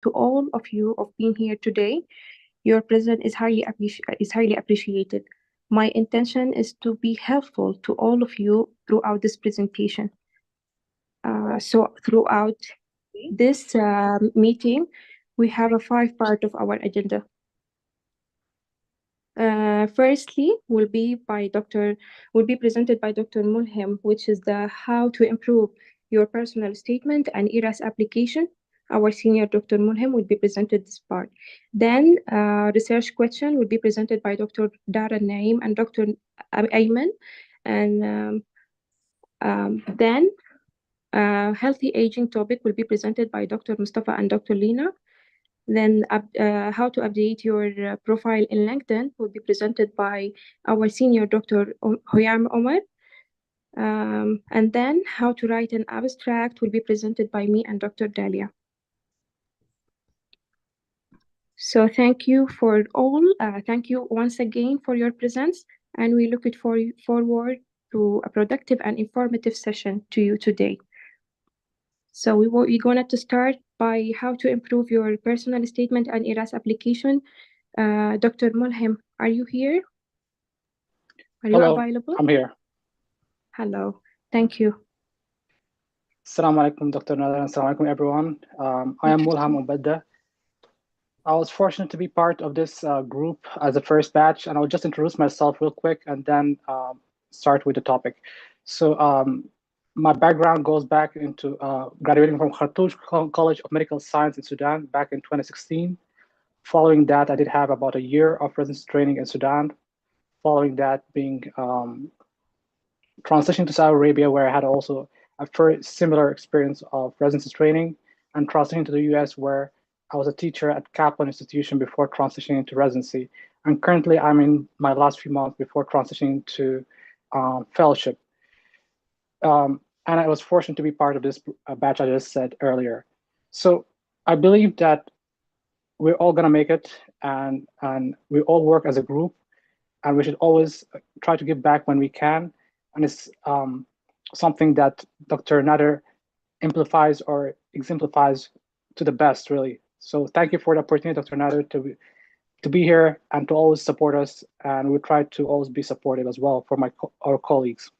to all of you of being here today. Your presence is highly appreciated. My intention is to be helpful to all of you throughout this presentation. So throughout this meeting, we have a five part of our agenda. Firstly, will be presented by Dr. Mulham, which is the how to improve your personal statement and ERAS application. Our senior Dr. Mulham will be presented this part. Then, research question will be presented by Dr. Daralnaem and Dr. Ayman, and then healthy aging topic will be presented by Dr. Mustafa and Dr. Lina. Then how to update your profile in LinkedIn will be presented by our senior Dr. Hoyam Omar. And then how to write an abstract will be presented by me and Dr. Dalia. So thank you for all. Thank you once again for your presence, and we look forward to a productive and informative session to you today. So we're going to start by how to improve your personal statement and ERAS application. Dr. Mulham, are you here? Are you Hello, available? I'm here. Hello. Thank you. Assalamu alaikum, Dr. Nader, and assalamu alaikum, everyone. I am Mulham Ombada. I was fortunate to be part of this group as the first batch, and I'll just introduce myself real quick and then start with the topic. So my background goes back into graduating from Khartoum College of Medical Science in Sudan back in 2016. Following that, I did have about a year of residency training in Sudan. Following that, being transitioning to Saudi Arabia, where I had also a very similar experience of residency training, and transitioning to the US, where I was a teacher at Kaplan Institution before transitioning into residency. And currently, I'm in my last few months before transitioning to fellowship. And I was fortunate to be part of this batch I just said earlier. So I believe that we're all going to make it, and we all work as a group, and we should always try to give back when we can. And it's something that Dr. Nader amplifies or exemplifies to the best, really. So thank you for the opportunity, Dr. Nader, to be here and to always support us. And we try to always be supportive as well for our colleagues.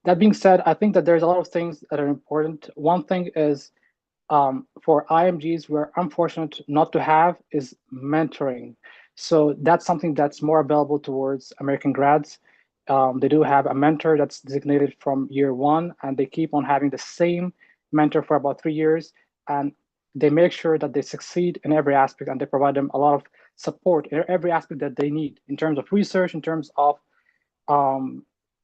That being said, I think that there's a lot of things that are important. One thing is for IMGs, we're unfortunate not to have is mentoring. So that's something that's more available towards American grads. They do have a mentor that's designated from year one, and they keep on having the same mentor for about 3 years. And they make sure that they succeed in every aspect, and they provide them a lot of support in every aspect that they need in terms of research, in terms of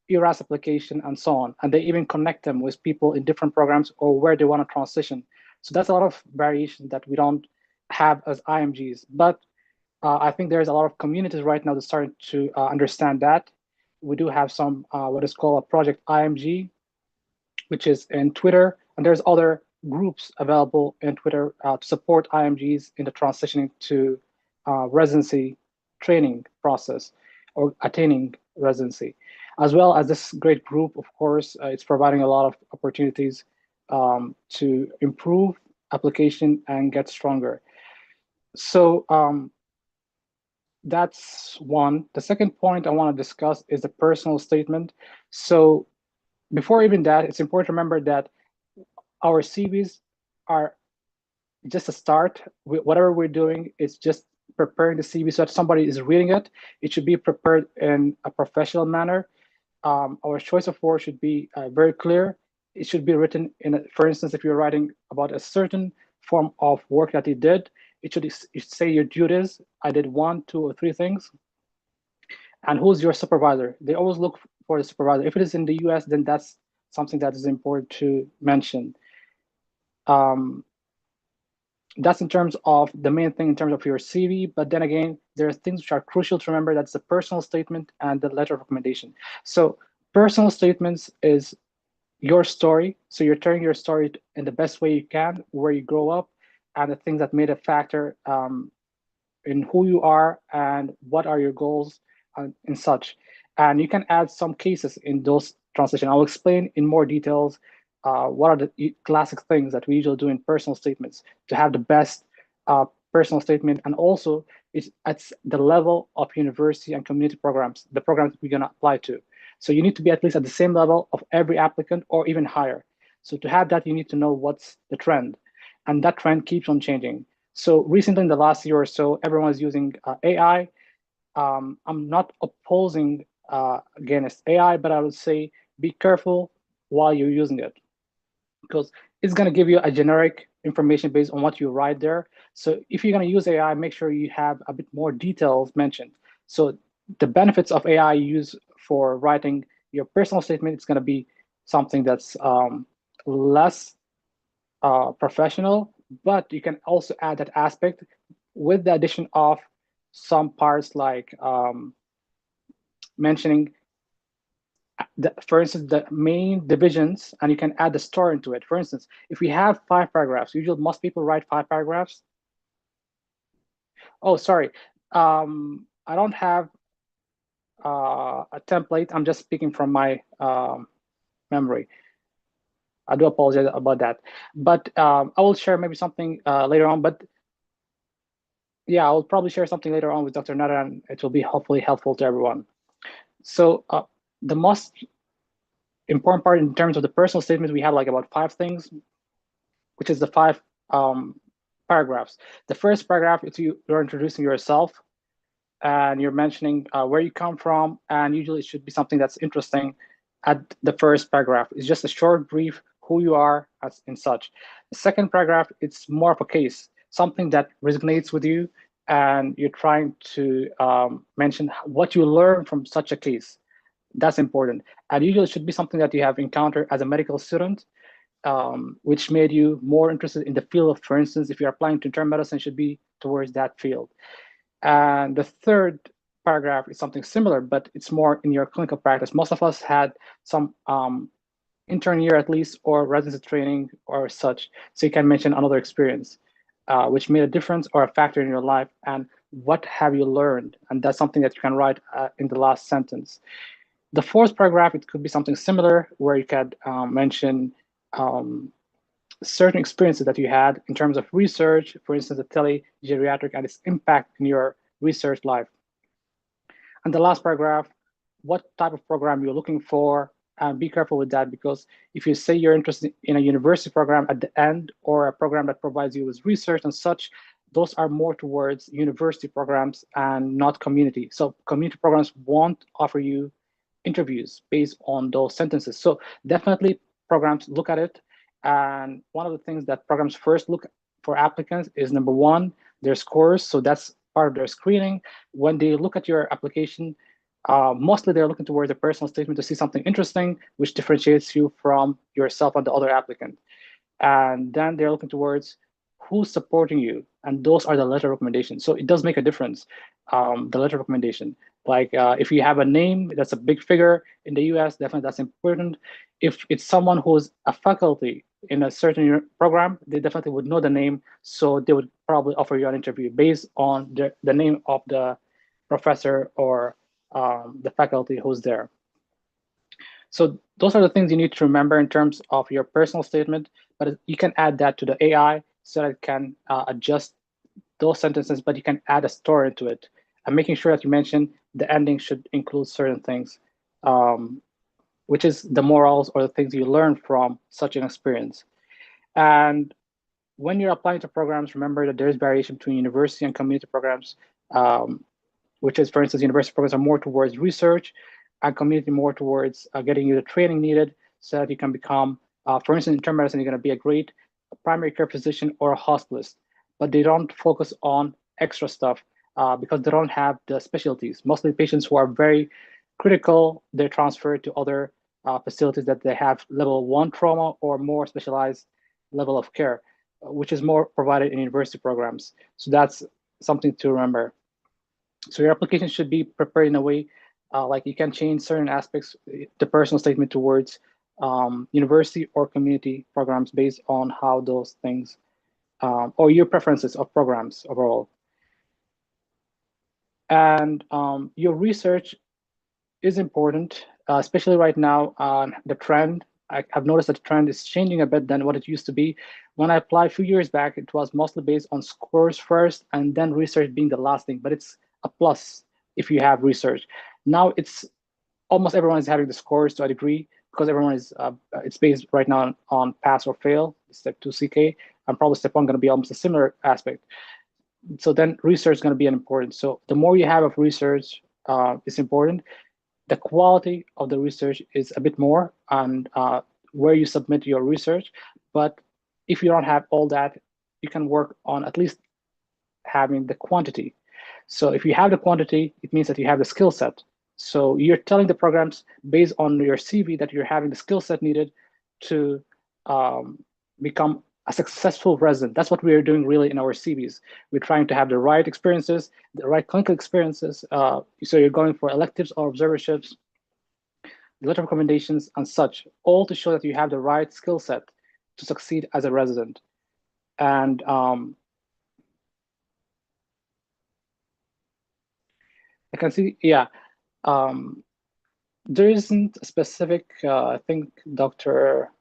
ERAS application, and so on. And they even connect them with people in different programs or where they want to transition. So that's a lot of variation that we don't have as IMGs. But I think there's a lot of communities right now that starting to understand that. We do have some what is called a project IMG, which is in Twitter, and there's other groups available in Twitter to support IMGs in the transitioning to residency training process or attaining residency, as well as this great group. Of course, it's providing a lot of opportunities to improve application and get stronger. So that's one. The second point I want to discuss is the personal statement. So before even that, it's important to remember that our CVs are just a start. Whatever we're doing is just preparing the CV so that somebody is reading it. It should be prepared in a professional manner. Our choice of words should be very clear. It should be written in, for instance, if you're writing about a certain form of work that you did, it should say your duties. I did 1, 2, or 3 things. And who's your supervisor? They always look for the supervisor. If it is in the US, then that's something that is important to mention. That's in terms of the main thing in terms of your CV. But then again, there are things which are crucial to remember. That's the personal statement and the letter of recommendation. So personal statements is your story. So you're telling your story in the best way you can, where you grow up, and the things that made a factor in who you are and what are your goals and such. And you can add some cases in those transition. I'll explain in more details what are the classic things that we usually do in personal statements to have the best personal statement. And also it's at the level of university and community programs, the programs we're going to apply to. So you need to be at least at the same level of every applicant or even higher. So to have that, you need to know what's the trend, and that trend keeps on changing. So recently in the last year or so, everyone's using AI. I'm not opposing against AI, but I would say be careful while you're using it, because it's going to give you a generic information based on what you write there. So if you're going to use AI, make sure you have a bit more details mentioned. So the benefits of AI you use for writing your personal statement, it's going to be something that's less professional, but you can also add that aspect with the addition of some parts like mentioning for instance, the main divisions, and you can add the story into it. For instance, if we have 5 paragraphs, usually most people write 5 paragraphs. Oh, sorry. I don't have a template. I'm just speaking from my memory. I do apologize about that. But I will share maybe something later on. But yeah, I'll probably share something later on with Dr. Nada, and it will be hopefully helpful to everyone. So the most important part in terms of the personal statements, we have like about 5 things, which is the 5 paragraphs. The first paragraph is you're introducing yourself and you're mentioning where you come from, and usually it should be something that's interesting at the first paragraph. It's just a short brief, who you are as in such. The second paragraph, it's more of a case, something that resonates with you, and you're trying to mention what you learn from such a case. That's important. And usually it should be something that you have encountered as a medical student, which made you more interested in the field of, for instance, if you're applying to internal medicine, it should be towards that field. And the third paragraph is something similar, but it's more in your clinical practice. Most of us had some intern year at least, or residency training or such. So you can mention another experience which made a difference or a factor in your life, and what have you learned? And that's something that you can write in the last sentence. The fourth paragraph, it could be something similar where you could mention certain experiences that you had in terms of research, for instance, the tele-geriatric and its impact in your research life. And the last paragraph, what type of program you're looking for, and be careful with that, because if you say you're interested in a university program at the end, or a program that provides you with research and such, those are more towards university programs and not community. So community programs won't offer you interviews based on those sentences. So definitely programs look at it. And one of the things that programs first look for applicants is, number one, their scores. So that's part of their screening. When they look at your application, mostly they're looking towards a personal statement to see something interesting, which differentiates you from yourself and the other applicant. And then they're looking towards who's supporting you, and those are the letter recommendations. So it does make a difference, the letter recommendation. Like if you have a name that's a big figure in the US, definitely that's important. If it's someone who's a faculty in a certain program, they definitely would know the name, so they would probably offer you an interview based on the name of the professor or the faculty who's there. So those are the things you need to remember in terms of your personal statement, but you can add that to the AI so that it can adjust those sentences, but you can add a story to it. And making sure that you mention the ending should include certain things, which is the morals or the things you learn from such an experience. And when you're applying to programs, remember that there's variation between university and community programs, which is, for instance, university programs are more towards research, and community more towards getting you the training needed so that you can become, for instance, in internal medicine, you're going to be a great primary care physician or a hospitalist, but they don't focus on extra stuff because they don't have the specialties. Mostly patients who are very critical, they're transferred to other facilities that they have level 1 trauma or more specialized level of care, which is more provided in university programs. So that's something to remember. So your application should be prepared in a way like you can change certain aspects, the personal statement towards university or community programs based on how those things or your preferences of programs overall. And your research is important, especially right now on the trend I have noticed that the trend is changing a bit than what it used to be. When I applied a few years back, it was mostly based on scores first and then research being the last thing, but it's a plus if you have research. Now it's almost everyone is having the scores to a degree because everyone is, it's based right now on pass or fail, step 2 CK, and probably step 1 going to be almost a similar aspect. So then research is going to be an important. So the more you have of research is important. The quality of the research is a bit more on where you submit your research. But if you don't have all that, you can work on at least having the quantity. So if you have the quantity, it means that you have the skill set. So you're telling the programs based on your CV that you're having the skill set needed to become a successful resident. That's what we are doing really in our CVs. We're trying to have the right experiences, the right clinical experiences. So you're going for electives or observerships, letter of recommendations, and such, all to show that you have the right skill set to succeed as a resident. And I can see, yeah, there isn't a specific, I think Dr.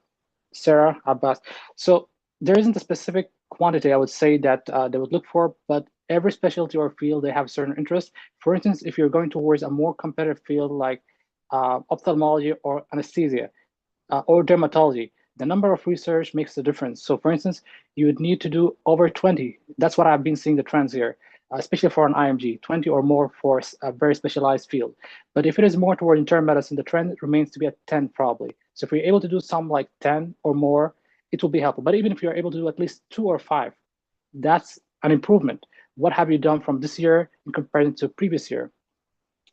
Sarah Abbas. So there isn't a specific quantity I would say that they would look for, but every specialty or field, they have certain interests. For instance, if you're going towards a more competitive field like ophthalmology or anesthesia or dermatology, the number of research makes a difference. So for instance, you would need to do over 20. That's what I've been seeing the trends here, especially for an IMG, 20 or more for a very specialized field. But if it is more toward internal medicine, the trend remains to be at 10 probably. So if you're able to do some like 10 or more, it will be helpful. But even if you're able to do at least 2 or 5, that's an improvement. What have you done from this year in comparison to previous year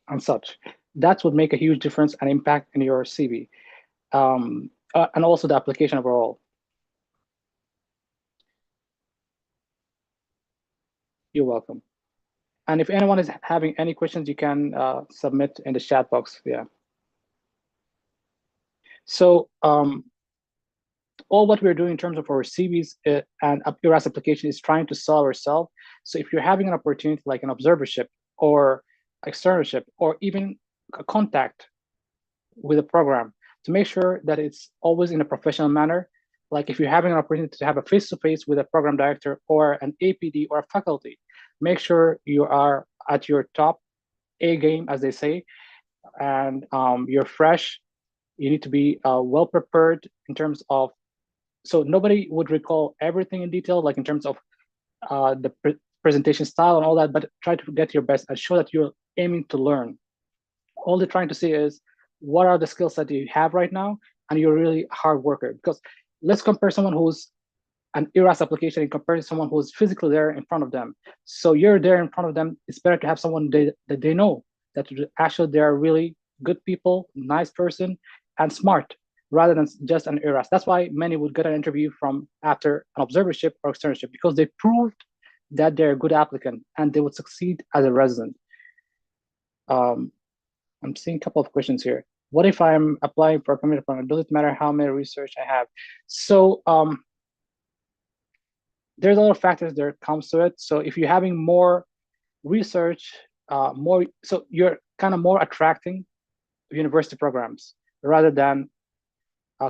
and such? That would make a huge difference and impact in your CV. And also the application overall. You're welcome. And if anyone is having any questions, you can submit in the chat box. Yeah. So all what we're doing in terms of our CVs and URAS application is trying to sell ourselves. So if you're having an opportunity like an observership or externalship or even a contact with a program, to make sure that it's always in a professional manner. Like if you're having an opportunity to have a face-to-face with a program director or an APD or a faculty, make sure you are at your top A game, as they say, and you're fresh. You need to be well prepared in terms of, so nobody would recall everything in detail, like in terms of the presentation style and all that, but try to get your best and show that you're aiming to learn. All they're trying to see is what are the skills that you have right now, and you're really a hard worker. Because let's compare someone who's an ERAS application and compare to someone who's physically there in front of them. So you're there in front of them. It's better to have someone that they know that actually they're really good people, nice person, and smart, rather than just an ERAS. That's why many would get an interview from after an observership or externship, because they proved that they're a good applicant and they would succeed as a resident. I'm seeing a couple of questions here. What if I'm applying for a community program? Does it matter how many research I have? So there's a lot of factors that comes to it. So if you're having more research, so you're kind of more attracting university programs rather than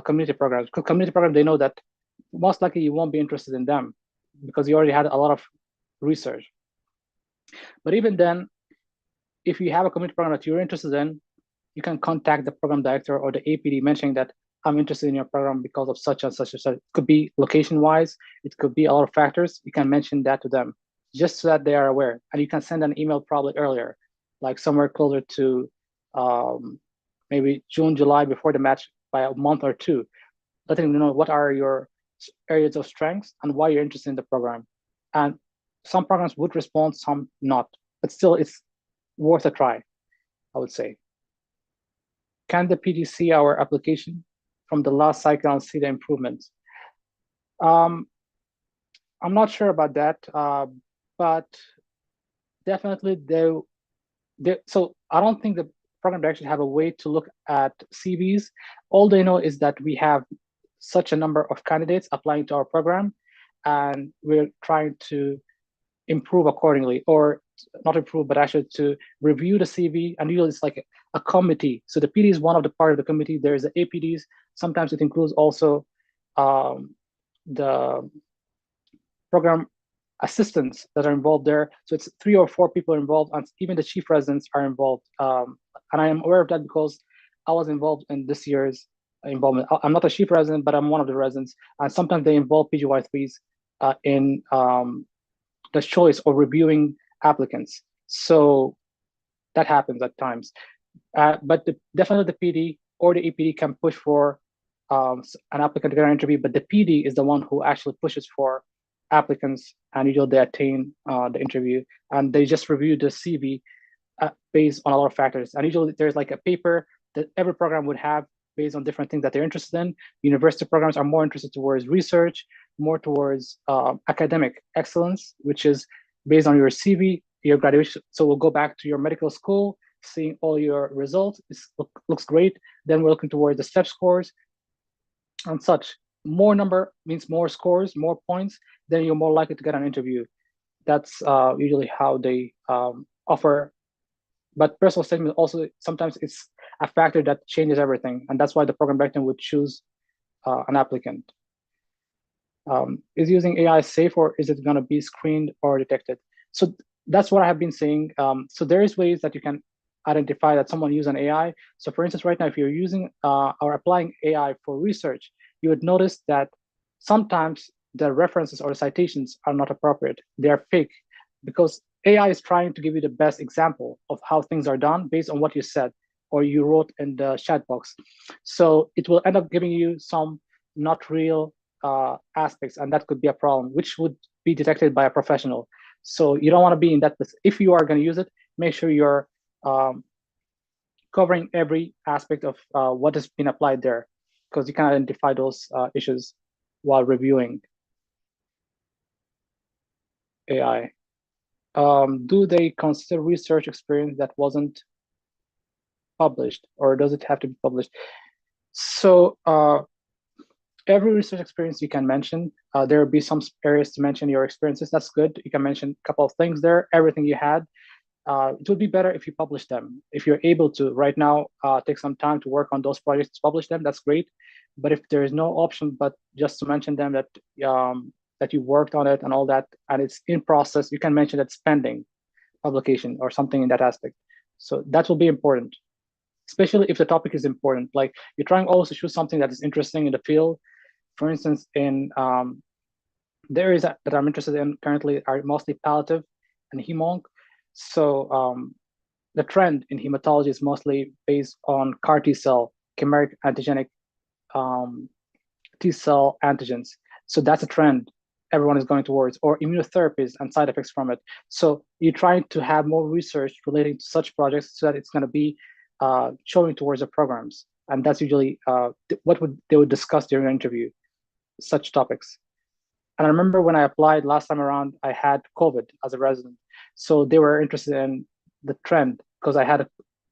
community programs. Because community programs, they know that most likely you won't be interested in them because you already had a lot of research. But even then, if you have a community program that you're interested in, you can contact the program director or the APD mentioning that I'm interested in your program because of such and such and such. It could be location-wise, it could be a lot of factors. You can mention that to them just so that they are aware. And you can send an email probably earlier, like somewhere closer to maybe June, July before the match by a month or two, letting them know what are your areas of strengths and why you're interested in the program. And some programs would respond, some not, but still it's worth a try, I would say. Can the PD see our application from the last cycle and see the improvements? I'm not sure about that, but definitely so I don't think the program directors have a way to look at CVs. All they know is that we have such a number of candidates applying to our program, and we're trying to improve accordingly, or not improve, but actually to review the CV. And usually it's like a committee. So the PD is one of the part of the committee. There's the APDs, Sometimes it includes also the program assistants that are involved there. So it's 3 or 4 people involved, and even the chief residents are involved. And I am aware of that because I was involved in this year's involvement. I'm not a chief resident, but I'm one of the residents. And sometimes they involve PGY3s in the choice of reviewing applicants. So that happens at times. But definitely the PD or the EPD can push for an applicant to get an interview, but the PD is the one who actually pushes for applicants, and usually they attain the interview, and they just review the CV based on a lot of factors. And usually there's like a paper that every program would have based on different things that they're interested in. University programs are more interested towards research, more towards academic excellence, which is based on your CV, your graduation. So we'll go back to your medical school, seeing all your results. It looks great. Then we're looking towards the step scores and such. More number means more scores, more points, then you're more likely to get an interview. That's usually how they offer. But personal statement also, sometimes it's a factor that changes everything. And that's why the program director would choose an applicant. Is using AI safe, or is it going to be screened or detected? So that's what I have been saying. So there is ways that you can identify that someone used an AI. So for instance, right now, if you're using or applying AI for research, you would notice that sometimes the references or the citations are not appropriate. They are fake, because AI is trying to give you the best example of how things are done based on what you said or you wrote in the chat box. So it will end up giving you some not real aspects, and that could be a problem, which would be detected by a professional. So you don't want to be in that place. If you are going to use it, make sure you're covering every aspect of what has been applied there, because you can identify those issues while reviewing AI. Do they consider research experience that wasn't published, or does it have to be published? So every research experience you can mention. There will be some areas to mention your experiences. That's good. You can mention a couple of things there, everything you had. It would be better if you publish them. If you're able to right now take some time to work on those projects to publish them, that's great. But if there is no option but just to mention them, that that you worked on it and all that, and it's in process, you can mention that pending publication or something in that aspect. So that will be important, especially if the topic is important. Like you're trying always to choose something that is interesting in the field. For instance, in the areas that I'm interested in currently are mostly palliative and hemonc. So the trend in hematology is mostly based on CAR T cell, chimeric antigenic T cell antigens. So that's a trend everyone is going towards, or immunotherapies and side effects from it. So you're trying to have more research relating to such projects so that it's going to be showing towards the programs. And that's usually what they would discuss during an interview, such topics. And I remember when I applied last time around, I had COVID as a resident. So they were interested in the trend because I had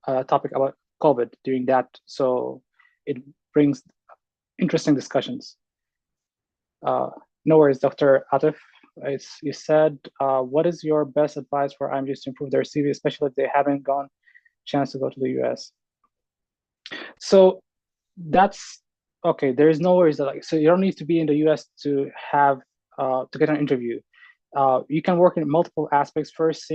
a topic about COVID during that. So it brings interesting discussions. No worries, Dr. Atif. You said, what is your best advice for IMGs to improve their CV, especially if they haven't gone chance to go to the US? So that's okay. There is no worries that so you don't need to be in the US to have to get an interview. You can work in multiple aspects. First,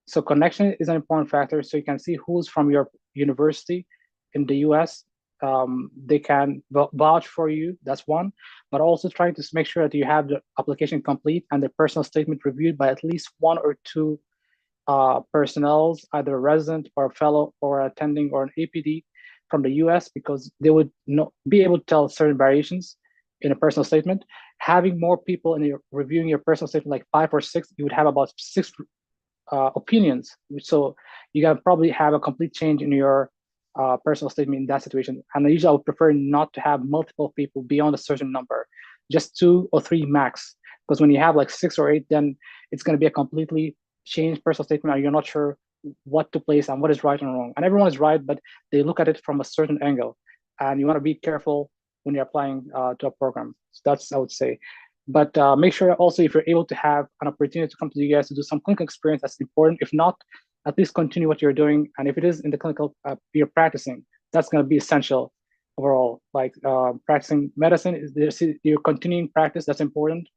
so connection is an important factor. So you can see who's from your university in the US. They can vouch for you. That's one. But also trying to make sure that you have the application complete and the personal statement reviewed by at least 1 or 2 personnels, either a resident or a fellow or attending or an APD from the US, because they would be able to tell certain variations in a personal statement. Having more people in reviewing your personal statement, like 5 or 6, you would have about 6 opinions. So you can probably have a complete change in your personal statement in that situation. And usually I would prefer not to have multiple people beyond a certain number, just 2 or 3 max. Because when you have like 6 or 8, then it's going to be a completely changed personal statement, and you're not sure what to place and what is right and wrong. And everyone is right, but they look at it from a certain angle. And you want to be careful when you're applying to a program. So that's, I would say. But make sure also, if you're able to have an opportunity to come to the US to do some clinical experience, that's important. If not, at least continue what you're doing. And if it is in the clinical, you're practicing, that's going to be essential overall. Like practicing medicine is your continuing practice. That's important.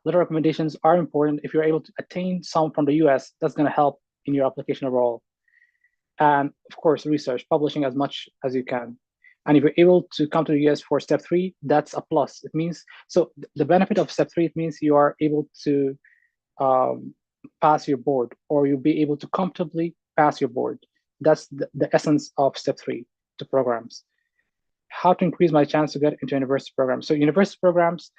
Letter recommendations are important. If you're able to attain some from the US, that's going to help in your application overall. And of course, research, publishing as much as you can. And if you're able to come to the US for step 3, that's a plus. It means, so the benefit of step 3, it means you are able to pass your board, or you'll be able to comfortably pass your board. That's the essence of step 3 to programs. How to increase my chance to get into university programs. So university programs,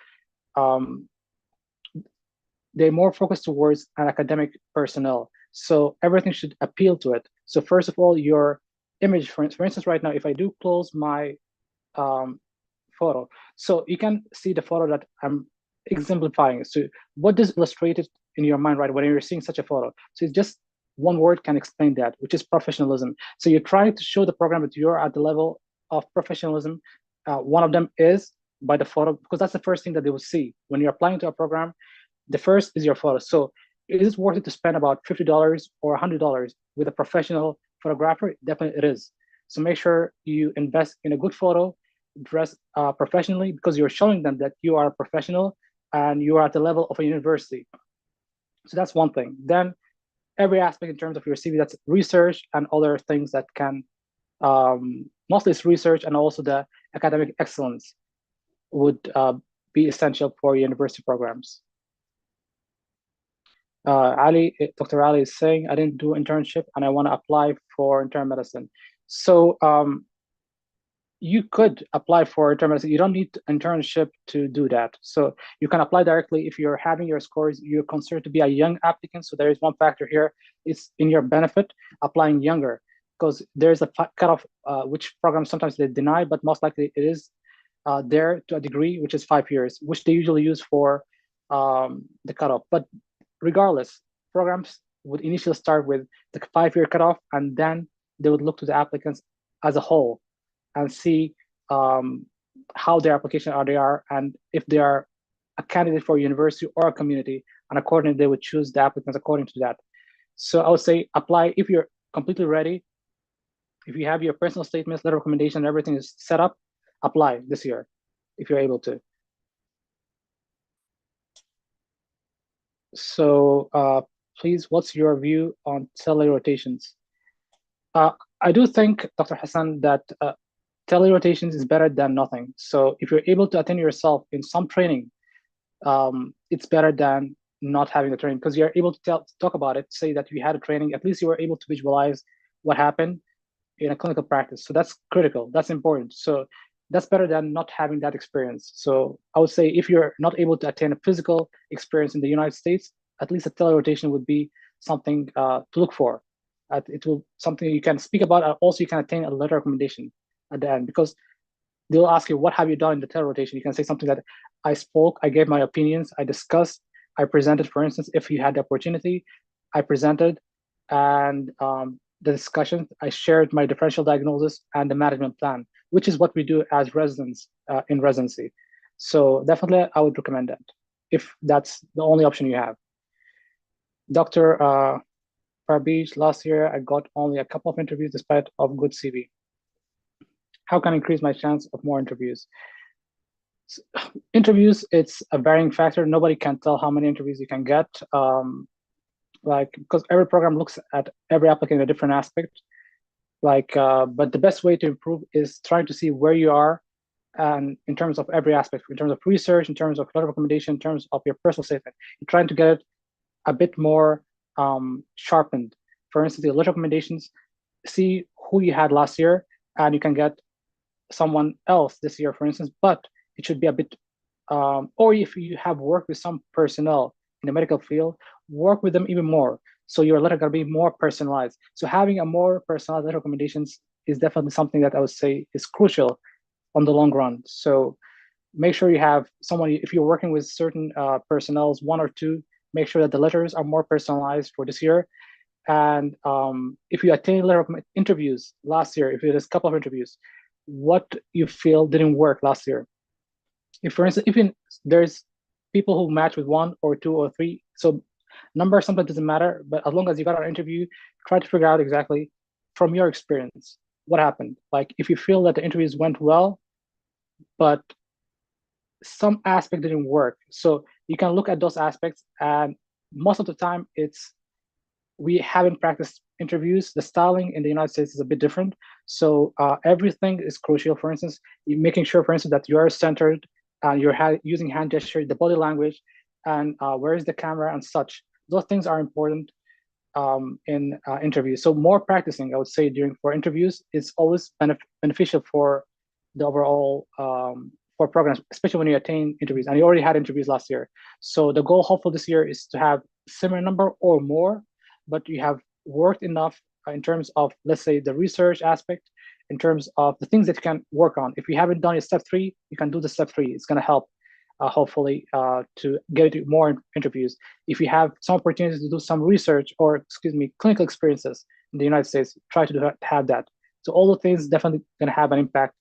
they're more focused towards an academic personnel. So everything should appeal to it. So first of all, your image, for instance, right now, if I do close my photo, so you can see the photo that I'm exemplifying. So what is illustrated in your mind, right, when you're seeing such a photo? So it's just one word can explain that, which is professionalism. So you're trying to show the program that you're at the level of professionalism. One of them is by the photo, because that's the first thing that they will see when you're applying to a program. The first is your photo. So is it worth it to spend about $50 or $100 with a professional photographer? Definitely it is. So make sure you invest in a good photo, dress professionally, because you're showing them that you are a professional and you are at the level of a university. So that's one thing. Then every aspect in terms of your CV, that's research and other things that can, mostly it's research, and also the academic excellence would be essential for university programs. Dr. Ali is saying, I didn't do internship and I want to apply for internal medicine. So you could apply for internal medicine. You don't need internship to do that. So you can apply directly if you're having your scores, you're considered to be a young applicant. So there is one factor here. It's in your benefit applying younger, because there's a cutoff, which programs sometimes they deny, but most likely it is there to a degree, which is 5 years, which they usually use for the cutoff. But regardless, programs would initially start with the 5-year cutoff, and then they would look to the applicants as a whole and see how their application they are, and if they are a candidate for a university or a community, and accordingly, they would choose the applicants according to that. So I would say apply if you're completely ready. If you have your personal statements, letter of recommendation, everything is set up, apply this year if you're able to. So please, what's your view on tele-rotations? I do think, Dr. Hassan, that tele-rotations is better than nothing. So if you're able to attend yourself in some training, it's better than not having the training, because you're able to talk about it, say that you had a training, at least you were able to visualize what happened in a clinical practice. So that's critical, that's important. So that's better than not having that experience. So I would say if you're not able to attain a physical experience in the United States, at least a tele-rotation would be something to look for. It will something you can speak about, and also you can attain a letter of recommendation at the end, because they'll ask you, what have you done in the tele-rotation? You can say something that I spoke, I gave my opinions, I discussed, I presented, for instance, if you had the opportunity, I presented, and the discussion, I shared my differential diagnosis and the management plan, which is what we do as residents in residency. So definitely, I would recommend that if that's the only option you have. Dr. Parbeej, last year, I got only a couple of interviews despite of good CV. How can I increase my chance of more interviews? Interviews, it's a varying factor. Nobody can tell how many interviews you can get. Because every program looks at every applicant in a different aspect. But the best way to improve is trying to see where you are, and in terms of every aspect, in terms of research, in terms of letter recommendation, in terms of your personal statement. You're trying to get it a bit more sharpened. For instance, the letter recommendations, see who you had last year, and you can get someone else this year, for instance, but it should be a bit, or if you have worked with some personnel in the medical field, work with them even more. So your letter can be more personalized. So having a more personalized letter recommendations is definitely something that I would say is crucial on the long run. So make sure you have someone, if you're working with certain personnels, 1 or 2, make sure that the letters are more personalized for this year. And if you attain letter interviews last year, if it is a couple of interviews, what you feel didn't work last year. If, for instance, even there's people who match with 1 or 2 or 3, so number sometimes doesn't matter, but as long as you got an interview, try to figure out exactly from your experience, what happened. Like if you feel that the interviews went well, but some aspect didn't work. So you can look at those aspects, and most of the time we haven't practiced interviews. The styling in the United States is a bit different. So everything is crucial. For instance, making sure, for instance, that you are centered and you're using hand gesture, the body language, and where is the camera and such. Those things are important in interviews. So more practicing, I would say, for interviews is always beneficial for the overall for programs, especially when you attain interviews. And you already had interviews last year. So the goal, hopefully, this year is to have similar number or more, but you have worked enough in terms of, let's say, the research aspect, in terms of the things that you can work on. If you haven't done your step 3, you can do the step 3. It's going to help, hopefully, to get you more interviews. If you have some opportunities to do some research or, excuse me, clinical experiences in the United States, try to have that. So all the things definitely going to have an impact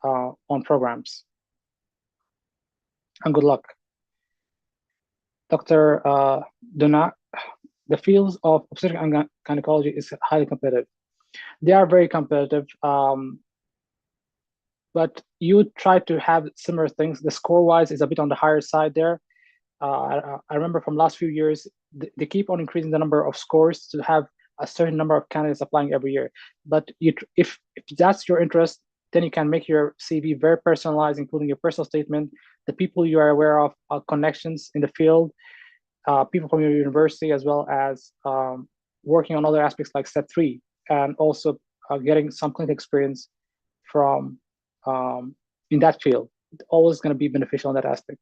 on programs. And good luck. Dr. Dona, the fields of obstetrics and gynecology is highly competitive. They are very competitive, but you try to have similar things. The score-wise is a bit on the higher side there. I remember from last few years, they keep on increasing the number of scores to have a certain number of candidates applying every year. But if that's your interest, then you can make your CV very personalized, including your personal statement, the people you are aware of, connections in the field, people from your university, as well as working on other aspects like step 3, and also getting some clinical experience from in that field. It's always going to be beneficial in that aspect.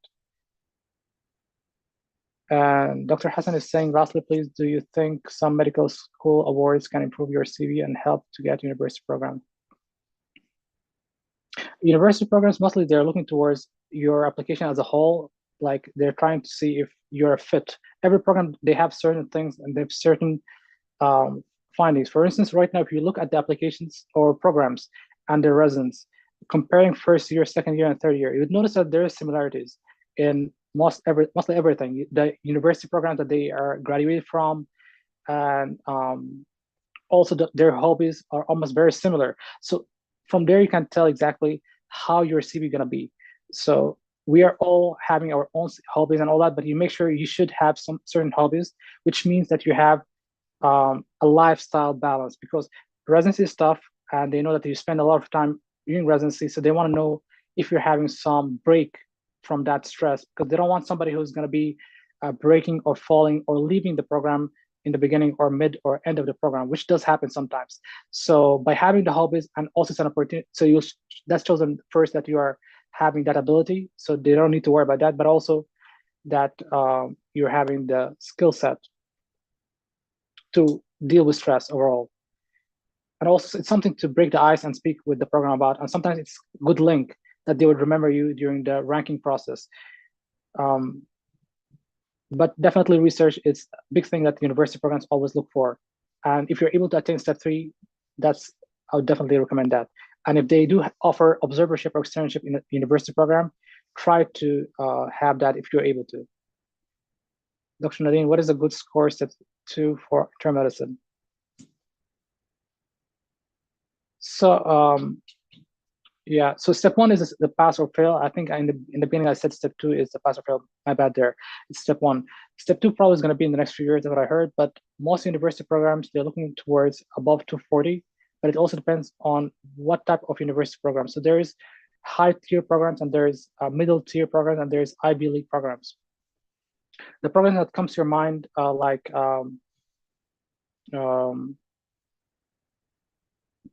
And Dr. Hassan is saying, lastly, please, do you think some medical school awards can improve your CV and help to get university program? University programs, mostly they're looking towards your application as a whole. Like they're trying to see if you're a fit. Every program, they have certain things and they have certain findings. For instance, right now, if you look at the applications or programs and their residents, comparing first year, second year, and third year, you would notice that there are similarities in mostly everything. The university programs that they are graduated from, and also their hobbies are almost very similar. So from there, you can tell exactly how your CV gonna be. So we are all having our own hobbies and all that, but you make sure you should have some certain hobbies, which means that you have a lifestyle balance, because residency is tough, and they know that you spend a lot of time doing residency, so they want to know if you're having some break from that stress, because they don't want somebody who's going to be breaking or falling or leaving the program in the beginning or mid or end of the program, which does happen sometimes. So by having the hobbies, and also it's an opportunity, so that shows them first that you are having that ability, so they don't need to worry about that, but also that you're having the skill set to deal with stress overall. And also it's something to break the ice and speak with the program about. And sometimes it's a good link that they would remember you during the ranking process. But definitely research is a big thing that university programs always look for. And if you're able to attain step 3, I would definitely recommend that. And if they do offer observership or externship in a university program, try to have that if you're able to. Dr. Nadine, what is a good score step 2 for internal medicine? So yeah, so step 1 is the pass or fail. I think in the beginning I said step 2 is the pass or fail. My bad there. It's step 1. Step 2 probably is going to be in the next few years, is what I heard. But most university programs, they're looking towards above 240. But it also depends on what type of university program. So there is high tier programs, and there's middle tier programs, and there's Ivy League programs. The program that comes to your mind, like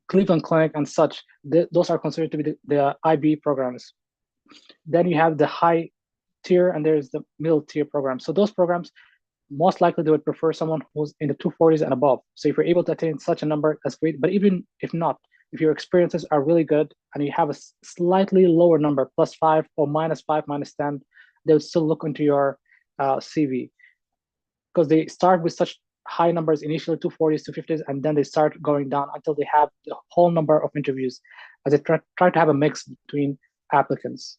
Cleveland Clinic and such, those are considered to be the IB programs. Then you have the high tier, and there's the middle tier program. So those programs, most likely they would prefer someone who's in the 240s and above. So if you're able to attain such a number, that's great. But even if not, if your experiences are really good and you have a slightly lower number, +5 or -5, -10, they would still look into your CV, because they start with such high numbers initially, 240s, 250s, and then they start going down until they have the whole number of interviews, as they try to have a mix between applicants.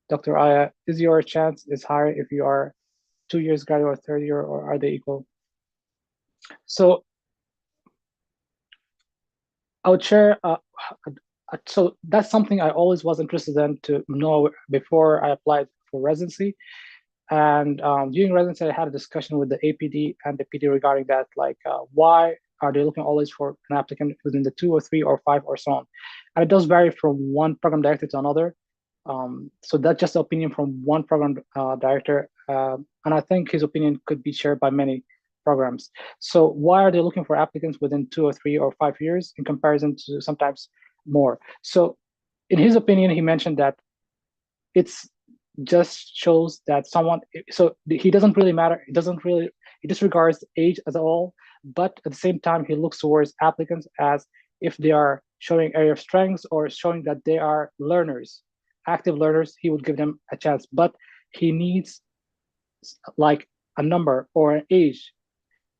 Dr. Aya, is your chance is higher if you are 2 years graduate or third year, or are they equal? So I would share. So that's something I always was interested in to know before I applied for residency. And during residency, I had a discussion with the APD and the PD regarding that, like why are they looking always for an applicant within the 2 or 3 or 5 or so on? And it does vary from one program director to another. So that's just the opinion from one program director. And I think his opinion could be shared by many programs. So why are they looking for applicants within 2 or 3 or 5 years in comparison to sometimes more? So in his opinion, he mentioned that it's just shows that someone, so he doesn't really matter, he disregards age as all, but at the same time he looks towards applicants as if they are showing area of strengths or showing that they are learners, active learners, he would give them a chance. But he needs like a number or an age,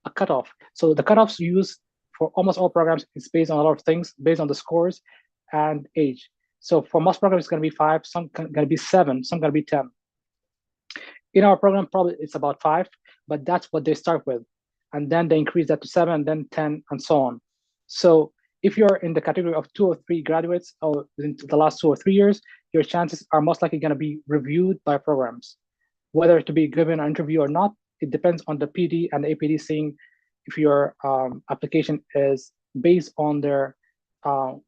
a cutoff. So the cutoffs used for almost all programs is based on a lot of things, based on the scores and age. So for most programs, it's going to be 5, some going to be 7, some going to be 10. In our program, probably it's about 5, but that's what they start with. And then they increase that to 7, and then 10, and so on. So if you're in the category of 2 or 3 graduates or in the last 2 or 3 years, your chances are most likely going to be reviewed by programs. Whether to be given an interview or not, it depends on the PD and the APD seeing if your application is based on their,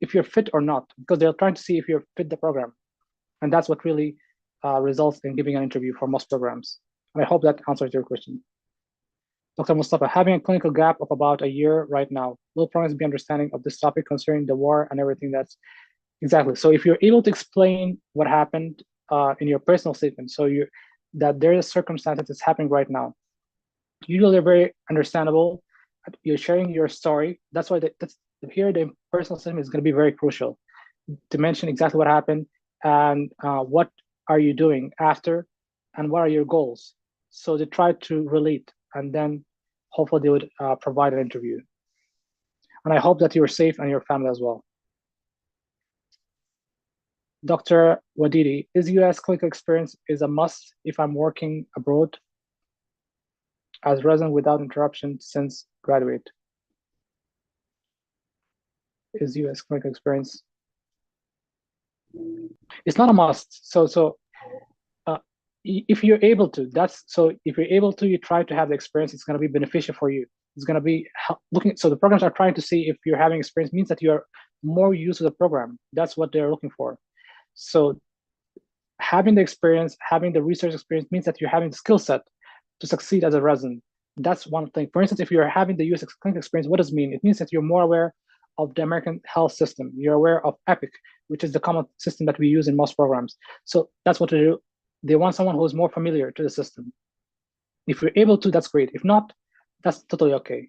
if you're fit or not, because they're trying to see if you're fit the program. And that's what really results in giving an interview for most programs. And I hope that answers your question. Dr. Mustafa, having a clinical gap of about a year right now, will programs be understanding of this topic concerning the war and everything that's exactly. So if you're able to explain what happened in your personal statement, so you that there is a circumstance that's happening right now, usually they're very understandable. You're sharing your story. That's why that's here the personal statement is going to be very crucial to mention exactly what happened and what are you doing after and what are your goals. So they try to relate and then hopefully they would provide an interview. And I hope that you're safe and your family as well. Dr. Wadidi, is US clinical experience is a must if I'm working abroad as resident without interruption since graduate? Is US clinical experience? It's not a must. So if you're able to, if you're able to, you try to have the experience. It's going to be beneficial for you. It's going to be looking. So the programs are trying to see if you're having experience means that you're more used to the program. That's what they're looking for. So having the experience, having the research experience means that you're having the skill set to succeed as a resident. That's one thing. For instance, if you're having the US clinical experience, what does it mean? It means that you're more aware of the American health system. You're aware of EPIC, which is the common system that we use in most programs. So that's what they do. They want someone who is more familiar to the system. If you're able to, that's great. If not, that's totally okay.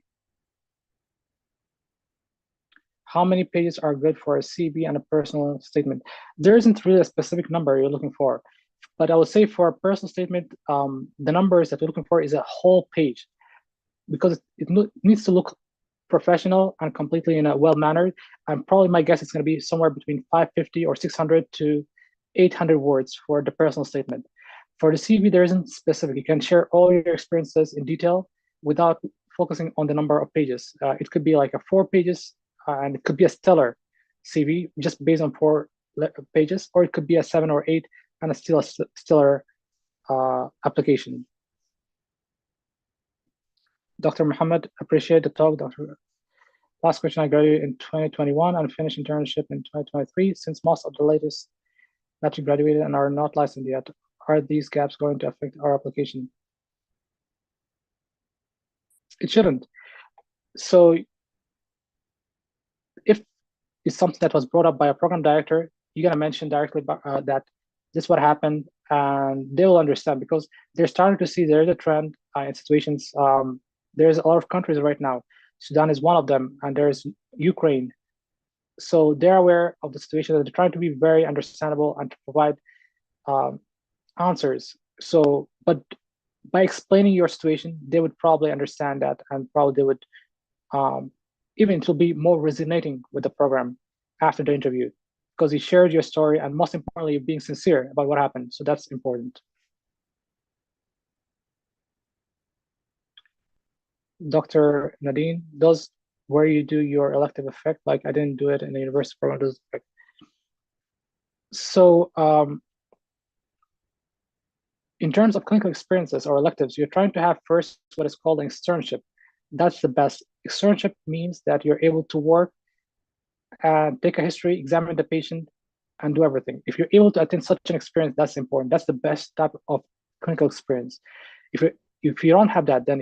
How many pages are good for a CV and a personal statement? There isn't really a specific number you're looking for, but I would say for a personal statement, the numbers that we're looking for is a whole page because it needs to look professional and completely in a well-mannered. And probably my guess is going to be somewhere between 550 or 600 to 800 words for the personal statement. For the CV, there isn't specific. You can share all your experiences in detail without focusing on the number of pages. It could be like a 4 pages, and it could be a stellar CV just based on 4 pages, or it could be a 7 or 8 and a stellar application. Dr. Muhammad, appreciate the talk, Dr. Last question, I graduated in 2021 and finished internship in 2023. Since most of the latest that you graduated and are not licensed yet, are these gaps going to affect our application? It shouldn't. So if it's something that was brought up by a program director, you're gonna mention directly that this is what happened, and they will understand because they're starting to see there's a trend in situations. There's a lot of countries right now. Sudan is one of them, and there's Ukraine. So they're aware of the situation. They're trying to be very understandable and to provide answers. So, but by explaining your situation, they would probably understand that, and probably they would even it will be more resonating with the program after the interview because you shared your story, and most importantly, you're being sincere about what happened. So that's important. Dr. Nadine, does where you do your elective effect. Like I didn't do it in the university program. So in terms of clinical experiences or electives, you're trying to have first what is called an externship. That's the best. Externship means that you're able to work and take a history, examine the patient, and do everything. If you're able to attend such an experience, that's important. That's the best type of clinical experience. If you don't have that, then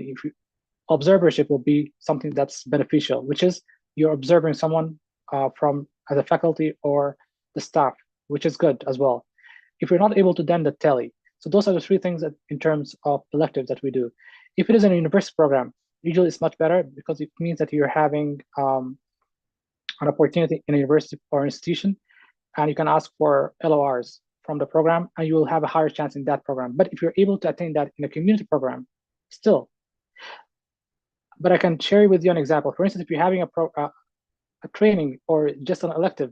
observership will be something that's beneficial, which is you're observing someone from as a faculty or the staff, which is good as well. If you're not able to, then the tele. So those are the three things that in terms of electives that we do. If it is in a university program, usually it's much better because it means that you're having an opportunity in a university or institution, and you can ask for LORs from the program, and you will have a higher chance in that program. But if you're able to attain that in a community program, still. But I can share with you an example. For instance, if you're having a training or just an elective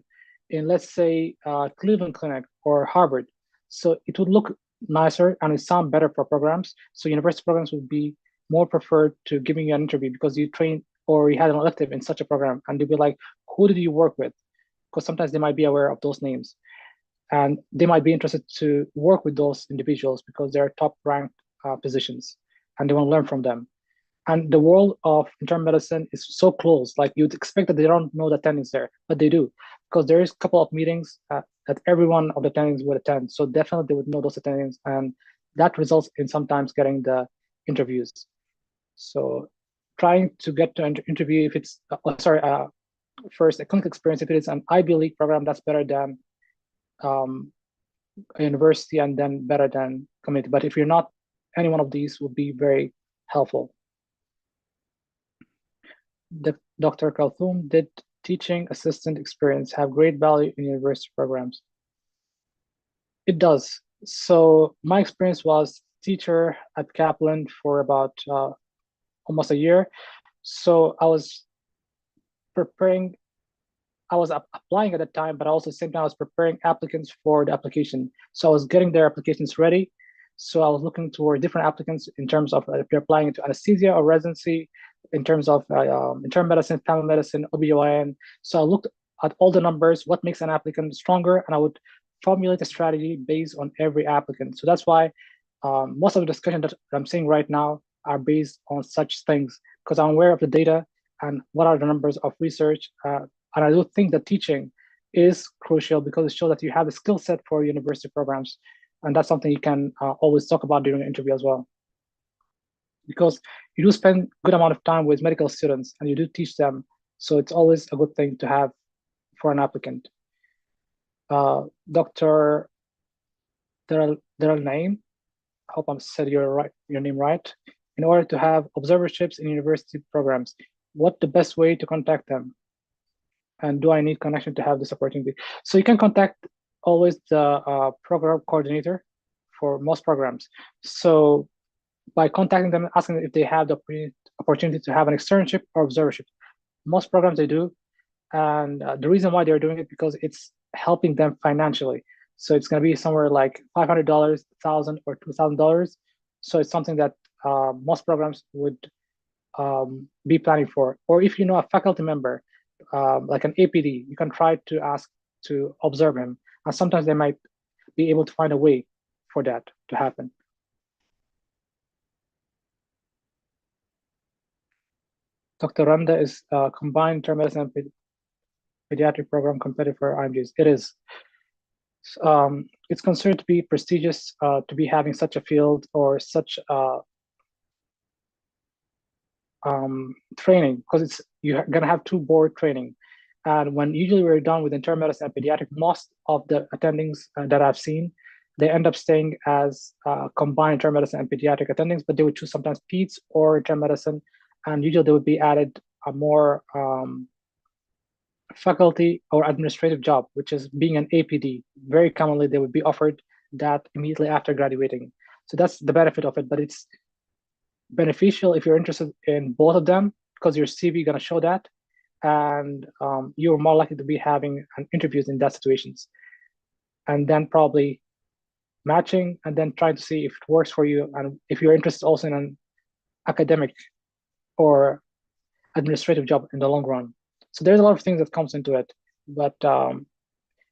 in, let's say, Cleveland Clinic or Harvard, so it would look nicer and it sound better for programs. So university programs would be more preferred to giving you an interview because you trained or you had an elective in such a program, and they'd be like, who did you work with? Because sometimes they might be aware of those names, and they might be interested to work with those individuals because they're top ranked positions, and they want to learn from them. And the world of internal medicine is so close. Like you'd expect that they don't know the attendings there, but they do, because there is a couple of meetings that every one of the attendings would attend. So definitely they would know those attendings, and that results in sometimes getting the interviews. So trying to get to an interview, if it's first a clinical experience, if it is an Ivy League program, that's better than a university, and then better than community. But if you're not, any one of these would be very helpful. Dr. Kalthum, did teaching assistant experience have great value in university programs? It does. So my experience was teacher at Kaplan for about almost a year. So I was preparing, I was applying at the time, but also at the same time I was preparing applicants for the application. So I was getting their applications ready. So I was looking toward different applicants in terms of if you're applying into anesthesia or residency, in terms of internal medicine, family medicine, OB/GYN. So I looked at all the numbers, what makes an applicant stronger, and I would formulate a strategy based on every applicant. So that's why most of the discussion that I'm seeing right now are based on such things, because I'm aware of the data and what are the numbers of research. And I do think that teaching is crucial because it shows that you have the skill set for university programs. And that's something you can always talk about during an interview as well. Because you do spend a good amount of time with medical students and you do teach them. So it's always a good thing to have for an applicant. Dr. Daralnaem, I hope I said your name right. In order to have observerships in university programs, what's the best way to contact them? And do I need connection to have this opportunity? So you can contact always the program coordinator for most programs. So by contacting them, asking them if they have the opportunity to have an externship or observership. Most programs they do, and the reason why they're doing it because it's helping them financially. So it's going to be somewhere like $500, $1,000, or $2,000. So it's something that most programs would be planning for. Or if you know a faculty member, like an APD, you can try to ask to observe him. And sometimes they might be able to find a way for that to happen. Dr. Randa, is combined internal medicine and pediatric program competitive for IMGs? It is. It's considered to be prestigious to be having such a field or such training, because you're going to have two board training. And when usually we're done with internal medicine and pediatric, most of the attendings that I've seen, they end up staying as combined internal medicine and pediatric attendings, but they would choose sometimes peds or internal medicine, and usually they would be added a more faculty or administrative job, which is being an APD. Very commonly, they would be offered that immediately after graduating. So that's the benefit of it, but it's beneficial if you're interested in both of them because your CV is going to show that, and you're more likely to be having interviews in that situations, and then probably matching and then trying to see if it works for you, and if you're interested also in an academic or administrative job in the long run. So there's a lot of things that comes into it. But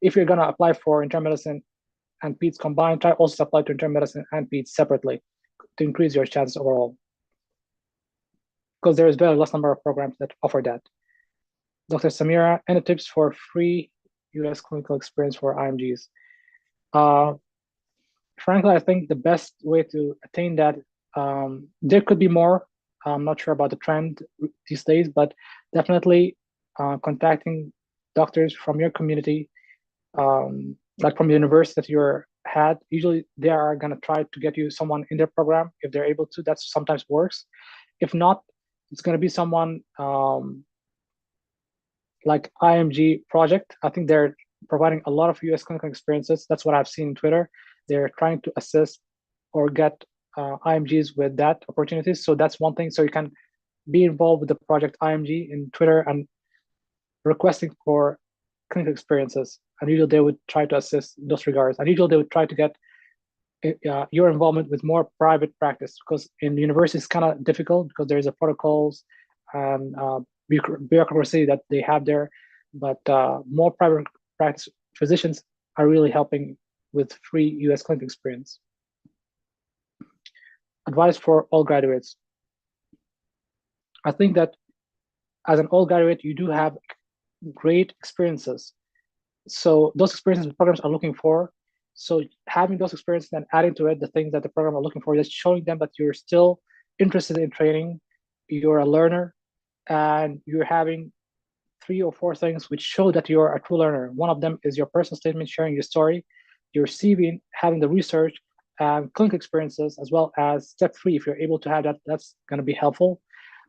if you're gonna apply for internal medicine and PEDS combined, try also to apply to internal medicine and PEDS separately to increase your chances overall. Because there is very less number of programs that offer that. Dr. Samira, any tips for free US clinical experience for IMGs? Frankly, I think the best way to attain that, there could be more. I'm not sure about the trend these days, but definitely contacting doctors from your community, like from the university that you're had. Usually they are going to try to get you someone in their program if they're able to. That sometimes works. If not, it's going to be someone like IMG project. I think they're providing a lot of US clinical experiences. That's what I've seen in Twitter. They're trying to assist or get IMGs with that opportunities. So that's one thing. So you can be involved with the project IMG in Twitter and requesting for clinical experiences. And usually they would try to assist in those regards. And usually they would try to get your involvement with more private practice, because in the university it's kind of difficult because there's a protocols and bureaucracy that they have there. But more private practice physicians are really helping with free US clinical experience. Advice for all graduates. I think that as an all graduate, you do have great experiences. So those experiences the programs are looking for. So having those experiences and adding to it the things that the program are looking for, just showing them that you're still interested in training, you're a learner, and you're having 3 or 4 things which show that you're a true learner. One of them is your personal statement, sharing your story, your CV, having the research and clinical experiences, as well as step 3. If you're able to have that, that's going to be helpful.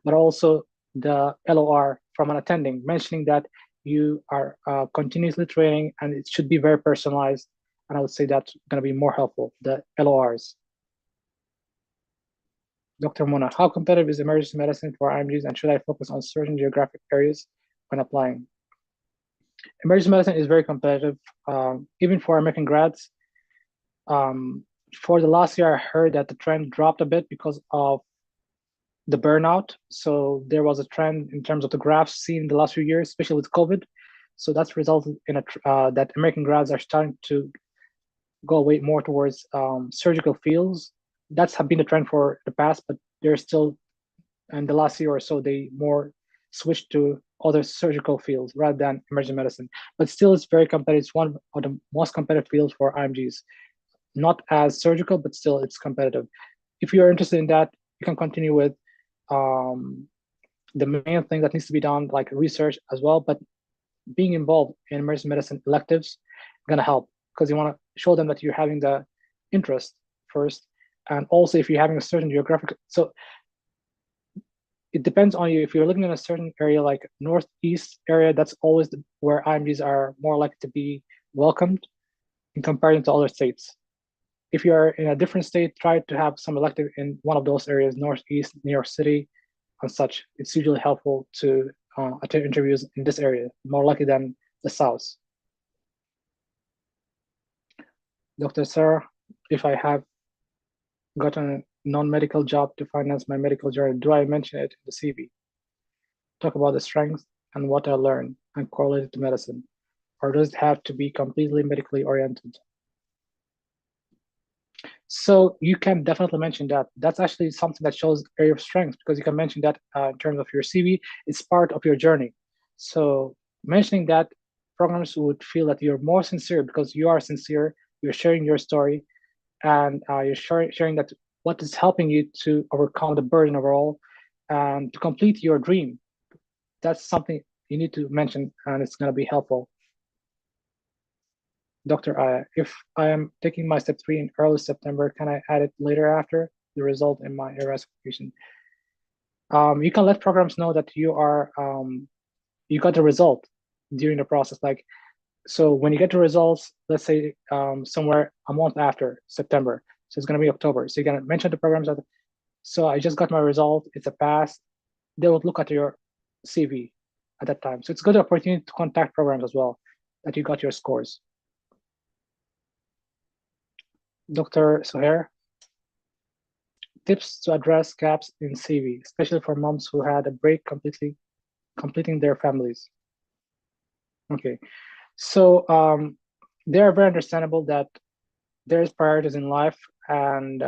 But also the LOR from an attending, mentioning that you are continuously training and it should be very personalized. And I would say that's going to be more helpful, the LORs. Dr. Mona, how competitive is emergency medicine for IMGs, and should I focus on certain geographic areas when applying? Emergency medicine is very competitive, even for American grads. For the last year, I heard that the trend dropped a bit because of the burnout. So there was a trend in terms of the graphs seen in the last few years, especially with COVID. So that's resulted in that American grads are starting to go away more towards surgical fields. That's have been the trend for the past, but they're still, in the last year or so, they more switched to other surgical fields rather than emergency medicine. But still, it's very competitive. It's one of the most competitive fields for IMGs. Not as surgical, but still it's competitive. If you're interested in that, you can continue with the main thing that needs to be done, like research as well, but being involved in emergency medicine electives gonna help, because you want to show them that you're having the interest first, and also if you're having a certain geographic, so it depends on you. If you're looking in a certain area like northeast area, that's always where IMGs are more likely to be welcomed in comparison to other states. If you're in a different state, try to have some elective in one of those areas, northeast, New York City, and such. It's usually helpful to attend interviews in this area, more likely than the south. Dr. Sarah, if I have gotten a non-medical job to finance my medical journey, do I mention it in the CV? Talk about the strengths and what I learned and correlate it to medicine, or does it have to be completely medically oriented? So you can definitely mention that. That's actually something that shows area of strength, because you can mention that in terms of your CV. It's part of your journey. So mentioning that, programs would feel that you're more sincere because you are sincere. You're sharing your story, and you're sharing that what is helping you to overcome the burden overall and to complete your dream. That's something you need to mention, and it's going to be helpful. Dr. Aya, if I am taking my step 3 in early September, can I add it later after the result in my ARS application? You can let programs know that you are you got the result during the process. Like, so when you get the results, let's say somewhere a month after September, so it's going to be October. So you're going to mention the programs that, so I just got my result, it's a pass. They would look at your CV at that time. So it's a good opportunity to contact programs as well, that you got your scores. Dr. Sohair, tips to address gaps in CV, especially for moms who had a break completing their families. Okay, so they are very understandable that there is priorities in life, and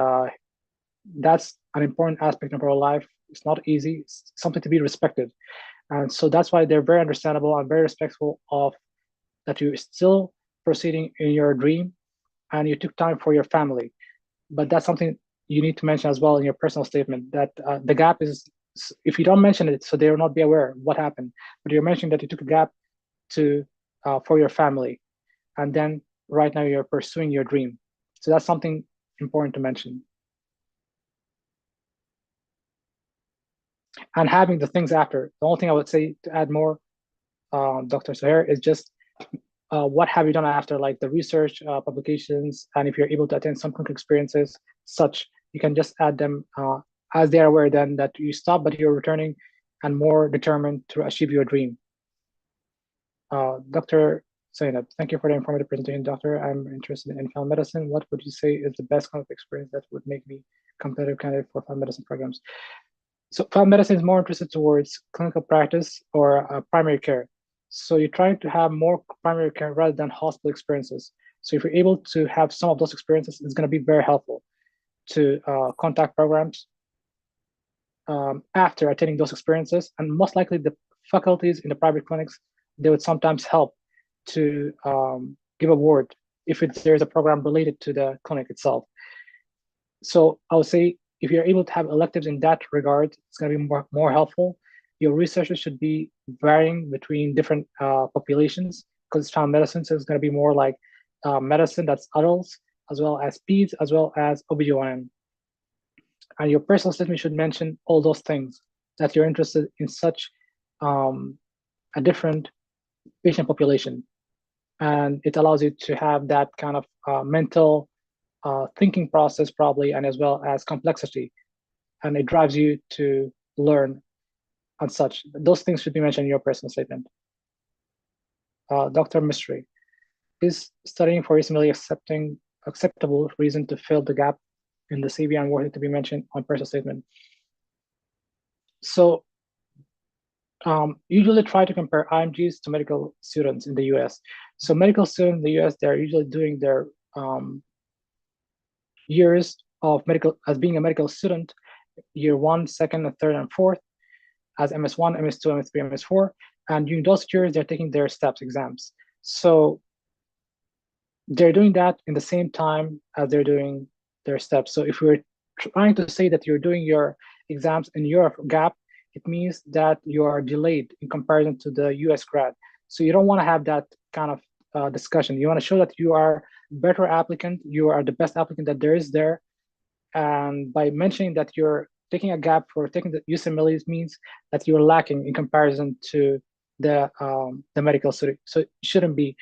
that's an important aspect of our life. It's not easy, it's something to be respected. And so that's why they're very understandable and very respectful of that you're still proceeding in your dream and you took time for your family. But that's something you need to mention as well in your personal statement, that the gap is, if you don't mention it, so they will not be aware what happened, but you're mentioning that you took a gap to for your family, and then right now you're pursuing your dream. So that's something important to mention. And having the things after, the only thing I would say to add more, Dr. Suhair, is just what have you done after, like the research, publications, and if you're able to attend some clinical experiences, such, you can just add them as they are aware then that you stop, but you're returning and more determined to achieve your dream. Dr. Zainab, thank you for the informative presentation, doctor. I'm interested in family medicine. What would you say is the best clinical experience that would make me competitive candidate for family medicine programs? So family medicine is more interested towards clinical practice or primary care. So you're trying to have more primary care rather than hospital experiences. So if you're able to have some of those experiences, it's going to be very helpful to contact programs after attending those experiences. And most likely the faculties in the private clinics, they would sometimes help to give a word if there's a program related to the clinic itself. So I would say if you're able to have electives in that regard, it's going to be more helpful. Your researches should be varying between different populations, because it's family medicine, so it's going to be more like medicine that's adults, as well as peds, as well as OBGYN. And your personal statement should mention all those things, that you're interested in such a different patient population. And it allows you to have that kind of mental thinking process probably, and as well as complexity. And it drives you to learn and such. Those things should be mentioned in your personal statement. Dr. Mystery, is studying for USMLE acceptable reason to fill the gap in the CV and worthy to be mentioned on personal statement? So usually try to compare IMGs to medical students in the US. So medical students in the US, they're usually doing their years of medical as being a medical student, year 1, 2nd, 3rd, and 4th, as MS1, MS2, MS3, MS4. And during those years, they're taking their STEPS exams. So they're doing that in the same time as they're doing their STEPS. So if we're trying to say that you're doing your exams in your gap, it means that you are delayed in comparison to the US grad. So you don't want to have that kind of discussion. You want to show that you are better applicant, you are the best applicant that there is there. And by mentioning that you're taking a gap for taking the USMLE means that you're lacking in comparison to the medical student. So it shouldn't be.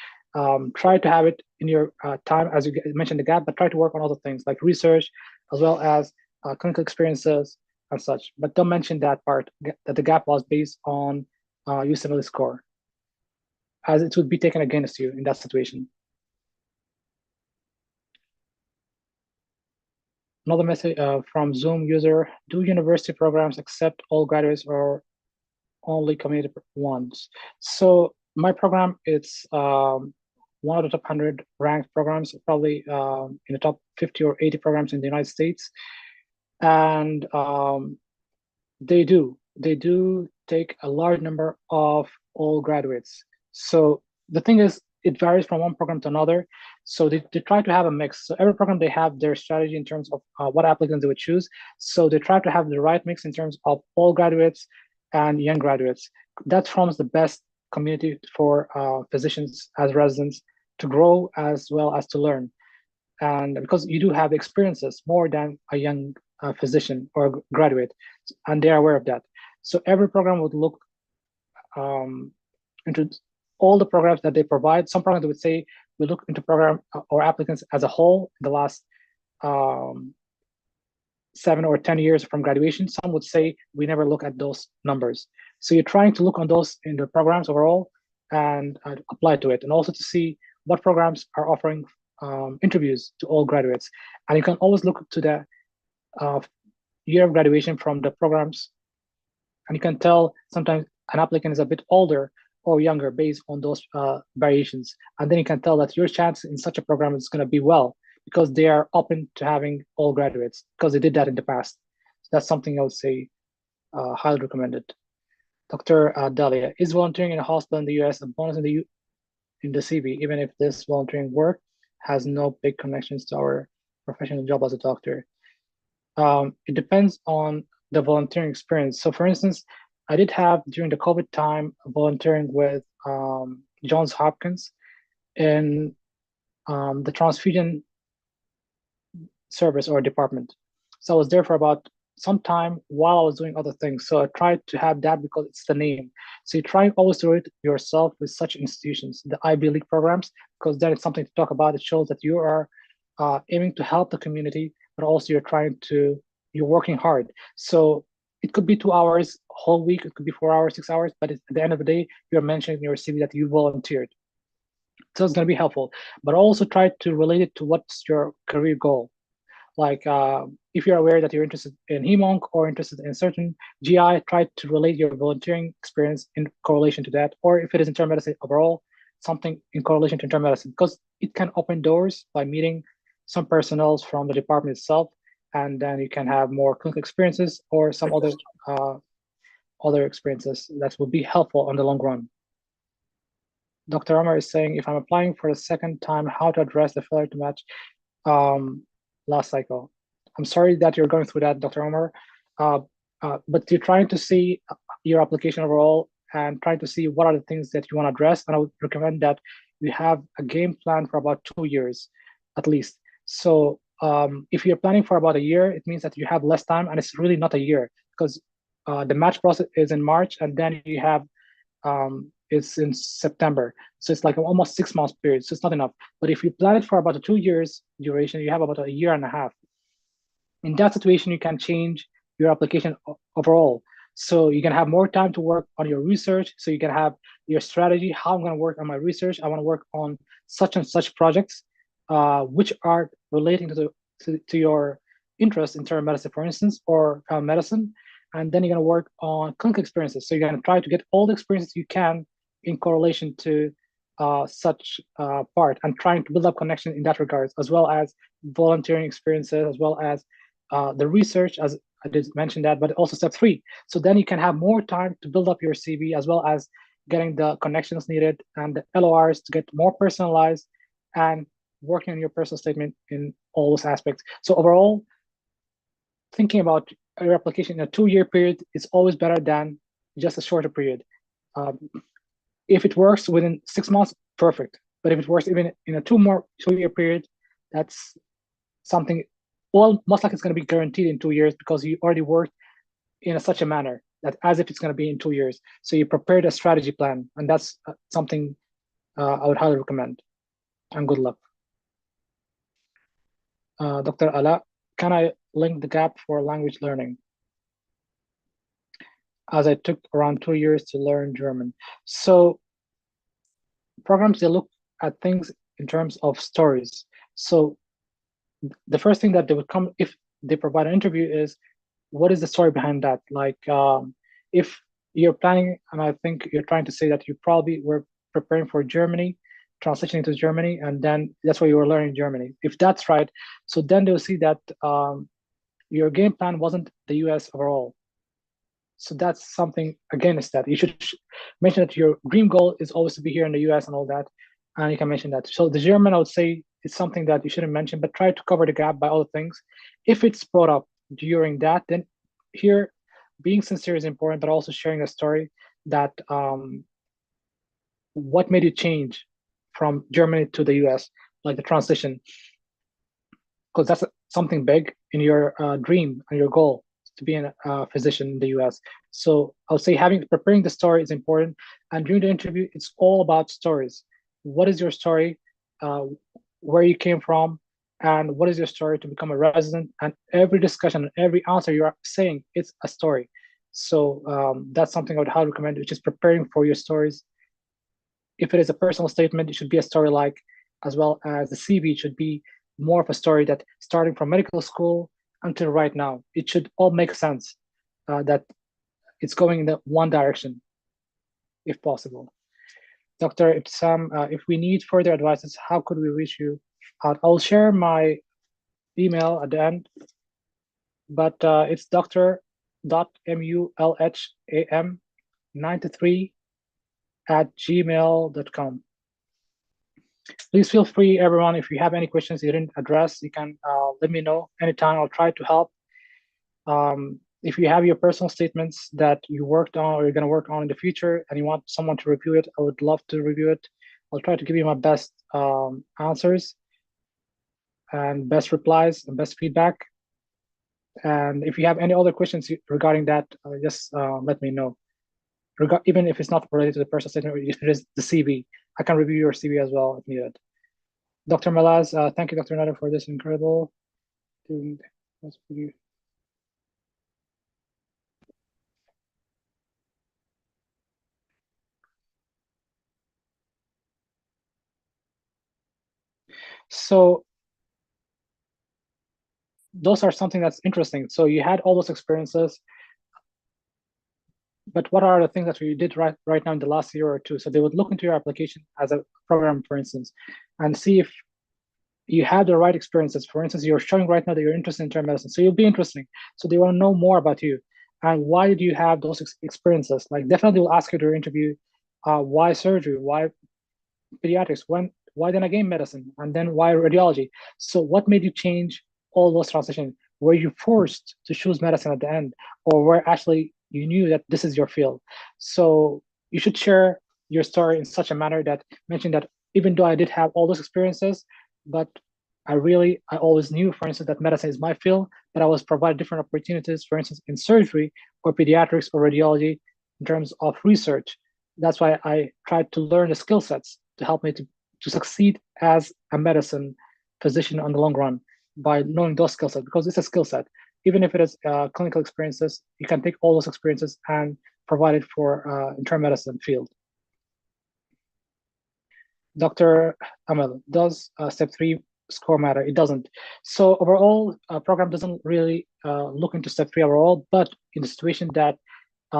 Try to have it in your time as you mentioned the gap, but try to work on other things like research, as well as clinical experiences and such. But don't mention that part, that the gap was based on USMLE score, as it would be taken against you in that situation. Another message from Zoom user: do university programs accept all graduates or only community ones? So my program, it's one of the top 100 ranked programs, probably in the top 50 or 80 programs in the United States. And they do take a large number of all graduates. So the thing is, it varies from one program to another. So they try to have a mix. So every program, they have their strategy in terms of what applicants they would choose. So they try to have the right mix in terms of all graduates and young graduates. That forms the best community for physicians as residents to grow as well as to learn. And because you do have experiences more than a young physician or graduate, and they're aware of that. So every program would look into all the programs that they provide. Some programs would say we look into program or applicants as a whole in the last 7 or 10 years from graduation. Some would say we never look at those numbers. So you're trying to look on those in the programs overall and apply to it, and also to see what programs are offering interviews to all graduates. And you can always look to the year of graduation from the programs, and you can tell sometimes an applicant is a bit older or younger based on those variations. And then you can tell that your chance in such a program is going to be well because they are open to having all graduates because they did that in the past. So that's something I would say highly recommended. Dr. Dalia, is volunteering in a hospital in the US a bonus in the CB, even if this volunteering work has no big connections to our professional job as a doctor? It depends on the volunteering experience. So for instance, I did have during the COVID time volunteering with Johns Hopkins in the transfusion service or department. So I was there for about some time while I was doing other things. So I tried to have that because it's the name. So you try always to rate yourself with such institutions, the Ivy League programs, because then it's something to talk about. It shows that you are aiming to help the community, but also you're working hard. So it could be 2 hours, whole week, it could be 4 hours, 6 hours, but at the end of the day, you're mentioning in your CV that you volunteered. So it's going to be helpful, but also try to relate it to what's your career goal. Like if you're aware that you're interested in hemonc or interested in certain GI, try to relate your volunteering experience in correlation to that. Or if it is internal medicine overall, something in correlation to internal medicine, because it can open doors by meeting some personnel from the department itself, and then you can have more clinical experiences or some other experiences that will be helpful on the long run. Dr. Omar is saying, if I'm applying for the second time, how to address the failure to match last cycle. I'm sorry that you're going through that, Dr. Omar, but you're trying to see your application overall and trying to see what are the things that you want to address. And I would recommend that you have a game plan for about 2 years, at least. So if you're planning for about a year, it means that you have less time, and it's really not a year because the match process is in March, and then you have it's in September. So it's like an almost 6 months period. So it's not enough. But if you plan it for about a 2 years duration, you have about a year and a half. In that situation, you can change your application overall. So you can have more time to work on your research. So you can have your strategy, how I'm going to work on my research. I want to work on such and such projects, which are relating to your interest in internal medicine, for instance, or medicine. And then you're going to work on clinical experiences. So you're going to try to get all the experiences you can in correlation to such part, and trying to build up connection in that regards, as well as volunteering experiences, as well as the research, as I did mention that, but also step 3. So then you can have more time to build up your CV, as well as getting the connections needed and the LORs to get more personalized and working on your personal statement in all those aspects. So overall, thinking about your application in a 2-year period is always better than just a shorter period. If it works within 6 months, perfect. But if it works even in a 2-year period, that's something, well, most likely it's going to be guaranteed in 2 years because you already worked in such a manner that as if it's going to be in 2 years. So you prepared a strategy plan, and that's something I would highly recommend. And good luck. Dr. Alaa, can I link the gap for language learning? As I took around 2 years to learn German. So programs, they look at things in terms of stories. So the first thing that they would come if they provide an interview is, what is the story behind that? Like if you're planning, and I think you're trying to say that you probably were preparing for Germany, transitioning to Germany, and then that's why you were learning Germany. If that's right, so then they'll see that your game plan wasn't the US overall. So that's something against that. You should mention that your dream goal is always to be here in the US and all that. And you can mention that. So the German, I would say, is something that you shouldn't mention, but try to cover the gap by other things. If it's brought up during that, then here being sincere is important, but also sharing a story that what made you change from Germany to the US, like the transition, because that's something big in your dream and your goal to be a physician in the US. So I would say preparing the story is important. And during the interview, it's all about stories. What is your story? Where you came from? And what is your story to become a resident? And every discussion, every answer you are saying, it's a story. So that's something I would highly recommend, which is preparing for your stories. If it is a personal statement, it should be a story like, as well as the CV should be more of a story that starting from medical school until right now. It should all make sense that it's going in the one direction, if possible. Dr. Ibsam, if we need further advices, how could we reach you out? I'll share my email at the end, but it's dr.mulham93@gmail.com. Please feel free, everyone, if you have any questions you didn't address, you can let me know anytime. I'll try to help. If you have your personal statements that you worked on or you're going to work on in the future and you want someone to review it, I would love to review it. I'll try to give you my best answers and best replies and best feedback. And if you have any other questions regarding that, just let me know. Even if it's not related to the personal statement, if it is the CV, I can review your CV as well if needed. Dr. Malaz, thank you, Dr. Nader, for this incredible. So those are something that's interesting. So you had all those experiences, but what are the things that you did right now in the last year or two? So they would look into your application as a program, for instance, and see if you have the right experiences. For instance, you're showing right now that you're interested in internal medicine, so you'll be interesting. So they want to know more about you and why did you have those experiences. Like definitely will ask you to interview, why surgery, why pediatrics, why then again medicine, and then why radiology. So what made you change all those transitions? Were you forced to choose medicine at the end, or were actually you knew that this is your field? So you should share your story in such a manner that mention that even though I did have all those experiences, but I always knew, for instance, that medicine is my field, but I was provided different opportunities, for instance, in surgery or pediatrics or radiology in terms of research. That's why I tried to learn the skill sets to help me to succeed as a medicine physician on the long run by knowing those skill sets, because it's a skill set. Even if it is clinical experiences, you can take all those experiences and provide it for internal medicine field. Dr. Amal, does step 3 score matter? It doesn't. So overall, program doesn't really look into step 3 overall, but in the situation that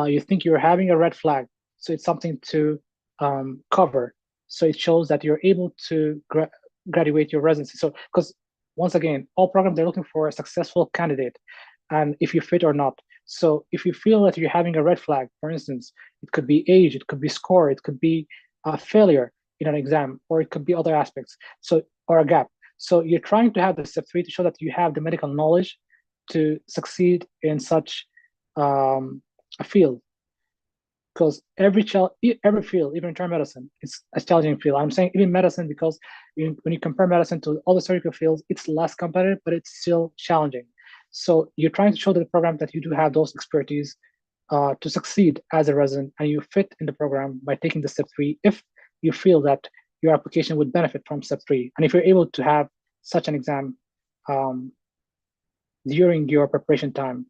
you think you're having a red flag, so it's something to cover. So it shows that you're able to graduate your residency. So because once again, all programs, they're looking for a successful candidate and if you fit or not. So if you feel that you're having a red flag, for instance, it could be age, it could be score, it could be a failure in an exam, or it could be other aspects, so or a gap. So you're trying to have the step 3 to show that you have the medical knowledge to succeed in such a field, because every field, even internal medicine, it's a challenging field. I'm saying even medicine because when you compare medicine to other surgical fields, it's less competitive, but it's still challenging. So you're trying to show to the program that you do have those expertise to succeed as a resident, and you fit in the program by taking the step 3 if you feel that your application would benefit from step 3, and if you're able to have such an exam during your preparation time.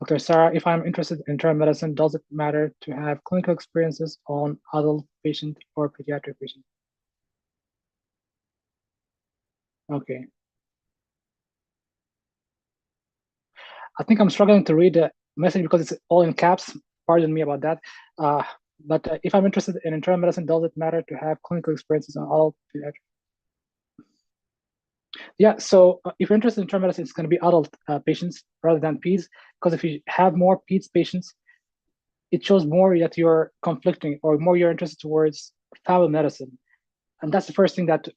Dr. Sarah, if I'm interested in internal medicine, does it matter to have clinical experiences on adult patient or pediatric patient? Okay. I think I'm struggling to read the message because it's all in caps. Pardon me about that. But if I'm interested in internal medicine, does it matter to have clinical experiences on adult pediatric? Yeah, so if you're interested in internal medicine, it's going to be adult patients rather than peds, because if you have more peds patients, it shows more that you're conflicting or more you're interested towards family medicine. And that's the first thing that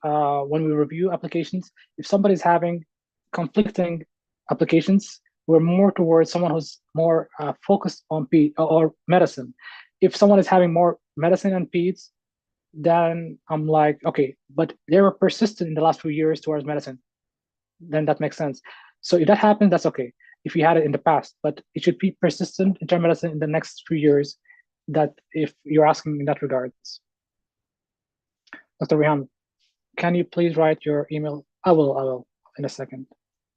when we review applications, if somebody's having conflicting applications, we're more towards someone who's more focused on ped or medicine. If someone is having more medicine and peds, then I'm like, okay, but they were persistent in the last few years towards medicine, then that makes sense. So if that happens, that's okay. If you had it in the past, but it should be persistent in internal medicine in the next few years. That if you're asking in that regards, Dr. Rihan, can you please write your email? I will in a second.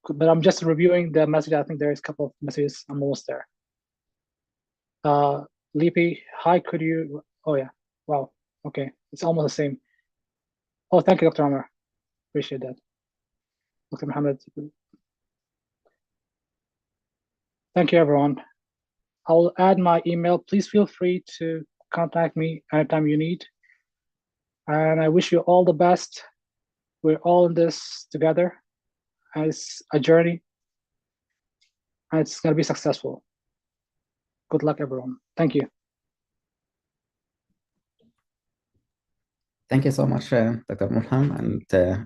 But I'm just reviewing the message. I think there is a couple of messages. I'm almost there. Lipi, hi, could you? Oh yeah, wow. Okay, it's almost the same. Oh, thank you, Dr. Amar. Appreciate that. Dr. Mohammed. Thank you, everyone. I'll add my email. Please feel free to contact me anytime you need. And I wish you all the best. We're all in this together. And it's a journey, and it's going to be successful. Good luck, everyone. Thank you. Thank you so much, Dr. Mulham, and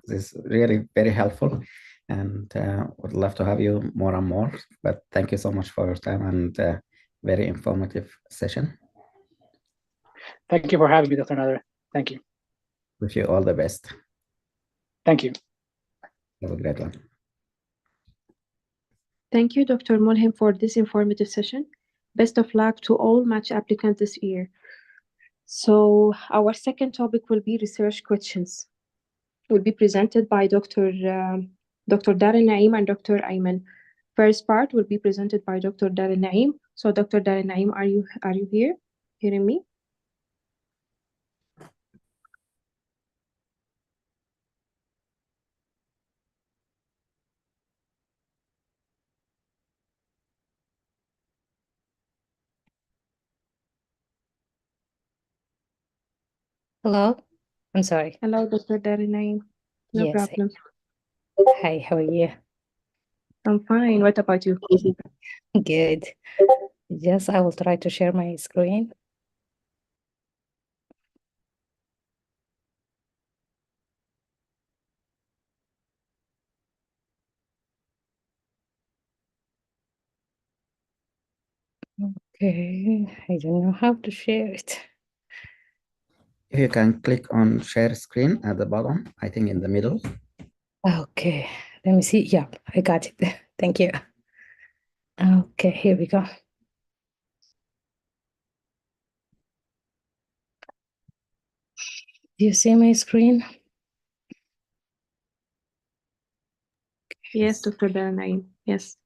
this is really very helpful, and would love to have you more and more, but thank you so much for your time and very informative session. Thank you for having me, Dr. Nader. Thank you. Wish you all the best. Thank you. Have a great one. Thank you, Dr. Mulham, for this informative session. Best of luck to all match applicants this year. So our second topic will be research questions. Will be presented by Dr. Daralnaem and Dr. Ayman. First part will be presented by Dr. Daralnaem. So Dr. Daralnaem, are you here? Hearing me? Hello, I'm sorry. Hello, Dr. Daralnaem. No Yes. problem. Hi, how are you? I'm fine. What about you? Good. Yes, I will try to share my screen. Okay, I don't know how to share it. If you can click on share screen at the bottom, I think in the middle. Okay, let me see. Yeah, I got it. Thank you. Okay, here we go. Do you see my screen? Yes, Dr. Daralnaem. Yes.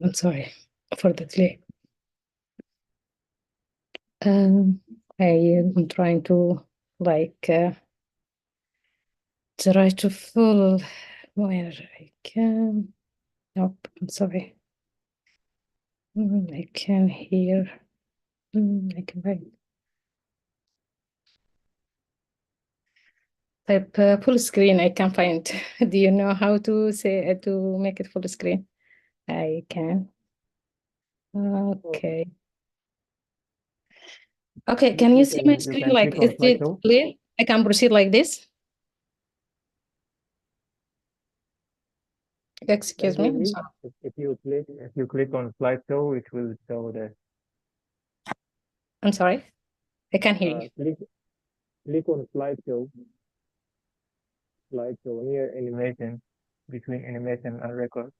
I'm sorry for the delay. I am trying to try to follow where I can. Nope, I'm sorry. I can hear. I can write. Type full screen. I can find. Do you know how to say to make it full screen? I can. Okay. Okay. Can you see my screen? Like, is it clear? I can proceed like this. Excuse me. I'm sorry. If you click on slideshow, it will show the. I'm sorry. I can't hear you. Click on slideshow. Slideshow near animation, between animation and record.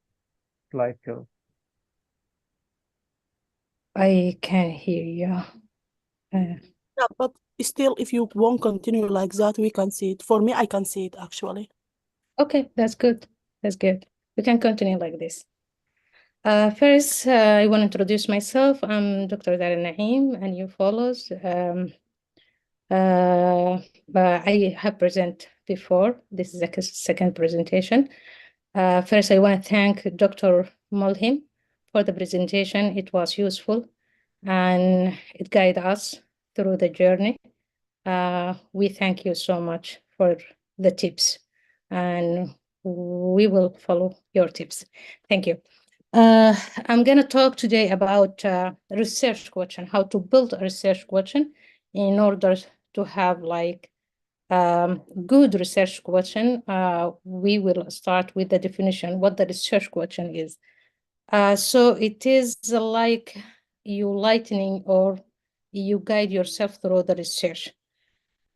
Slideshow. I can hear you. Yeah, but still, if you won't continue like that, we can see it. For me, I can see it actually. Okay, that's good. That's good. We can continue like this. First, I want to introduce myself. I'm Dr. Daralnaem, and you follows. But I have presented before. This is a second presentation. First, I want to thank Dr. Mulham for the presentation. It was useful, and it guided us through the journey. We thank you so much for the tips, and we will follow your tips. Thank you. I'm going to talk today about research question, how to build a research question in order to have good research question. We will start with the definition, what the research question is. So it is like you lightening or you guide yourself through the research.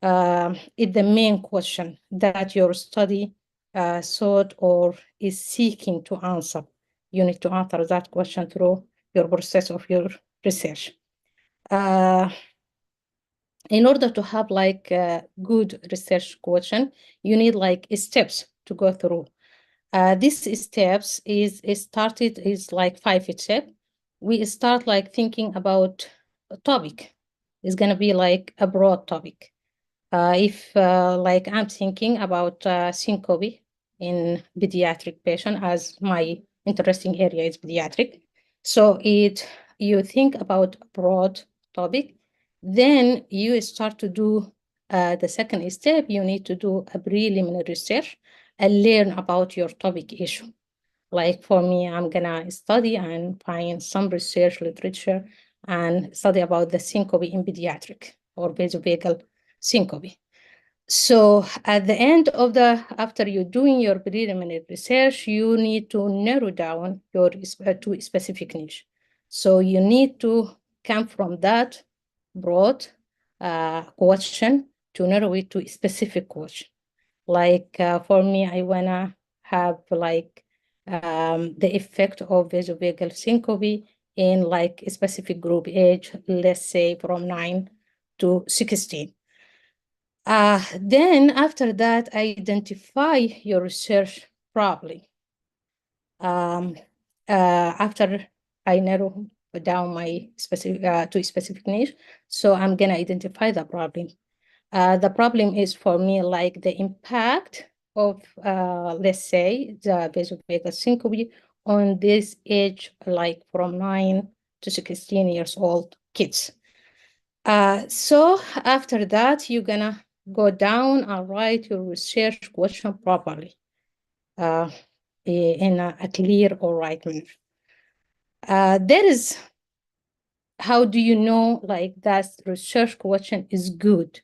It's the main question that your study sought or is seeking to answer. you need to answer that question through your process of your research. In order to have like a good research question, you need like steps to go through. These steps is like 5 steps. We start like thinking about a topic. It's gonna be like a broad topic. If like I'm thinking about syncope in pediatric patient, as my interesting area is pediatric. So you think about a broad topic, then you start to do the second step. You need to do a preliminary research and learn about your topic issue. Like for me, I'm gonna study and find some research literature and study about the syncope in pediatric or vasovagal syncope. So at the end of after you're doing your preliminary research, you need to narrow down your to a specific niche. So you need to come from that broad question to narrow it to a specific question. Like for me, I wanna have like the effect of vasovagal syncope in like a specific group age, let's say from 9 to 16. Then after that, identify your research problem. After I narrow down my specific to a specific niche, so I'm gonna identify the problem. The problem is for me like the impact of let's say the vasovagal syncope on this age, like from 9 to 16 years old kids. So after that, you're gonna go down and write your research question properly in a clear or right manner. There is, how do you know like that research question is good?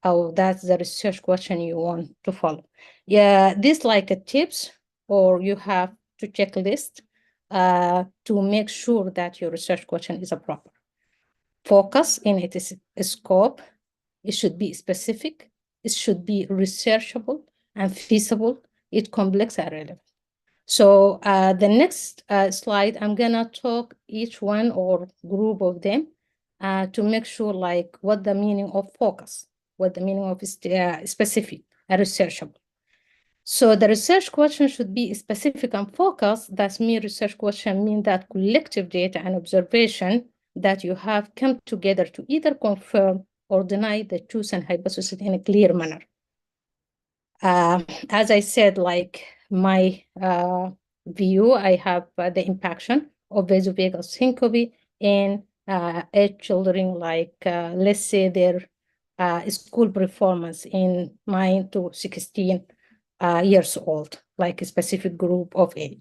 Or that's the research question you want to follow? Yeah, this like a tips, or you have to checklist to make sure that your research question is a proper. Focus in its scope. It should be specific, it should be researchable and feasible, it's complex and relevant. So the next slide, I'm gonna talk each one or group of them to make sure like what the meaning of focus, what the meaning of specific and researchable. So the research question should be specific and focused. That's mean research question mean that collective data and observation that you have come together to either confirm or deny the chosen hypothesis in a clear manner. As I said, like my view, I have the impaction of vasovagal syncope in children, like let's say their school performance in 9 to 16 years old, like a specific group of age.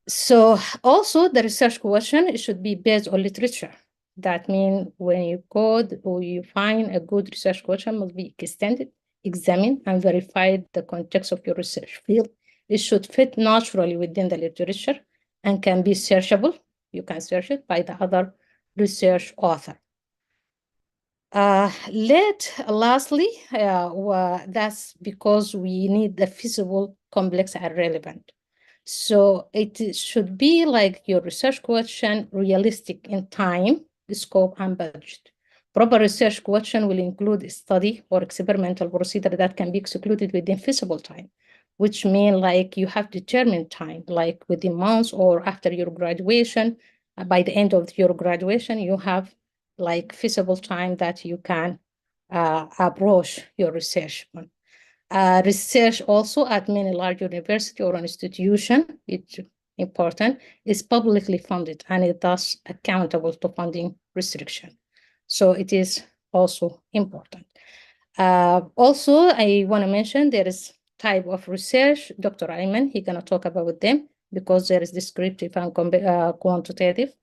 So also the research question should be based on literature. That means when you code or you find a good research question must be extended, examined, and verified the context of your research field. It should fit naturally within the literature and can be searchable. You can search it by the other research author. Lastly, that's because we need the feasible, complex, and relevant. So it should be like your research question, realistic in time, scope, and budget. Proper research question will include a study or experimental procedure that can be executed within feasible time, which means like you have determined time, like within months or after your graduation. By the end of your graduation, you have like feasible time that you can approach your research on. Research also at many large university or institution, it's important, is publicly funded and it thus accountable to funding restriction. So it is also important. Also, I want to mention there is type of research. Dr. Ayman, he's gonna talk about them because there is descriptive and quantitative.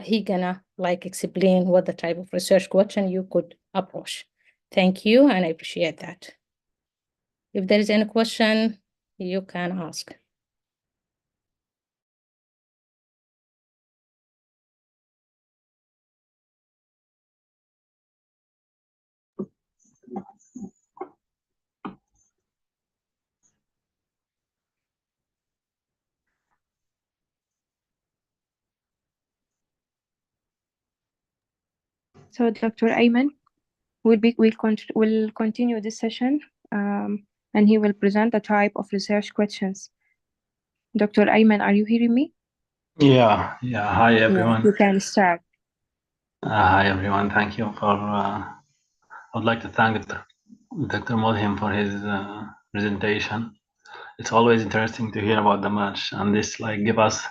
He gonna like explain what the type of research question you could approach. Thank you, and I appreciate that. If there is any question, you can ask. So Dr. Ayman will continue this session, and he will present a type of research questions. Dr. Ayman, are you hearing me? Yeah. Hi, everyone. You can start. Hi, everyone. Thank you for. I would like to thank Dr. Mulham for his presentation. It's always interesting to hear about the match, and this give us,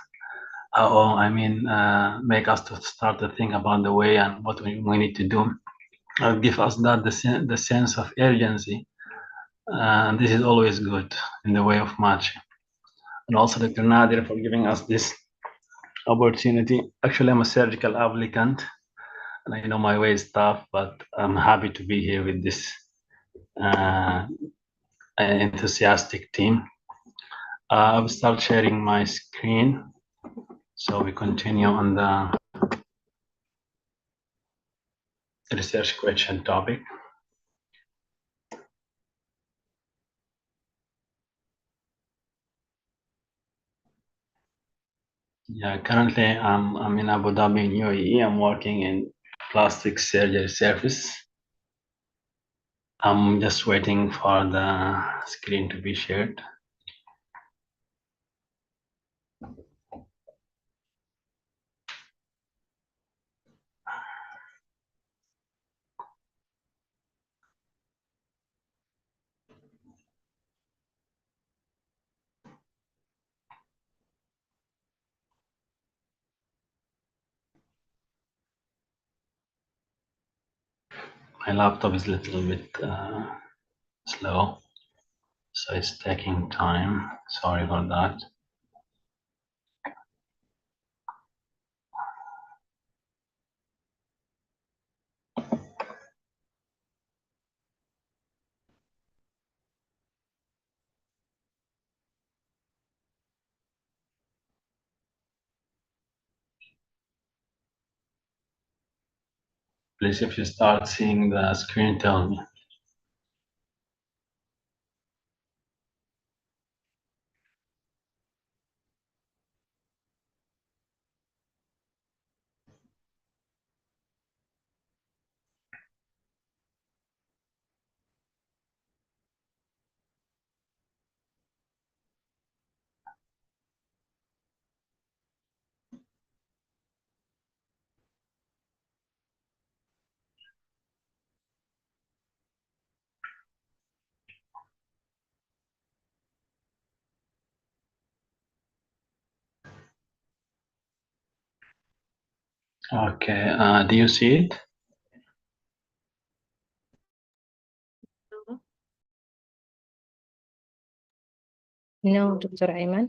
make us to start to think about the way and what we need to do. Give us that the sense of urgency, and this is always good in the way of match. And also Dr. Nadir for giving us this opportunity. Actually, I'm a surgical applicant, and I know my way is tough, but I'm happy to be here with this enthusiastic team. I'll start sharing my screen, so we continue on the research question topic. Yeah, currently I'm in Abu Dhabi, in UAE. I'm working in plastic surgery service. I'm just waiting for the screen to be shared. My laptop is a little bit slow, so it's taking time. Sorry for that. Please, if you start seeing the screen, tell me. Okay, do you see it? No, Dr. Ayman.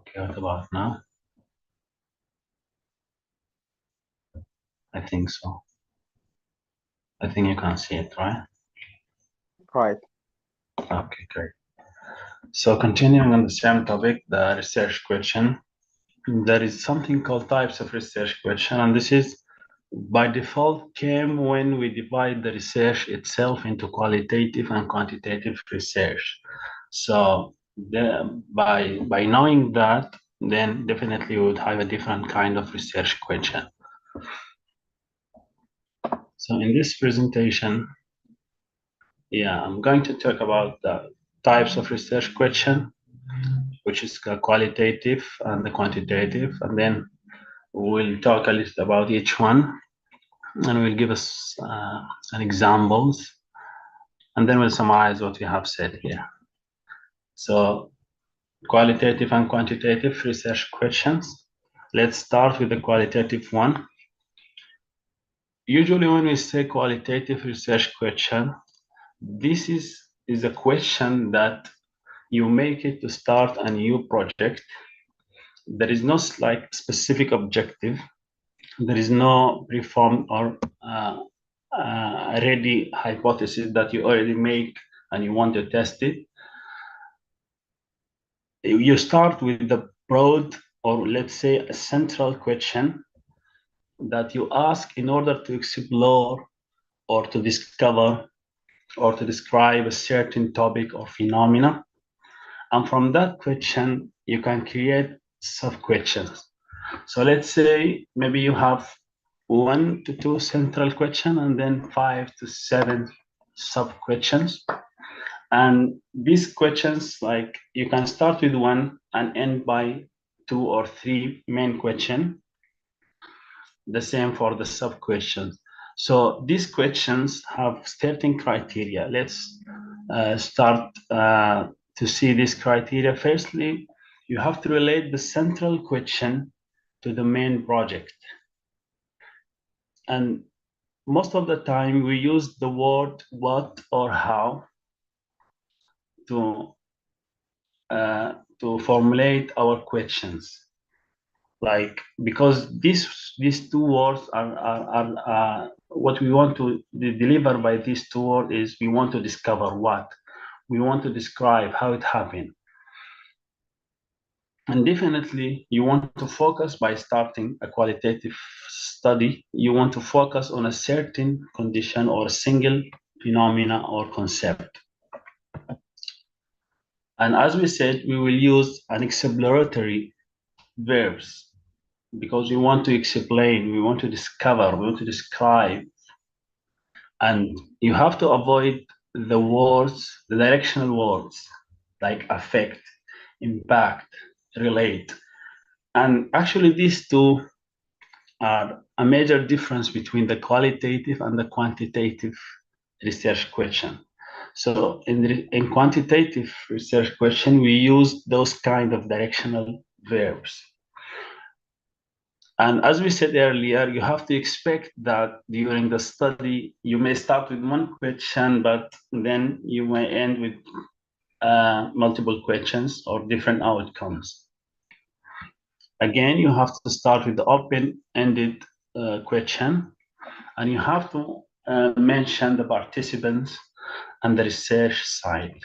Okay, what about now? I think so. I think you can see it, right? Right. Okay, great. So continuing on the same topic, the research question, there is something called types of research question, and this is by default came when we divide the research itself into qualitative and quantitative research. So by knowing that, then definitely we would have a different kind of research question. So in this presentation, I'm going to talk about the types of research question, which is qualitative and the quantitative, and then we'll talk a little about each one, and we'll give us an examples, and then we'll summarize what we have said here. So qualitative and quantitative research questions. Let's start with the qualitative one. Usually when we say qualitative research question, this is a question that you make it to start a new project. There is no specific objective. There is no preformed or ready hypothesis that you already make and you want to test it, you start with the broad, or let's say a central question that you ask in order to explore or to discover or to describe a certain topic or phenomena. And from that question, you can create sub-questions. So let's say maybe you have 1 to 2 central questions and then 5 to 7 sub-questions. And these questions, like you can start with 1 and end by 2 or 3 main questions. The same for the sub-questions. So these questions have certain criteria. Let's start to see this criteria. Firstly, you have to relate the central question to the main project. And most of the time we use the word what or how to formulate our questions. Like, because these two words are what we want to deliver by these two words is we want to discover what, we want to describe how it happened. And definitely you want to focus by starting a qualitative study, you want to focus on a certain condition or a single phenomena or concept. And as we said, we will use an exploratory verbs because we want to explain, we want to discover, we want to describe. And you have to avoid the words, the directional words, like affect, impact, relate. And actually these two are a major difference between the qualitative and the quantitative research question. So in quantitative research question, we use those kind of directional verbs. And as we said earlier, you have to expect that during the study, you may start with one question, but then you may end with multiple questions or different outcomes. Again, you have to start with the open-ended question, and you have to mention the participants and the research site.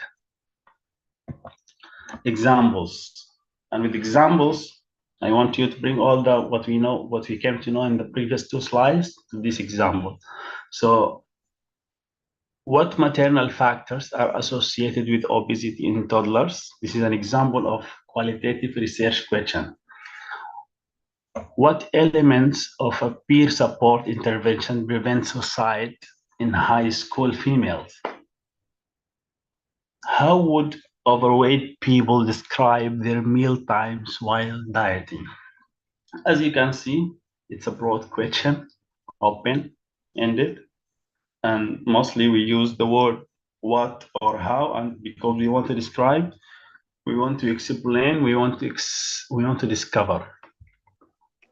Examples. And with examples, I want you to bring all the what we came to know in the previous 2 slides to this example. So what maternal factors are associated with obesity in toddlers? This is an example of qualitative research question. What elements of a peer support intervention prevent suicide in high school females? How would overweight people describe their meal times while dieting? As you can see, it's a broad question, open-ended, and mostly we use the word what or how, and because we want to describe, we want to explain, we want to discover.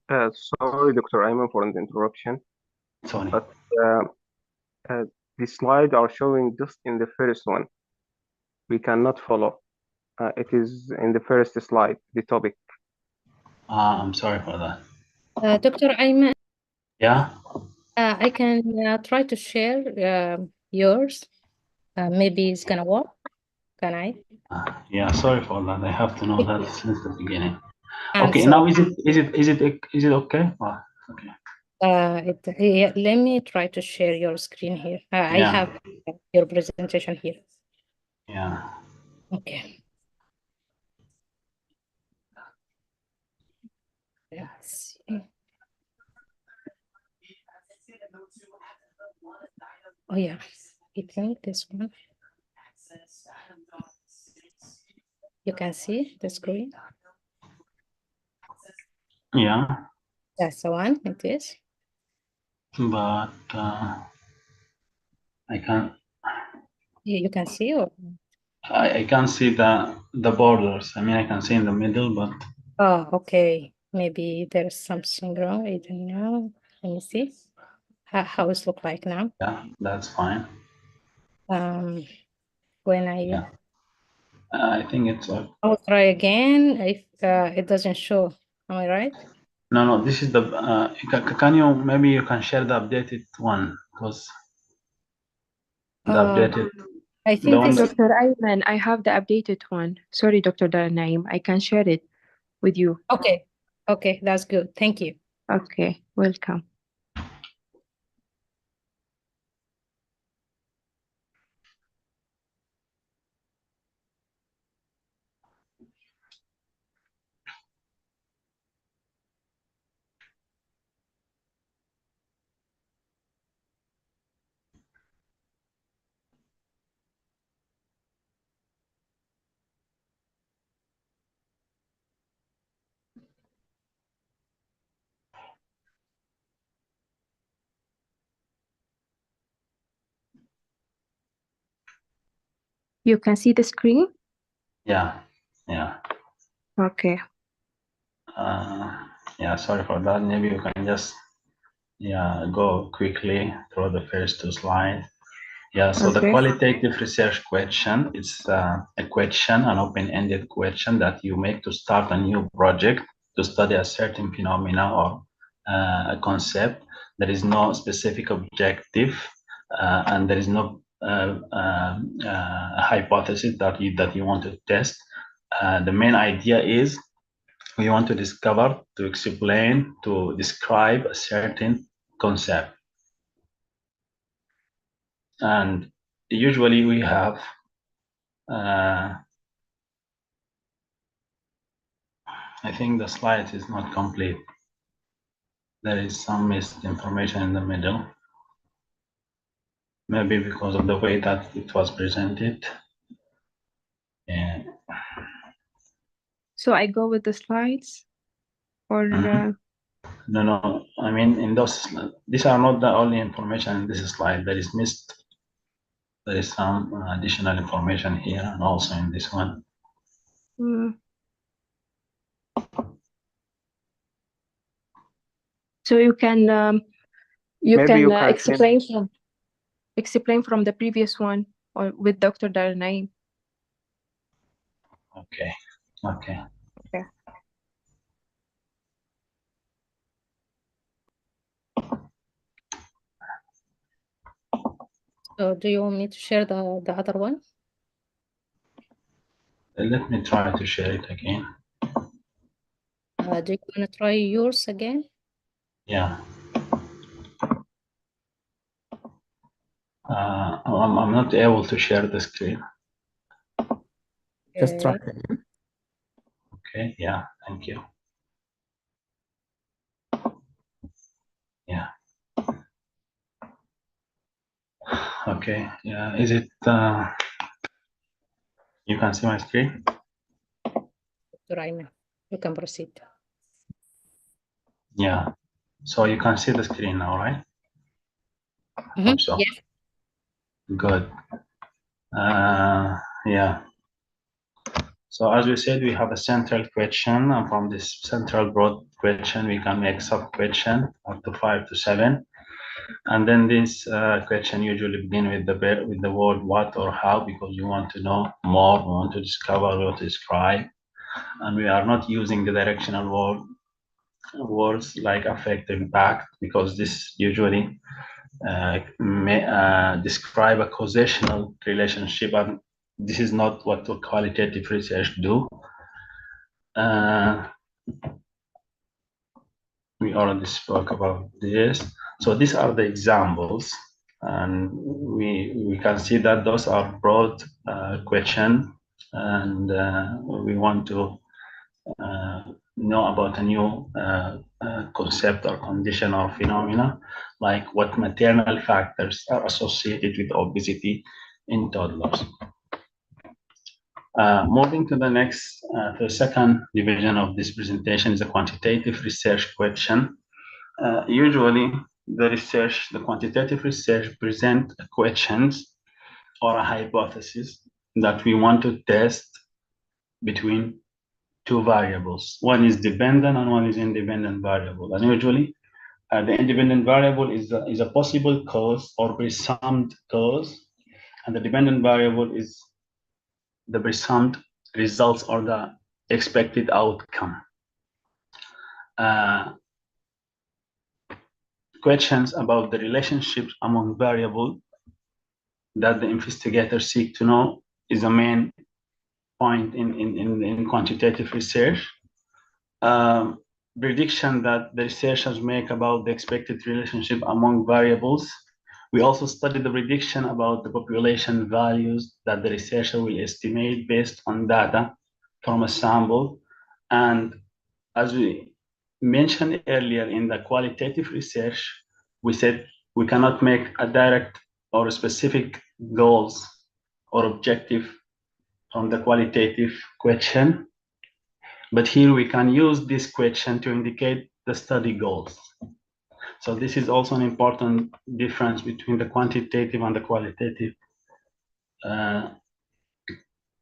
Sorry, Dr. Ayman, for the interruption. Sorry. But the slides are showing just in the first one. We cannot follow. It is in the first slide, the topic. I'm sorry for that. Dr. Ayman, Yeah. I can try to share yours. Maybe it's gonna work. Can I? Yeah, sorry for that. I have to know that since the beginning. I'm Okay, sorry. now is it okay? Oh, okay. Yeah, let me try to share your screen here. I Yeah. have your presentation here. Yeah. Okay. Let's see. Oh yeah, I think this one. You can see the screen. Yeah. That's the one. It is. But I can't. You can see, or I can't see the borders. I mean, I can see in the middle, but. oh, okay. Maybe there's something wrong. I don't know. Let me see how it look like now. Yeah, that's fine. When I Yeah. I think it's. I'll try again if it doesn't show. Am I right? No. This is the. Can you maybe you can share the updated one because the updated. I think this is Dr. Ayman, I have the updated one. Sorry, Dr. Daralnaem, I can share it with you. okay. Okay, that's good. Thank you. Okay, welcome. You can see the screen? Yeah, yeah. Okay. Yeah, sorry for that. Maybe you can just go quickly through the first two slides. Yeah, so the Okay. qualitative research question is a question, an open-ended question that you make to start a new project to study a certain phenomena or a concept. There is no specific objective and there is no hypothesis that you want to test. The main idea is we want to discover, to explain, to describe a certain concept. And usually we have I think the slide is not complete. There is some missed information in the middle. Maybe because of the way that it was presented. And So I go with the slides or no, I mean in these are not the only information in this slide. There is some additional information here and also in this one. So you can Maybe you can explain from the previous one or with Dr. Daralnaem. Okay. Okay. So do you want me to share the other one? Let me try to share it again. Do you want to try yours again? Yeah. I'm not able to share the screen. Just try. Okay, yeah, thank you. Yeah. Okay, yeah, is it, you can see my screen? Dr. Ayman, you can proceed. Yeah, so you can see the screen now, right? Hope so. Yes. Good. Yeah. So as we said, we have a central question, and from this central broad question, we can make sub-question up to 5 to 7. And then this question usually begin with the word what or how, because you want to know more, we want to discover, we want to describe, and we are not using the directional words like affect, impact, because this usually may describe a causational relationship, and this is not what the qualitative research do. We already spoke about this. So these are the examples, and we can see that those are broad question, and we want to know about a new concept or condition or phenomena, like what maternal factors are associated with obesity in toddlers. Moving to the next, the second division of this presentation is a quantitative research question. Usually, the quantitative research present questions or a hypothesis that we want to test between two variables. One is dependent and one is independent variable. And usually, the independent variable is a possible cause or presumed cause, and the dependent variable is the presumed results or the expected outcome. Questions about the relationships among variables that the investigators seek to know is a main point in quantitative research. Prediction that the researchers make about the expected relationship among variables. We also study the prediction about the population values that the researcher will estimate based on data from a sample. And as we mentioned earlier in the qualitative research, we said we cannot make a direct or specific goals or objective from the qualitative question. But here we can use this question to indicate the study goals. So this is also an important difference between the quantitative and the qualitative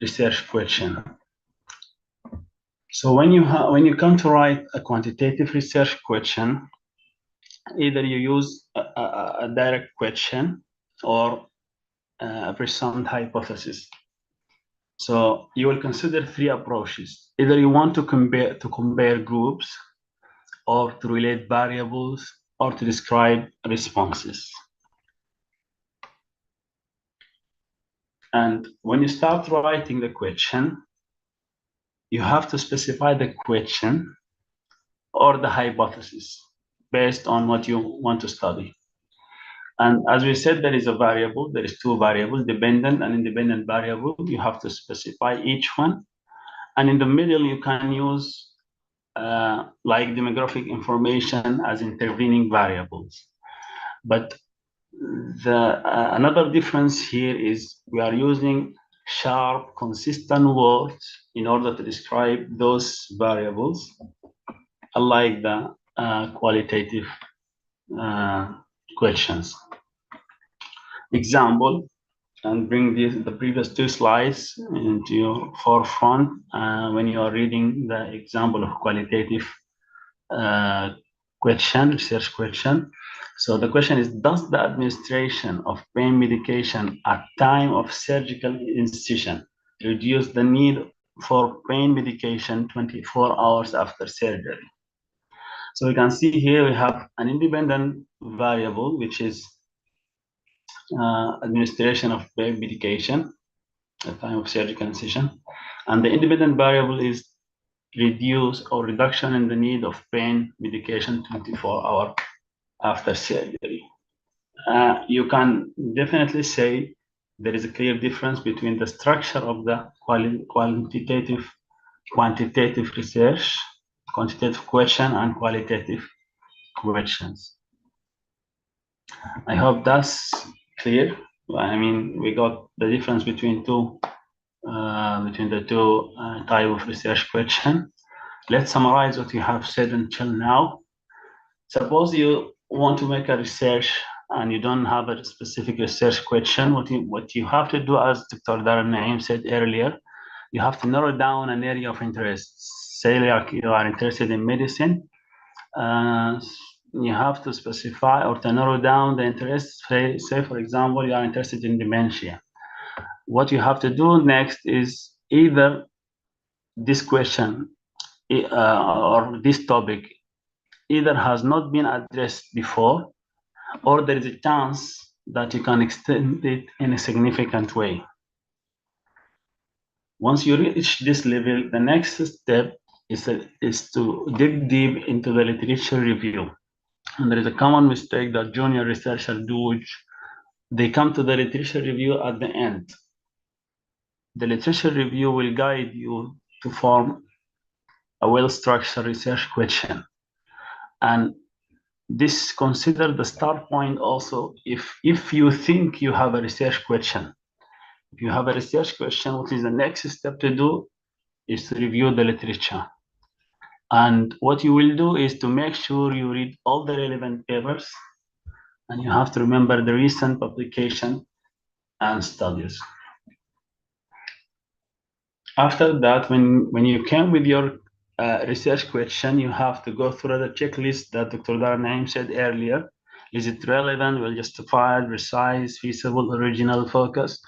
research question. So when you come to write a quantitative research question, either you use a direct question or a presumed hypothesis. So you will consider three approaches. Either you want to compare groups, or to relate variables, or to describe responses. And when you start writing the question, you have to specify the question or the hypothesis based on what you want to study. And as we said, there is a variable, there is two variables, dependent and independent variable. You have to specify each one. And in the middle, you can use like demographic information as intervening variables. But another difference here is we are using sharp, consistent words in order to describe those variables, unlike the qualitative questions. Example, and bring the previous two slides into your forefront when you are reading the example of qualitative question, research question. So the question is, does the administration of pain medication at time of surgical incision reduce the need for pain medication 24 hours after surgery? So we can see here we have an independent variable, which is administration of pain medication at time of surgical incision. And the independent variable is reduction in the need of pain medication 24 hours after surgery. You can definitely say there is a clear difference between the structure of the quantitative research, quantitative question, and qualitative questions. I hope that's clear. I mean, we got the difference between the two type of research question. Let's summarize what you have said until now. Suppose you want to make a research and you don't have a specific research question. What you have to do, as Dr. Daralnaem said earlier, you have to narrow down an area of interest. Say you are interested in medicine. You have to specify or to narrow down the interest. Say, for example, you are interested in dementia. What you have to do next is either this question or this topic either has not been addressed before, or there is a chance that you can extend it in a significant way. Once you reach this level, the next step is to dig deep into the literature review. And there is a common mistake that junior researchers do, which they come to the literature review at the end. The literature review will guide you to form a well-structured research question. And this consider the start point also if you think you have a research question. If you have a research question, what is the next step to do is to review the literature. And what you will do is to make sure you read all the relevant papers, and you have to remember the recent publication and studies. After that, when you came with your research question, you have to go through the checklist that Dr. Daralnaem said earlier. Is it relevant, well justified, precise, feasible, original, focus?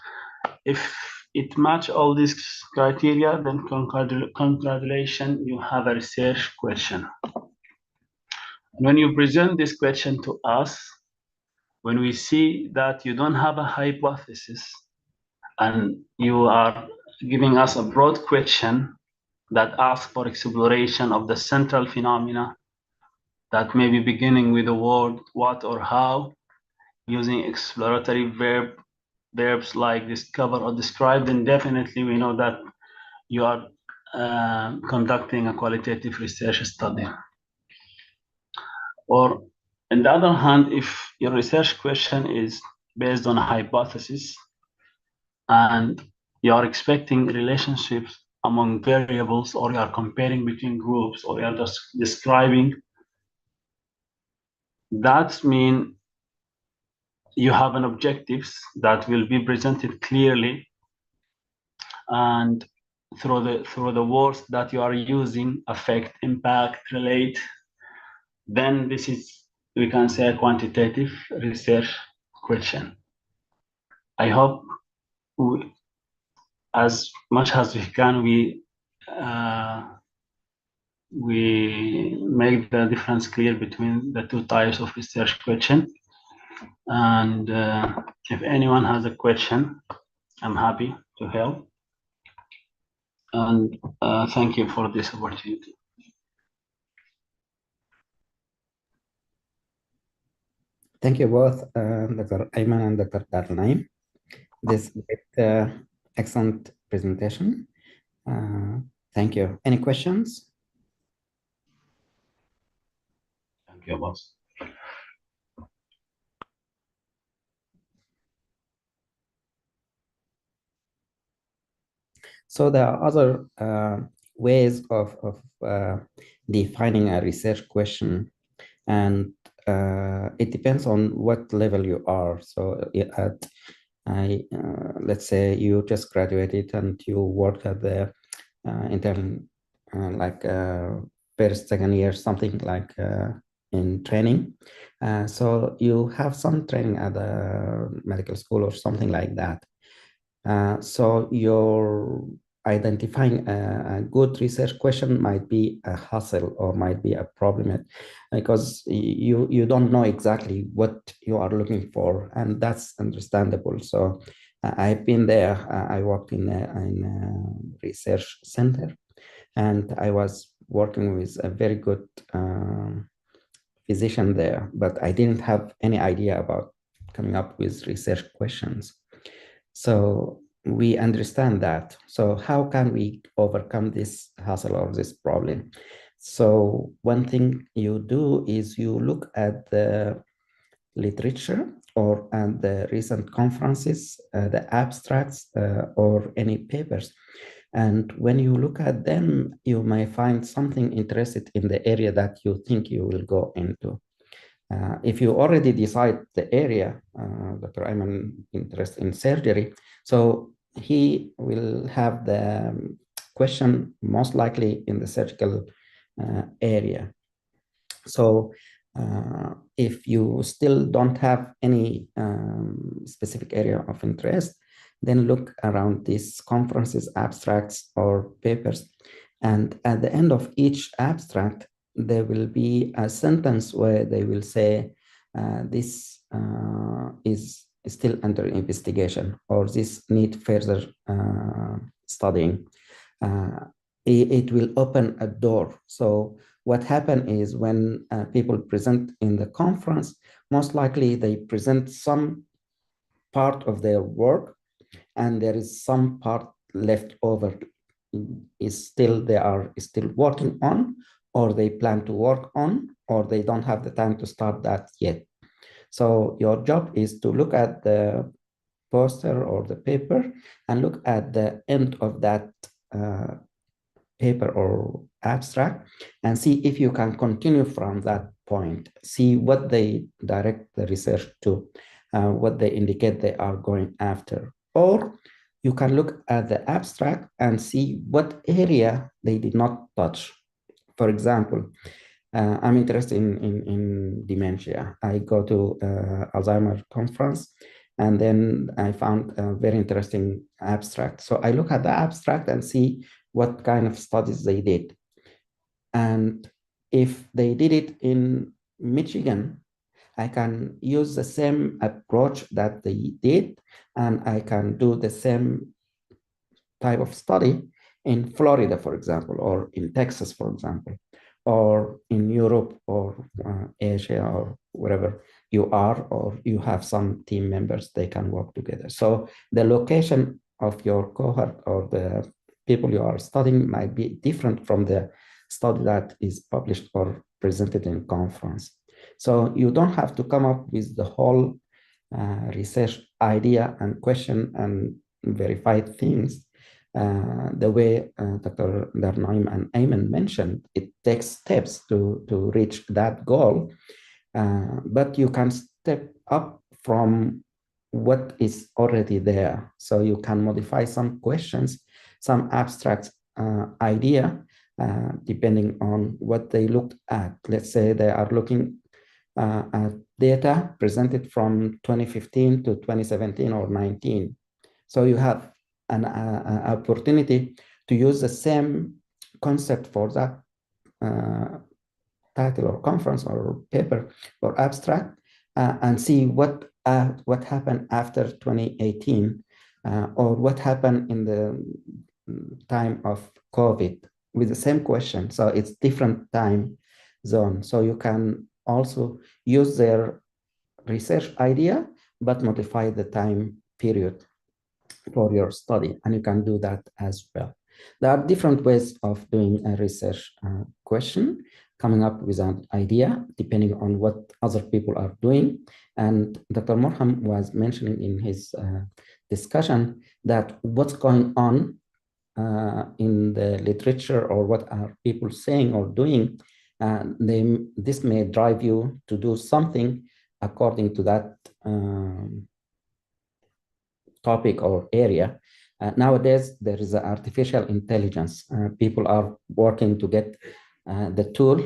If it matches all these criteria, then congratulations, you have a research question. And when you present this question to us, when we see that you don't have a hypothesis and you are giving us a broad question that asks for exploration of the central phenomena that may be beginning with the word what or how, using exploratory verbs like discover or describe, then definitely we know that you are conducting a qualitative research study. Or on the other hand, if your research question is based on a hypothesis and you are expecting relationships among variables, or you are comparing between groups, or you are just describing, that means you have an objectives that will be presented clearly, and through the words that you are using, affect, impact, relate, then this is, we can say, a quantitative research question. I hope as much as we can, we make the difference clear between the two types of research question. And if anyone has a question, I'm happy to help. And thank you for this opportunity. Thank you both, Dr. Ayman and Dr. Daralnaem. This excellent presentation. Thank you. Any questions? Thank you, boss. So there are other ways of defining a research question, and it depends on what level you are. So let's say you just graduated and you work at the intern, like first, second year, something like in training. So you have some training at a medical school or something like that. So you're identifying a good research question might be a hassle or might be a problem, because you don't know exactly what you are looking for, and that's understandable. So I've been there. I worked in a research center, and I was working with a very good physician there, but I didn't have any idea about coming up with research questions. So we understand that. So how can we overcome this hassle or this problem? So one thing you do is you look at the literature or at the recent conferences, the abstracts or any papers. And when you look at them, you may find something interested in the area that you think you will go into. If you already decide the area, Dr. Ayman interested in surgery, so he will have the question most likely in the surgical area. So if you still don't have any specific area of interest, then look around these conferences, abstracts, or papers. And at the end of each abstract, there will be a sentence where they will say, this is still under investigation, or this need further studying. It will open a door. So what happens is when people present in the conference, most likely they present some part of their work, and there is some part left over they are still working on, or they plan to work on, or they don't have the time to start that yet. So your job is to look at the poster or the paper and look at the end of that paper or abstract and see if you can continue from that point, see what they direct the research to, what they indicate they are going after. Or you can look at the abstract and see what area they did not touch. For example, I'm interested in dementia. I go to Alzheimer's conference, and then I found a very interesting abstract. So I look at the abstract and see what kind of studies they did. And if they did it in Michigan, I can use the same approach that they did, and I can do the same type of study in Florida, for example, or in Texas, for example, or in Europe or Asia or wherever you are, or you have some team members, they can work together. So the location of your cohort or the people you are studying might be different from the study that is published or presented in conference. So you don't have to come up with the whole research idea and question and verify things. The way Dr. Daralnaem and Ayman mentioned, it takes steps to reach that goal, but you can step up from what is already there. So you can modify some questions, some abstract idea, depending on what they looked at. Let's say they are looking at data presented from 2015 to 2017 or 19. So you have an opportunity to use the same concept for that title or conference or paper or abstract and see what happened after 2018 or what happened in the time of COVID with the same question. So it's different time zone. So you can also use their research idea, but modify the time period for your study, and you can do that as well. There are different ways of doing a research question, coming up with an idea depending on what other people are doing. And Dr. Mulham was mentioning in his discussion that what's going on in the literature or what are people saying or doing, this may drive you to do something according to that topic or area. Nowadays, there is artificial intelligence. People are working to get the tool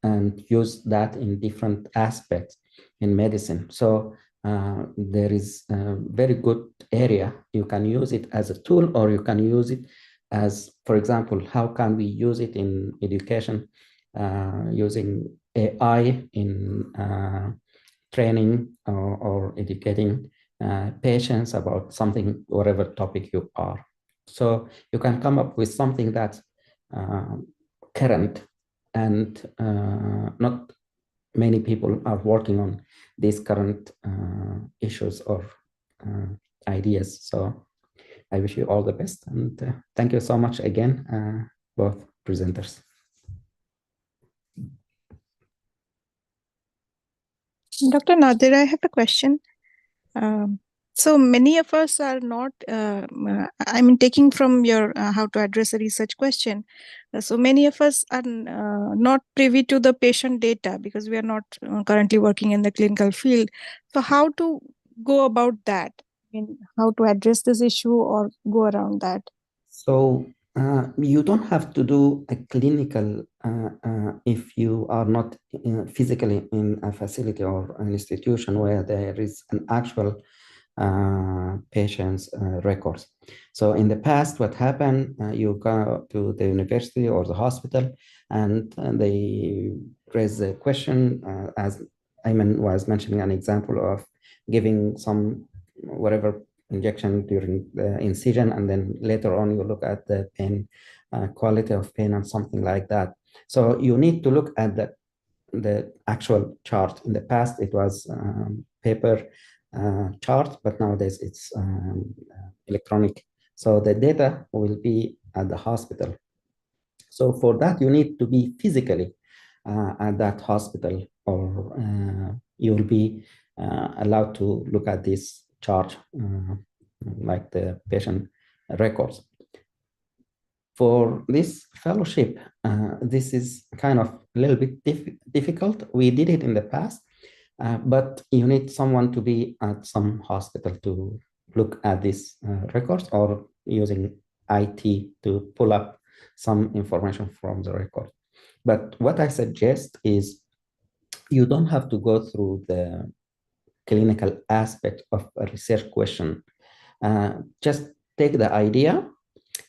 and use that in different aspects in medicine. So there is a very good area. You can use it as a tool, or you can use it as, for example, how can we use it in education using AI in training or educating patients about something, whatever topic you are. So you can come up with something that's current, and not many people are working on these current issues or ideas. So I wish you all the best, and thank you so much again, both presenters. Dr. Nadir, I have a question. So many of us are not, I mean, taking from your how to address a research question. So many of us are not privy to the patient data because we are not currently working in the clinical field. So how to go about that? I mean, how to address this issue or go around that? So you don't have to do a clinical if you are not physically in a facility or an institution where there is an actual patient's records. So in the past, what happened, you go to the university or the hospital and they raise the question, as Ayman was mentioning an example of giving some whatever injection during the incision, and then later on you look at the pain, quality of pain and something like that. So you need to look at the actual chart. In the past, it was paper chart, but nowadays it's electronic. So the data will be at the hospital. So for that, you need to be physically at that hospital, or you will be allowed to look at this chart like the patient records. For this fellowship, this is kind of a little bit difficult. We did it in the past, but you need someone to be at some hospital to look at these records, or using IT to pull up some information from the record. But what I suggest is you don't have to go through the clinical aspect of a research question. Just take the idea,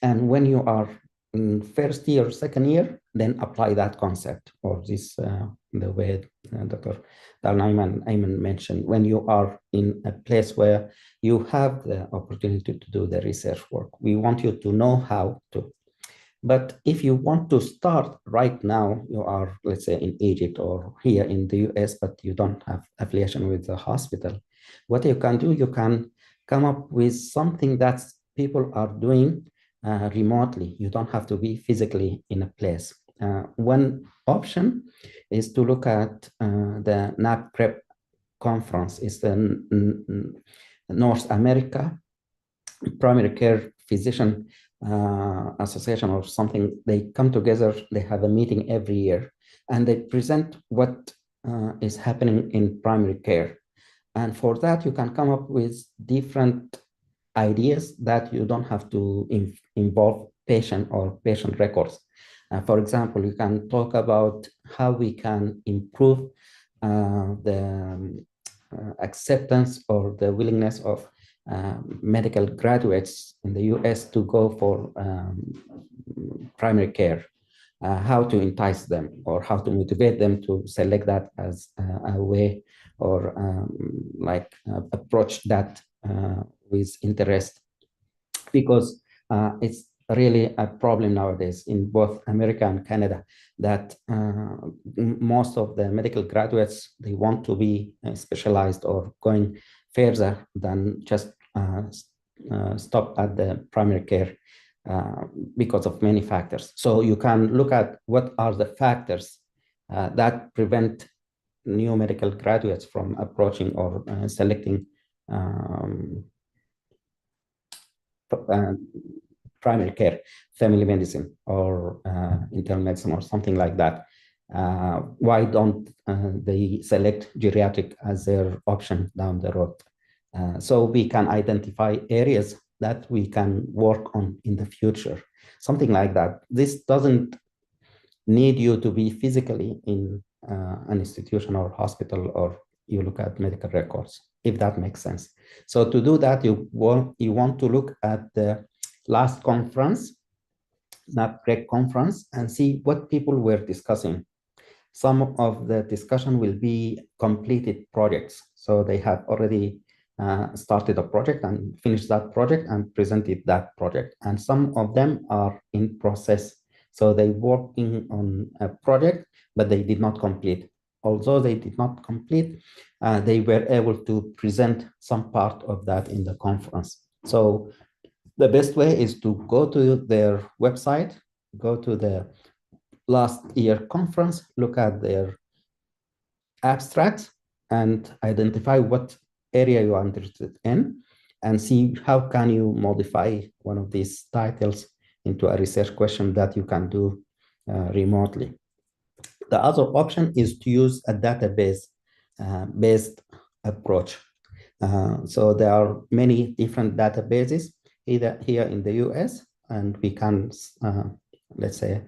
and when you are in first year, second year, then apply that concept, or this the way Dr. Daralnaem and Ayman mentioned, when you are in a place where you have the opportunity to do the research work, we want you to know how to. But if you want to start right now, you are, let's say, in Egypt or here in the US, but you don't have affiliation with the hospital, what you can do, you can come up with something that people are doing remotely. You don't have to be physically in a place. One option is to look at the NAPREP conference. It's the North America Primary Care Physician Association or something. They come together, they have a meeting every year, and they present what is happening in primary care. And for that, you can come up with different ideas that you don't have to involve patient or patient records. For example, you can talk about how we can improve the acceptance or the willingness of medical graduates in the US to go for primary care, how to entice them or how to motivate them to select that as a way or approach that with interest, because it's really a problem nowadays in both America and Canada that most of the medical graduates, they want to be specialized or going further than just stop at the primary care because of many factors. So you can look at what are the factors that prevent new medical graduates from approaching or selecting primary care, family medicine, or internal medicine, or something like that. Why don't they select geriatric as their option down the road? So we can identify areas that we can work on in the future, something like that. This doesn't need you to be physically in an institution or hospital, or you look at medical records, if that makes sense. So to do that, you want to look at the last conference, NAPREC conference, and see what people were discussing. Some of the discussion will be completed projects. So they have already started a project and finished that project and presented that project. And some of them are in process. So they working on a project, but they did not complete. Although they did not complete, they were able to present some part of that in the conference. So the best way is to go to their website, go to the last year conference, look at their abstracts and identify what area you are interested in, and see how can you modify one of these titles into a research question that you can do remotely. The other option is to use a database based approach. So there are many different databases either here in the US, and we can, let's say,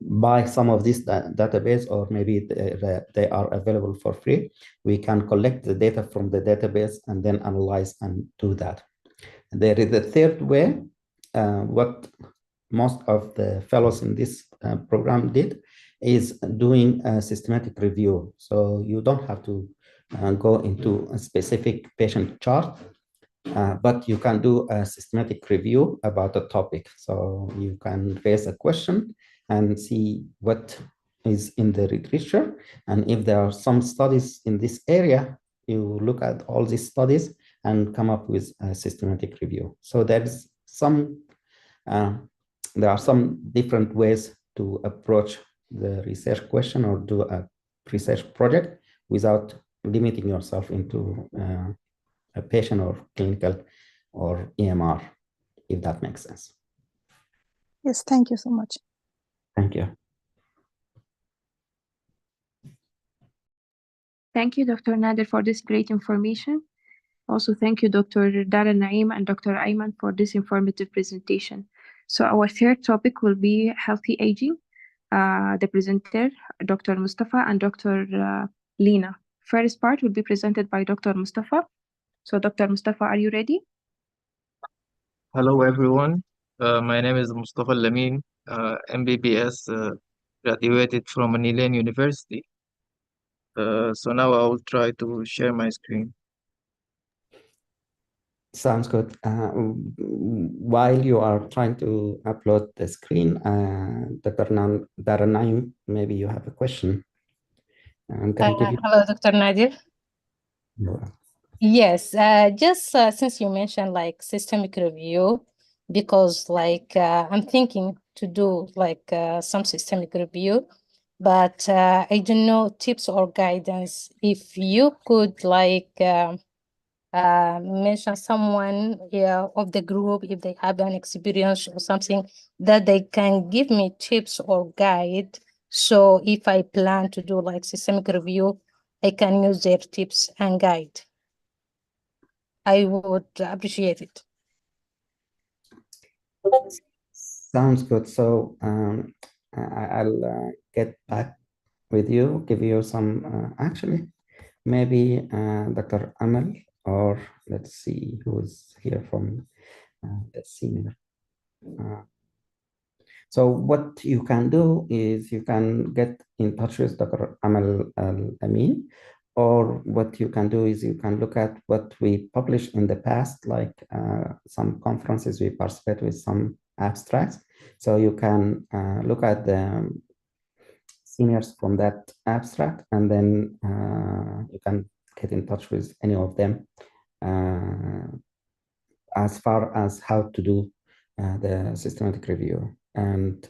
buy some of this database, or maybe they are available for free. We can collect the data from the database and then analyze and do that. There is a third way. What most of the fellows in this program did is doing a systematic review. So you don't have to go into a specific patient chart, but you can do a systematic review about a topic. So you can raise a question and see what is in the literature. And if there are some studies in this area, you look at all these studies and come up with a systematic review. So there are some different ways to approach the research question or do a research project without limiting yourself into a patient or clinical or EMR, if that makes sense. Yes, thank you so much. Thank you. Thank you, Dr. Nader, for this great information. Also, thank you, Dr. Daralnaem and Dr. Ayman, for this informative presentation. So our third topic will be healthy aging. The presenter, Dr. Mustafa and Dr. Lina. First part will be presented by Dr. Mustafa. So, Dr. Mustafa, are you ready? Hello, everyone. My name is Mustafa Lamin, MBBS, graduated from Alaa University. So now I will try to share my screen. Sounds good. While you are trying to upload the screen, Dr. Daralnaem, maybe you have a question. I'm going to give you. Hello, Dr. Nadir. Yeah. Yes, just since you mentioned like systemic review, because like I'm thinking to do like some systemic review, but I don't know tips or guidance. If you could like mention someone of the group, if they have an experience or something that they can give me tips or guide. So if I plan to do like systemic review, I can use their tips and guide. I would appreciate it. Sounds good. So I'll get back with you, give you some, actually, maybe Dr. Amal, or let's see who's here from the senior. So what you can do is you can get in touch with Dr. Amal Al-Amin, or what you can do is you can look at what we published in the past, like some conferences we participate with some abstracts. So you can look at the seniors from that abstract, and then you can get in touch with any of them as far as how to do the systematic review. And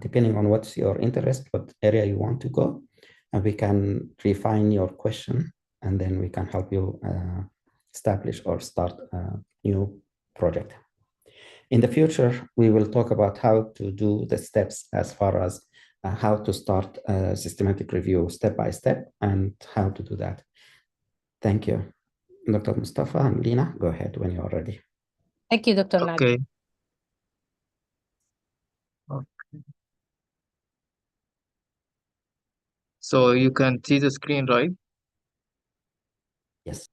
depending on what's your interest, what area you want to go, we can refine your question, and then we can help you establish or start a new project. In the future, we will talk about how to do the steps as far as how to start a systematic review step by step and how to do that. Thank you. Dr. Mustafa and Lina, go ahead when you're ready. Thank you, Dr. Nadir. Okay. So you can see the screen, right? Yes.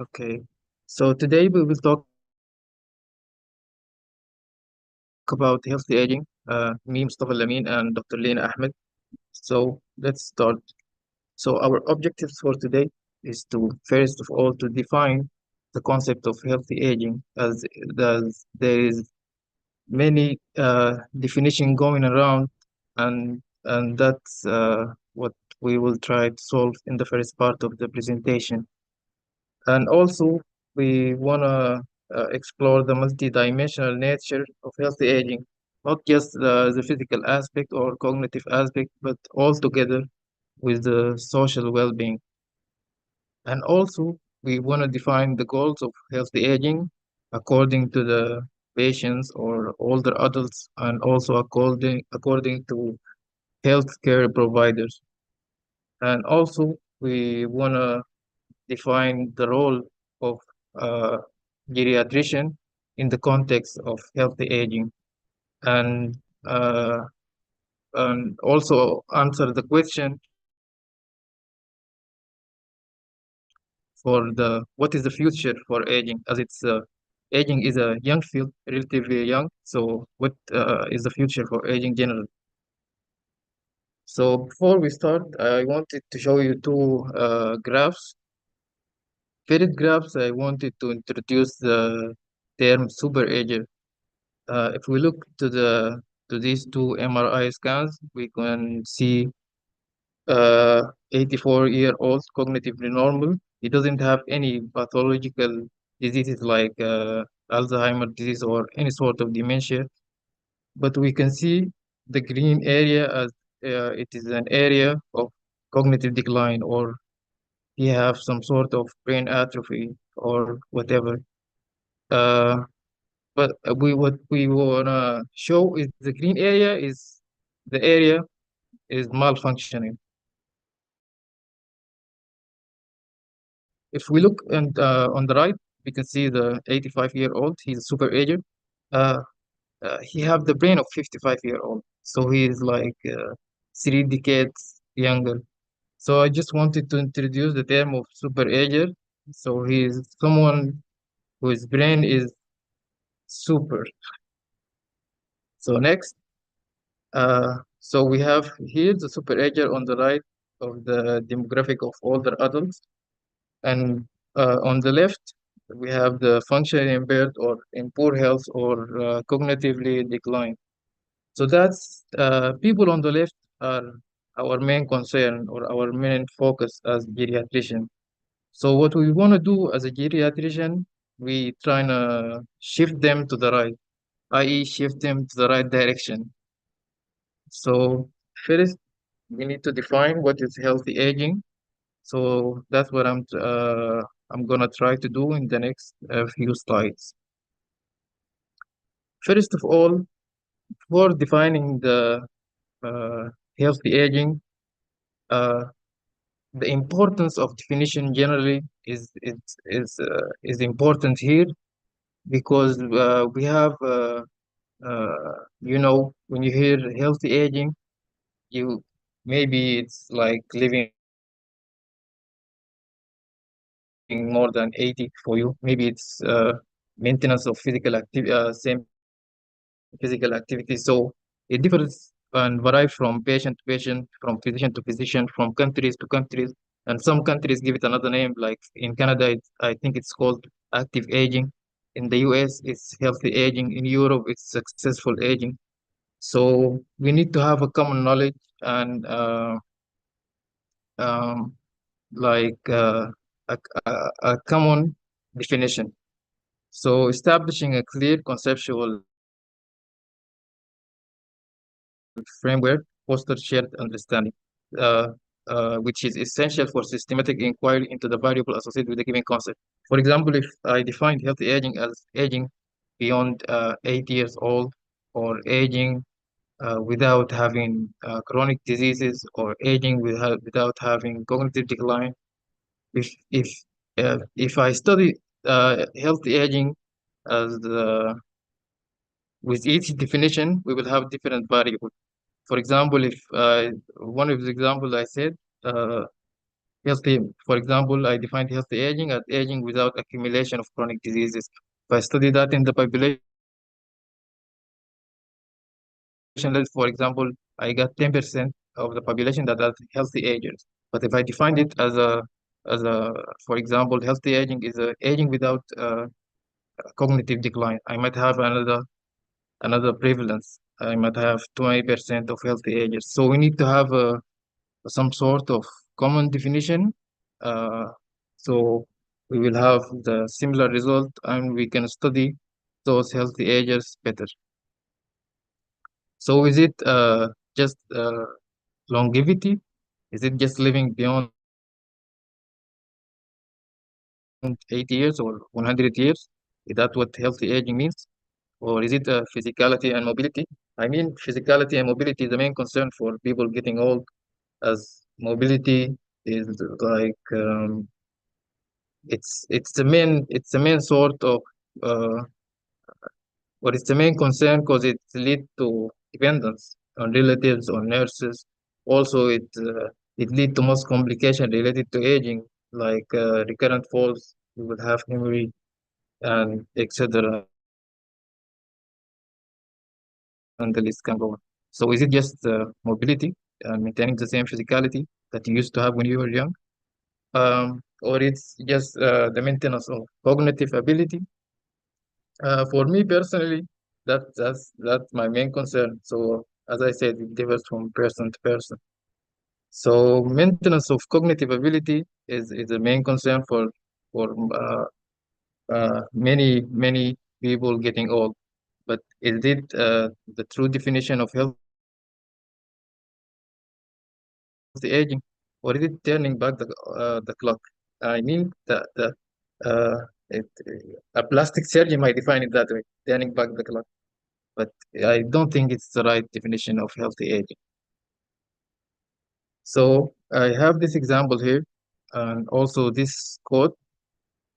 Okay. So today we will talk about healthy aging, me, Mustafa Al-Amin, and Dr. Lina Ahmed. So let's start. So our objectives for today is to, first of all, to define the concept of healthy aging, as there is many definition going around, and that's what we will try to solve in the first part of the presentation. And also, we want to explore the multidimensional nature of healthy aging, not just the physical aspect or cognitive aspect, but all together with the social well-being. And also, we want to define the goals of healthy aging according to the patients or older adults, and also according to healthcare providers. And also, we want to define the role of uh, geriatrician in the context of healthy aging, and uh, and also answer the question for the what is the future for aging, as it's aging is a young field, relatively young. So what is the future for aging generally? So before we start, I wanted to show you two graphs. First graphs, I wanted to introduce the term super ager. If we look to these two MRI scans, we can see 84-year-old cognitively normal. He doesn't have any pathological diseases like Alzheimer's disease or any sort of dementia. But we can see the green area as it is an area of cognitive decline, or he have some sort of brain atrophy or whatever. But what we wanna show is the green area is the area is malfunctioning. If we look and on the right, we can see the 85-year-old. He's a super aged. Uh, he have the brain of 55-year-old, so he is like 3 decades younger. So I just wanted to introduce the term of super aged. So he is someone whose brain is super. So next, so we have here the super aged on the right. of the demographic of older adults. And on the left, we have the functionally impaired or in poor health or cognitively declined. So that's people on the left are our main concern or our main focus as geriatrician. So what we want to do as a geriatrician, we try to shift them to the right, i.e. shift them to the right direction. So first, we need to define what is healthy aging. So that's what I'm gonna try to do in the next few slides. First of all, for defining the healthy aging, uh, the importance of definition generally is important here because we have you know, when you hear healthy aging, you maybe it's like living more than 80 for you. Maybe it's maintenance of physical activity, same physical activity. So it differs and varies from patient to patient, from physician to physician, from countries to countries. And some countries give it another name, like in Canada, I think it's called active aging. In the US, it's healthy aging. In Europe, it's successful aging. So we need to have a common knowledge and um, like a common definition. So establishing a clear conceptual framework fosters shared understanding, uh, which is essential for systematic inquiry into the variable associated with a given concept. For example, if I defined healthy aging as aging beyond 8 years old, or aging without having chronic diseases, or aging without having cognitive decline, if I study healthy aging as with each definition, we will have different variables. For example, if one of the examples I said, uh, healthy, for example, I defined healthy aging as aging without accumulation of chronic diseases. If I study that in the population, for example, I got 10% of the population that are healthy agers. But if I defined it as a, for example, healthy aging is aging without cognitive decline, I might have another prevalence. I might have 20% of healthy agers. So we need to have some sort of common definition. Uh, so we will have the similar result and we can study those healthy agers better. So is it just longevity? Is it just living beyond 80 years or 100 years? Is that what healthy aging means? Or is it physicality and mobility? I mean, physicality and mobility is the main concern for people getting old, as mobility is like it's the main sort of uh, or it's the main concern because it leads to dependence on relatives or nurses. Also, it leads to most complication related to aging, like recurrent falls. You will have memory and etc. And the list can go on. So, is it just mobility and maintaining the same physicality that you used to have when you were young? Or it's just the maintenance of cognitive ability? For me personally, that's my main concern. So as I said, it differs from person to person. So maintenance of cognitive ability is a main concern for many people getting old. But is it the true definition of healthy aging, or is it turning back the clock? I mean, uh, it, a plastic surgeon might define it that way, turning back the clock. But I don't think it's the right definition of healthy aging. So I have this example here, and also this quote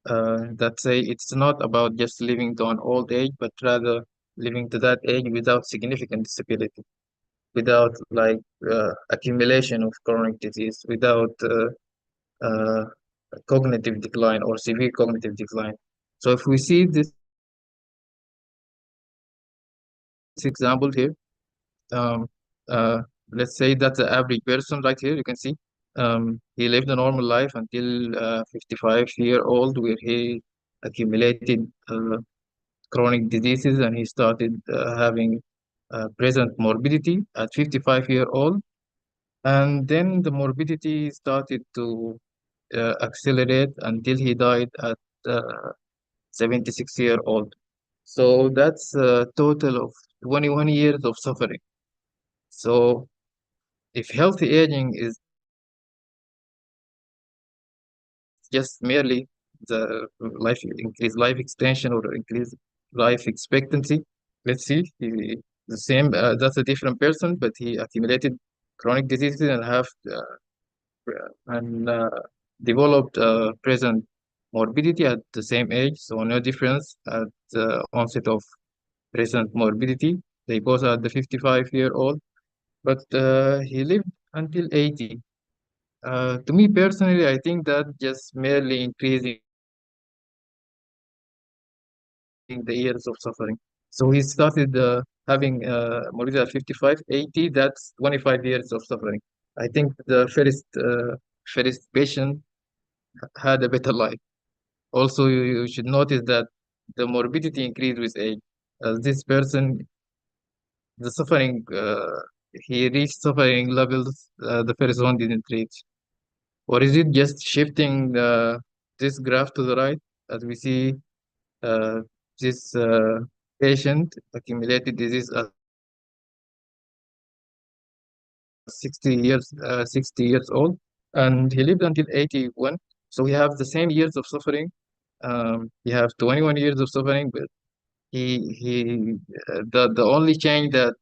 that say it's not about just living to an old age, but rather living to that age without significant disability, without like accumulation of chronic disease, without uh, cognitive decline or severe cognitive decline. So if we see this example here, um, uh, let's say that's the average person right here. You can see He lived a normal life until 55 year old, where he accumulated chronic diseases, and he started having present morbidity at 55 year old. And then the morbidity started to accelerate until he died at 76 year old. So that's a total of 21 years of suffering. So if healthy aging is just merely the increase life extension or increase life expectancy, let's see, the same, that's a different person, but he accumulated chronic diseases and developed present morbidity at the same age, so no difference at the onset of present morbidity. They both are the 55-year-old, but he lived until 80. To me personally, I think that just merely increasing the years of suffering. So he started having morbidity at 55, 80, that's 25 years of suffering. I think the first patient had a better life. Also, you should notice that the morbidity increased with age. As this person, the suffering, he reached suffering levels the first one didn't reach. Or is it just shifting this graph to the right, as we see uh, this patient accumulated disease at 60 years old, and he lived until 81. So we have the same years of suffering. He have 21 years of suffering, but the only change that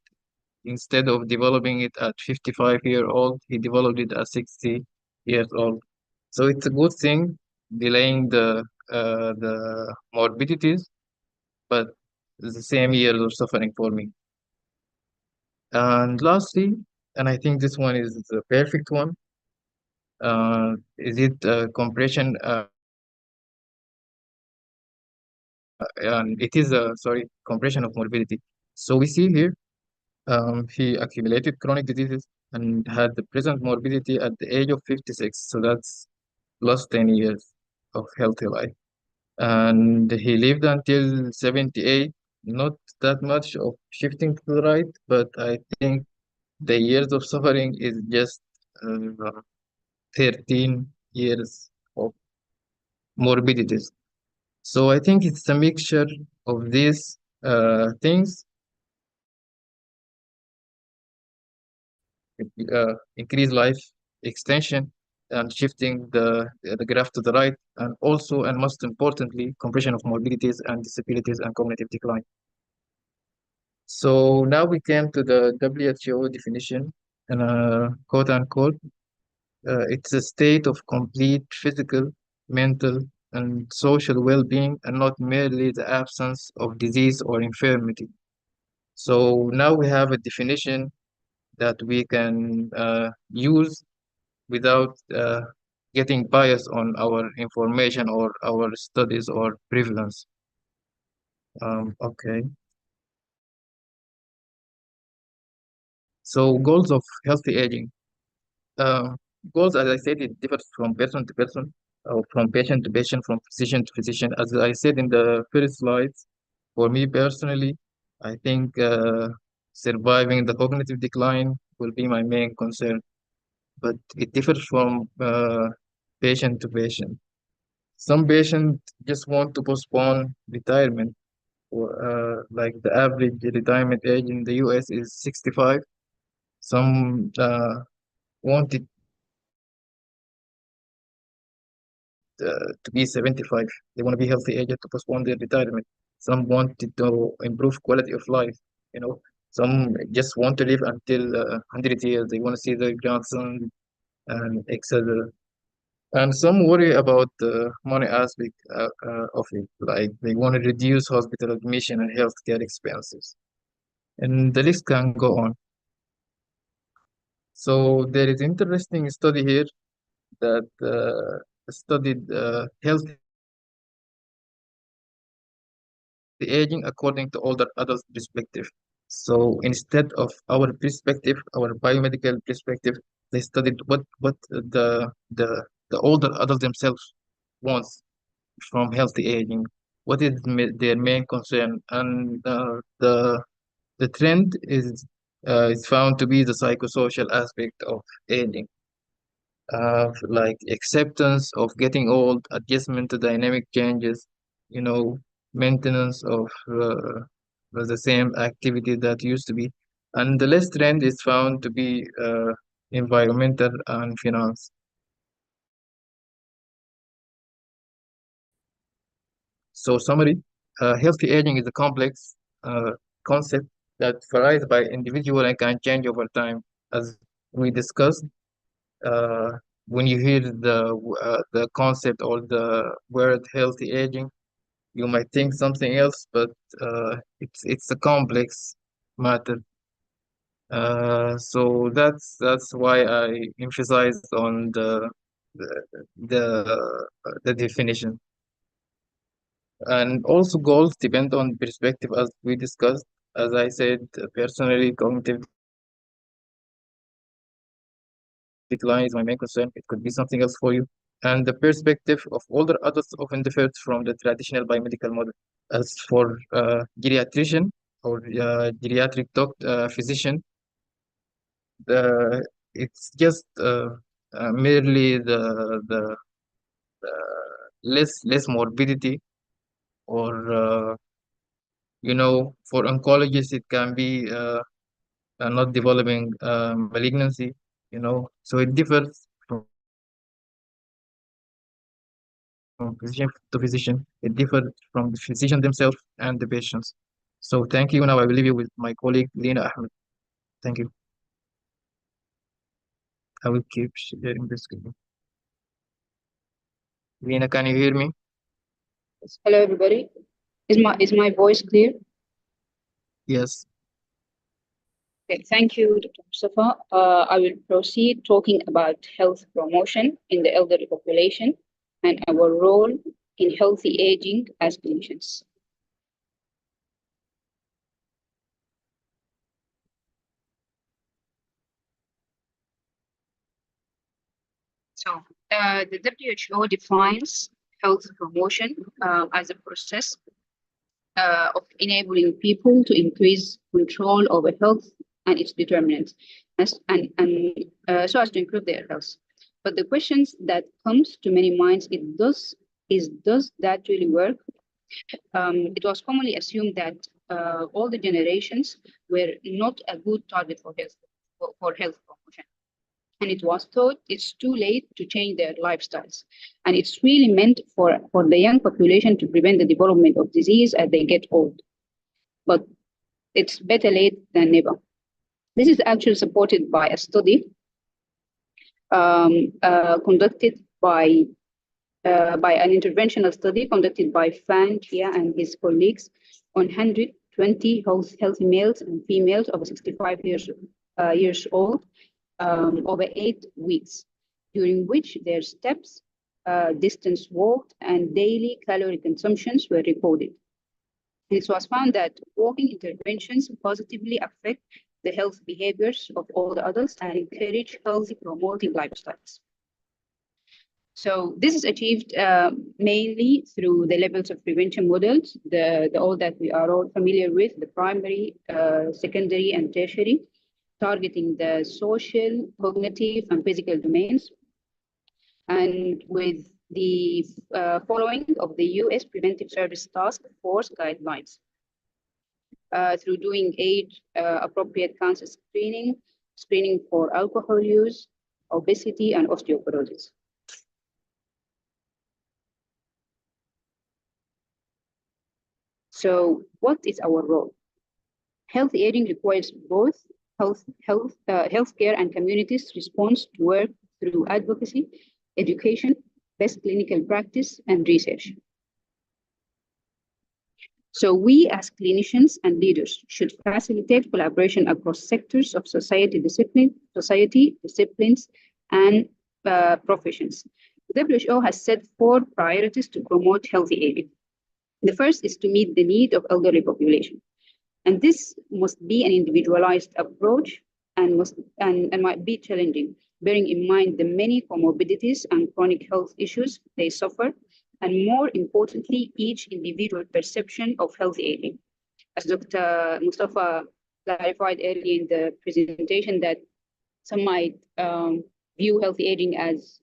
instead of developing it at 55-year-old, he developed it at 60 years old. So it's a good thing delaying the morbidities, but it's the same years of suffering for me. And lastly, and I think this one is the perfect one, is it compression? And it is compression of morbidity. So we see here he accumulated chronic diseases and had the present morbidity at the age of 56. So that's plus 10 years of healthy life. And he lived until 78. Not that much of shifting to the right, but I think the years of suffering is just 13 years of morbidities. So I think it's a mixture of these things, increase life extension and shifting the graph to the right, and also, and most importantly, compression of morbidities and disabilities and cognitive decline. So now we came to the WHO definition, and quote unquote, it's a state of complete physical, mental, and social well-being, and not merely the absence of disease or infirmity. So now we have a definition that we can use without getting bias on our information or our studies or prevalence. Okay. So goals of healthy aging. Goals, as I said, it differs from person to person, or from patient to patient, from physician to physician. As I said in the first slides, for me personally, I think surviving the cognitive decline will be my main concern, but it differs from patient to patient. Some patients just want to postpone retirement, or like the average retirement age in the US is 65. Some want it to be 75. They want to be healthy age to postpone their retirement. Some want it to improve quality of life. You know, some just want to live until 100 years. They want to see their grandson and etc. And some worry about the money aspect of it, like they want to reduce hospital admission and healthcare expenses. And the list can go on. So there is interesting study here that studied healthy aging according to older adults' perspective. So instead of our perspective, our biomedical perspective, They studied what the older adults themselves want from healthy aging. What is their main concern? And the trend is found to be the psychosocial aspect of aging, like acceptance of getting old, adjustment to dynamic changes, you know, maintenance of the same activity that used to be. And the last trend is found to be environmental and finance. So summary, healthy aging is a complex concept that varies by individual and can change over time. As we discussed, uh, when you hear the concept or the word healthy aging, you might think something else, but it's a complex matter. So that's why I emphasized on the the definition. And also goals depend on perspective, as we discussed. As I said, personally, cognitive decline is my main concern. It could be something else for you. And the perspective of older adults often differs from the traditional biomedical model. As for geriatrician or geriatric physician, it's just merely the less morbidity, or for oncologists it can be not developing malignancy, so it differs from physician to physician. It differs from the physician themselves and the patients. So thank you. Now I will leave you with my colleague Lina Ahmed. Thank you. I will keep sharing the screen. Lina, can you hear me? Hello, everybody. Is my voice clear? Yes. Okay, thank you, Dr. Mustafa. I will proceed talking about health promotion in the elderly population and our role in healthy aging as clinicians. So, the WHO defines health promotion as a process of enabling people to increase control over health and its determinants, so as to improve their health. But the questions that comes to many minds does that really work? It was commonly assumed that all the generations were not a good target for health promotion. And it was thought it's too late to change their lifestyles. And it's really meant for the young population to prevent the development of disease as they get old. But it's better late than never. This is actually supported by a study conducted by an interventional study conducted by Fan Chia and his colleagues on 120 healthy males and females over 65 years old over 8 weeks, during which their steps, distance walked, and daily calorie consumptions were recorded. It was found that walking interventions positively affect the health behaviors of all the adults and encourage healthy promoting lifestyles. So this is achieved mainly through the levels of prevention models, the all that we are all familiar with, the primary, secondary, and tertiary, targeting the social, cognitive, and physical domains, and with the following of the US Preventive Service Task Force guidelines. Through doing age-appropriate cancer screening for alcohol use, obesity, and osteoporosis. So what is our role? Healthy aging requires both healthcare and communities' response to work through advocacy, education, best clinical practice, and research. So we as clinicians and leaders should facilitate collaboration across sectors of society disciplines, and professions. The WHO has set 4 priorities to promote healthy aging. The first is to meet the need of elderly population. And this must be an individualized approach and might be challenging. bearing in mind the many comorbidities and chronic health issues they suffer, and more importantly, each individual perception of healthy aging. As Dr. Mustafa clarified earlier in the presentation, that some might view healthy aging as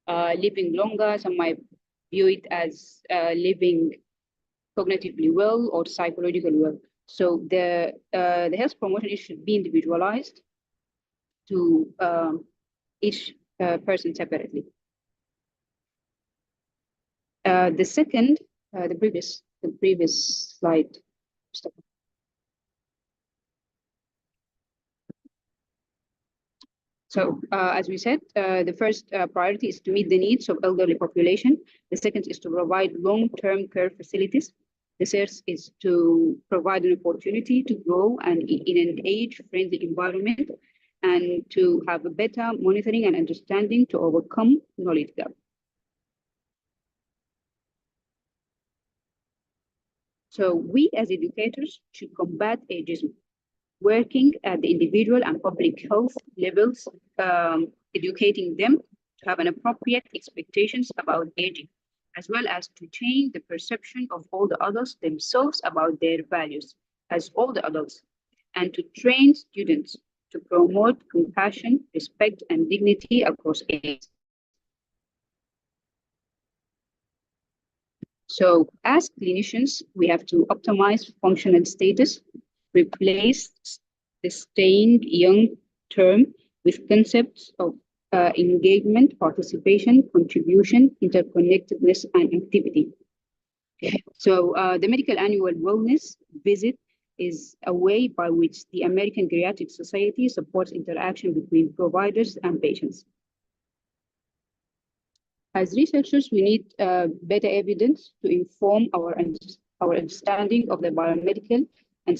living longer, some might view it as living cognitively well or psychologically well. So the health promotion should be individualized to each person separately. The second, the previous slide. So as we said, the first priority is to meet the needs of elderly population. The second is to provide long-term care facilities. The third is to provide an opportunity to grow and in an age-friendly environment, and to have a better monitoring and understanding to overcome knowledge gap. So we as educators should combat ageism, working at the individual and public health levels, educating them to have an appropriate expectations about aging, as well as to change the perception of all the adults themselves about their values as all the adults, and to train students to promote compassion, respect, and dignity across ages. So as clinicians, we have to optimize functional status, replace the staying young term with concepts of engagement, participation, contribution, interconnectedness, and activity. So the medical annual wellness visit is a way by which the American Geriatric Society supports interaction between providers and patients. As researchers, we need better evidence to inform our understanding of the biomedical and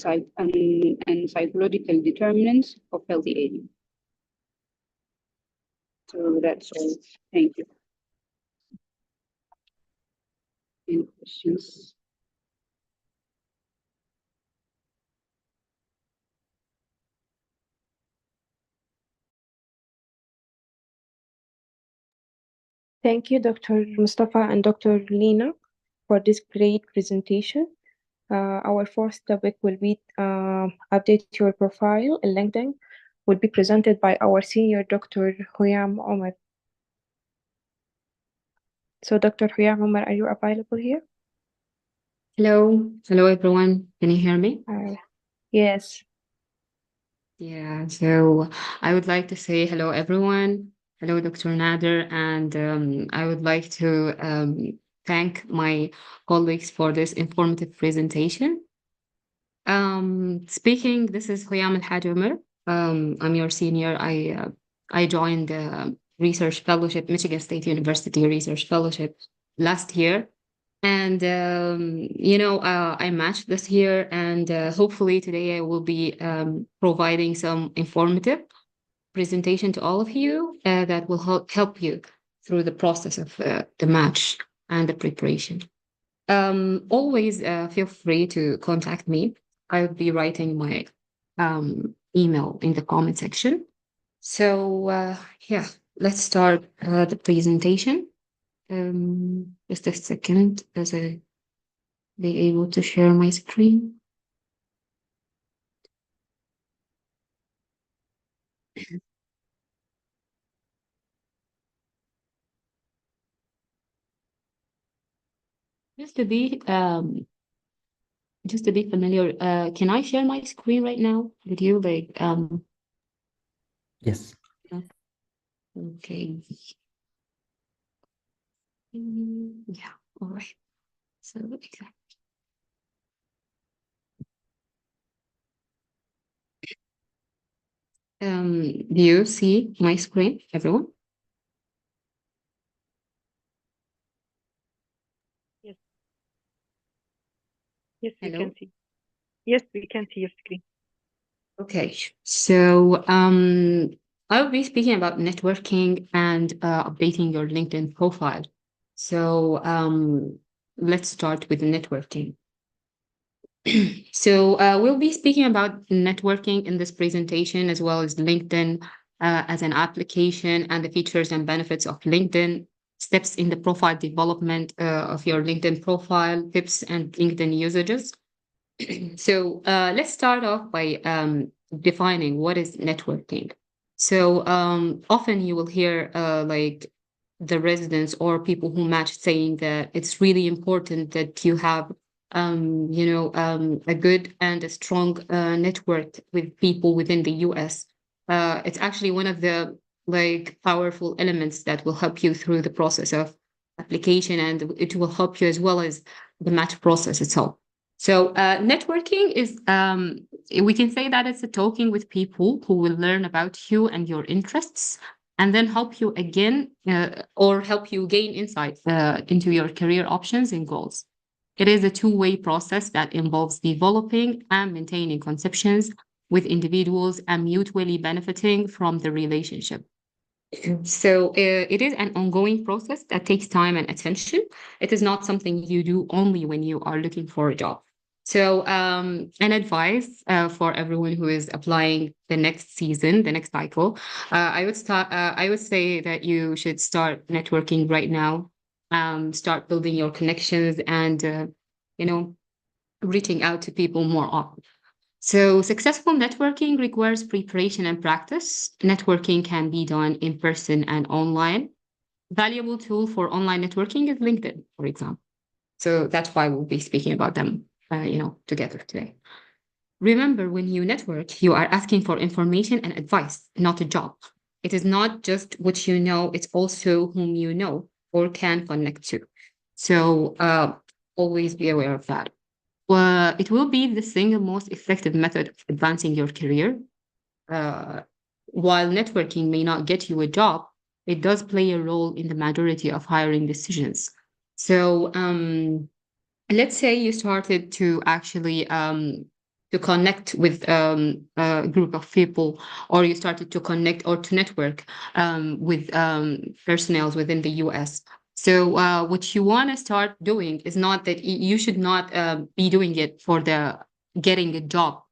psychological determinants of healthy aging. So that's all. Thank you. Any questions? Thank you, Dr. Mustafa and Dr. Lina, for this great presentation. Our fourth topic will be update your profile in LinkedIn, will be presented by our senior Dr. Mulham Ombada. So Dr. Mulham Ombada, are you available here? Hello everyone. Can you hear me? Yes. Yeah, so I would like to say hello everyone. Hello, Dr. Nader, and I would like to thank my colleagues for this informative presentation. Speaking, this is Huyam Al-Haj Umar. I'm your senior. I joined the research fellowship, Michigan State University Research Fellowship last year. And, I matched this year, and hopefully today I will be providing some informative presentation to all of you that will help you through the process of the match and the preparation. Always feel free to contact me. I will be writing my email in the comment section. So yeah, let's start the presentation. Just a second as I be able to share my screen. Just to be familiar, can I share my screen right now with you? Yes. Okay. Yeah, all right. So exactly. Do you see my screen, everyone? Yes. Yes, we Hello? can see. Yes, we can see your screen. Okay, so I will be speaking about networking and updating your LinkedIn profile. So let's start with networking. So we'll be speaking about networking in this presentation, as well as LinkedIn as an application, and the features and benefits of LinkedIn, steps in the profile development of your LinkedIn profile, tips and LinkedIn usages. So let's start off by defining what is networking. So often you will hear like the residents or people who match saying that it's really important that you have a good and a strong network with people within the US. It's actually one of the like powerful elements that will help you through the process of application, and it will help you as well as the match process itself. So networking is, we can say that it's a talking with people who will learn about you and your interests, and then help you again or help you gain insight into your career options and goals. It is a two-way process that involves developing and maintaining conceptions with individuals and mutually benefiting from the relationship. So it is an ongoing process that takes time and attention. It is not something you do only when you are looking for a job. So an advice for everyone who is applying the next season, the next cycle, I would say that you should start networking right now. Start building your connections and reaching out to people more often. So successful networking requires preparation and practice. Networking can be done in person and online. Valuable tool for online networking is LinkedIn, for example. So that's why we'll be speaking about them, together today. Remember, when you network, you are asking for information and advice, not a job. It is not just what you know, it's also whom you know or can connect to. So always be aware of that. It will be the single most effective method of advancing your career. While networking may not get you a job, it does play a role in the majority of hiring decisions. So let's say you started to actually to connect with a group of people, or you started to connect or to network with personnel within the US. So what you want to start doing is not that you should not be doing it for the getting a job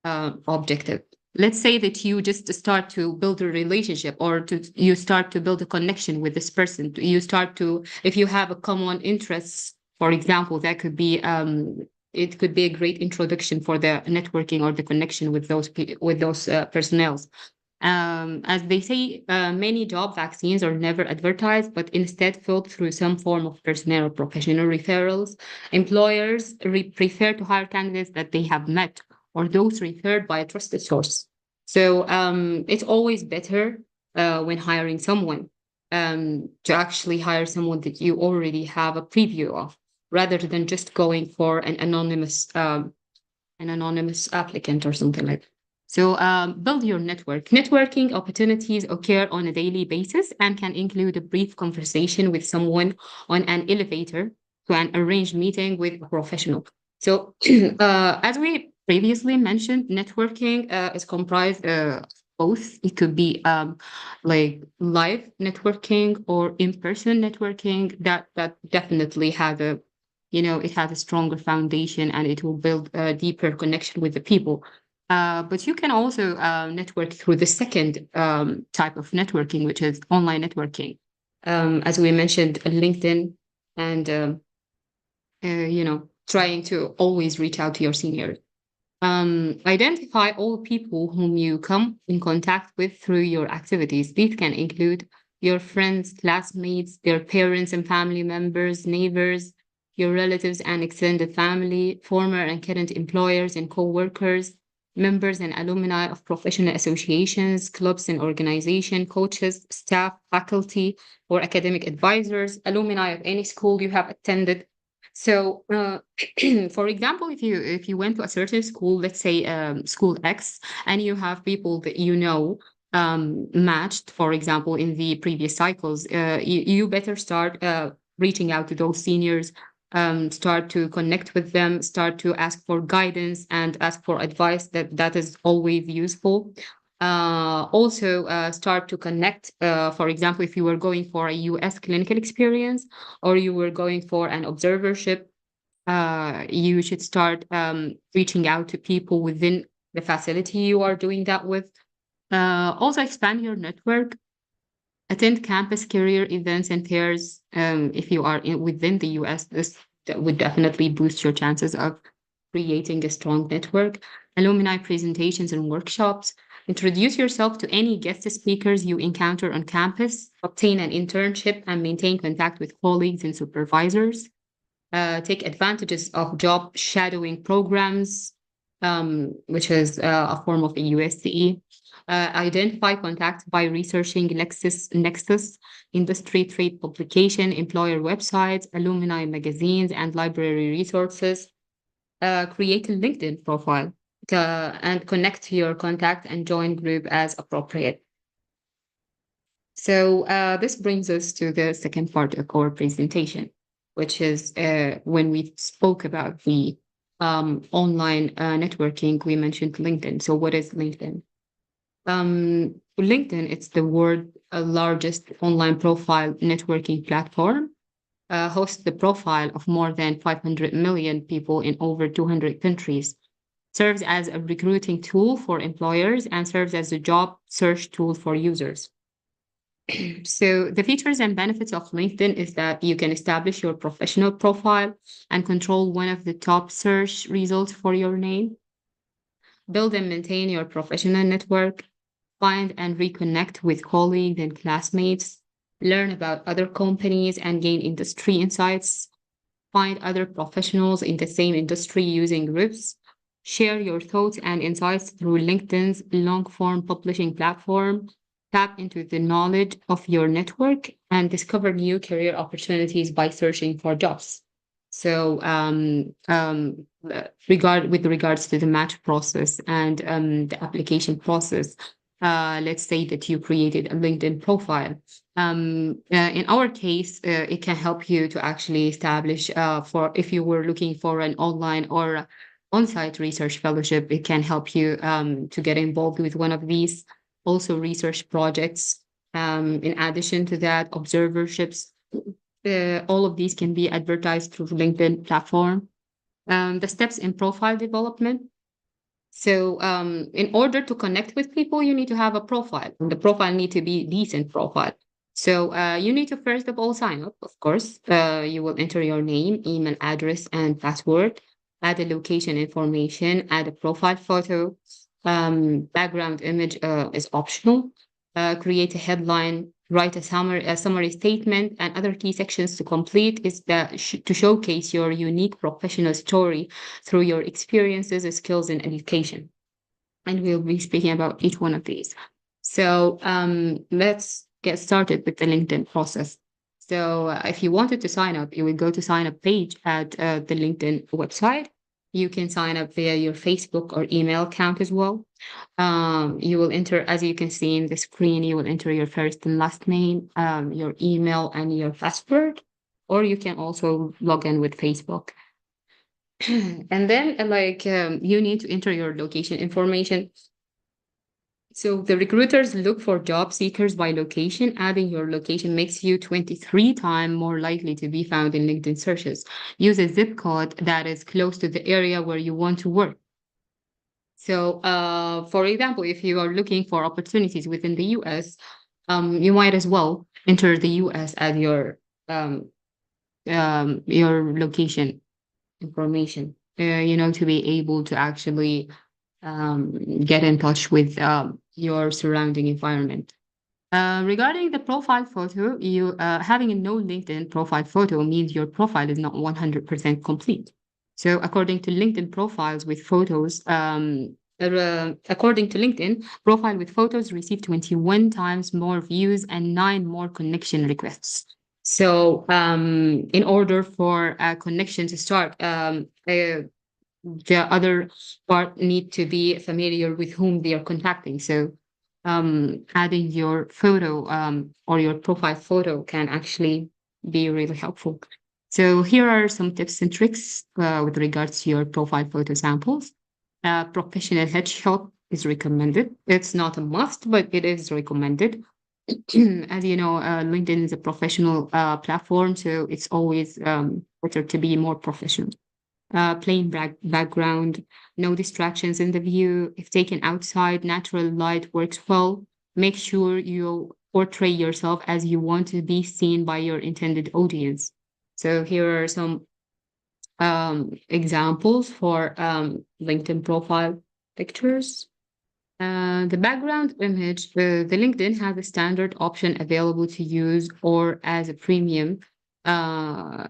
objective. Let's say that you just start to build a relationship, or you start to build a connection with this person. You start to, if you have a common interests, for example, that could be it could be a great introduction for the networking or the connection with those personnel. As they say, many job vaccines are never advertised, but instead filled through some form of personnel or professional referrals. Employers prefer to hire candidates that they have met or those referred by a trusted source. So it's always better when hiring someone to actually hire someone that you already have a preview of, rather than just going for an anonymous applicant or something like that. So build your network. Networking opportunities occur on a daily basis and can include a brief conversation with someone on an elevator to an arranged meeting with a professional. So as we previously mentioned, networking is comprised both. It could be like live networking or in-person networking. That definitely has it has a stronger foundation, and it will build a deeper connection with the people. But you can also network through the second type of networking, which is online networking. As we mentioned, LinkedIn, and trying to always reach out to your seniors. Identify all people whom you come in contact with through your activities. These can include your friends, classmates, their parents and family members, neighbors, your relatives and extended family, former and current employers and co-workers, members and alumni of professional associations, clubs and organizations, coaches, staff, faculty, or academic advisors, alumni of any school you have attended. So, for example, if you went to a certain school, let's say school X, and you have people that matched, for example, in the previous cycles, you better start reaching out to those seniors, start to connect with them, start to ask for guidance and ask for advice. That is always useful. Also start to connect. For example, if you were going for a US clinical experience, or you were going for an observership, you should start reaching out to people within the facility you are doing that with. Also expand your network. Attend campus career events and fairs. If you are within the US, that would definitely boost your chances of creating a strong network. Alumni presentations and workshops. Introduce yourself to any guest speakers you encounter on campus. Obtain an internship and maintain contact with colleagues and supervisors. Take advantages of job shadowing programs, which is a form of a USCE. Identify contacts by researching Nexus, industry trade publication, employer websites, alumni magazines, and library resources. Create a LinkedIn profile and connect to your contact and join group as appropriate. So this brings us to the second part of our presentation, which is when we spoke about the online networking, we mentioned LinkedIn. So what is LinkedIn? LinkedIn, it's the world's largest online profile networking platform, hosts the profile of more than 500 million people in over 200 countries, serves as a recruiting tool for employers, and serves as a job search tool for users. So the features and benefits of LinkedIn is that you can establish your professional profile and control one of the top search results for your name, build and maintain your professional network, find and reconnect with colleagues and classmates, learn about other companies and gain industry insights, find other professionals in the same industry using groups, share your thoughts and insights through LinkedIn's long-form publishing platform, tap into the knowledge of your network, and discover new career opportunities by searching for jobs. So with regards to the match process and the application process, let's say that you created a LinkedIn profile. In our case, it can help you to actually establish for if you were looking for an online or on-site research fellowship, it can help you to get involved with one of these. Also research projects. In addition to that, observerships. All of these can be advertised through LinkedIn platform. The steps in profile development. So in order to connect with people, you need to have a profile. And the profile need to be decent profile. So you need to first of all sign up, of course. You will enter your name, email address, and password. Add a location information, add a profile photo. Background image is optional. Create a headline, write a summary statement, and other key sections to complete is to showcase your unique professional story through your experiences, skills, and education. And we'll be speaking about each one of these. So let's get started with the LinkedIn process. So if you wanted to sign up, you would go to sign up page at the LinkedIn website. You can sign up via your Facebook or email account as well. You will enter, as you can see in the screen, you will enter your first and last name, your email, and your password, or you can also log in with Facebook. And then you need to enter your location information. So the recruiters look for job seekers by location. Adding your location makes you 23 times more likely to be found in LinkedIn searches. Use a zip code that is close to the area where you want to work. So, for example, if you are looking for opportunities within the US, you might as well enter the US as your location information, to be able to actually get in touch with your surrounding environment. Regarding the profile photo, you having a no LinkedIn profile photo means your profile is not 100% complete. So according to LinkedIn profiles with photos, according to LinkedIn, profile with photos received 21 times more views and 9 more connection requests. So in order for a connection to start, the other part need to be familiar with whom they are contacting. So adding your photo or your profile photo can actually be really helpful. So here are some tips and tricks with regards to your profile photo samples. Professional headshot is recommended. It's not a must, but it is recommended. As you know, LinkedIn is a professional platform, so it's always better to be more professional. plain background, no distractions in the view. If taken outside, natural light works well. Make sure you portray yourself as you want to be seen by your intended audience. So here are some examples for LinkedIn profile pictures. The background image, the LinkedIn has a standard option available to use or as a premium, to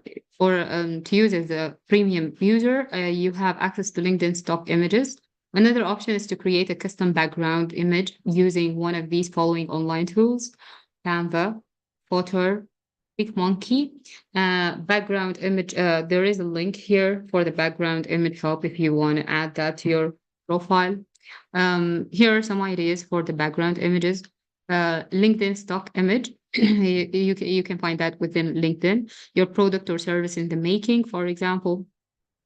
use as a premium user, you have access to LinkedIn stock images. Another option is to create a custom background image using one of these following online tools: Canva, Photo, PicMonkey. Background image, there is a link here for the background image help if you want to add that to your profile. Here are some ideas for the background images. LinkedIn stock image. You can find that within LinkedIn. Your product or service in the making, for example,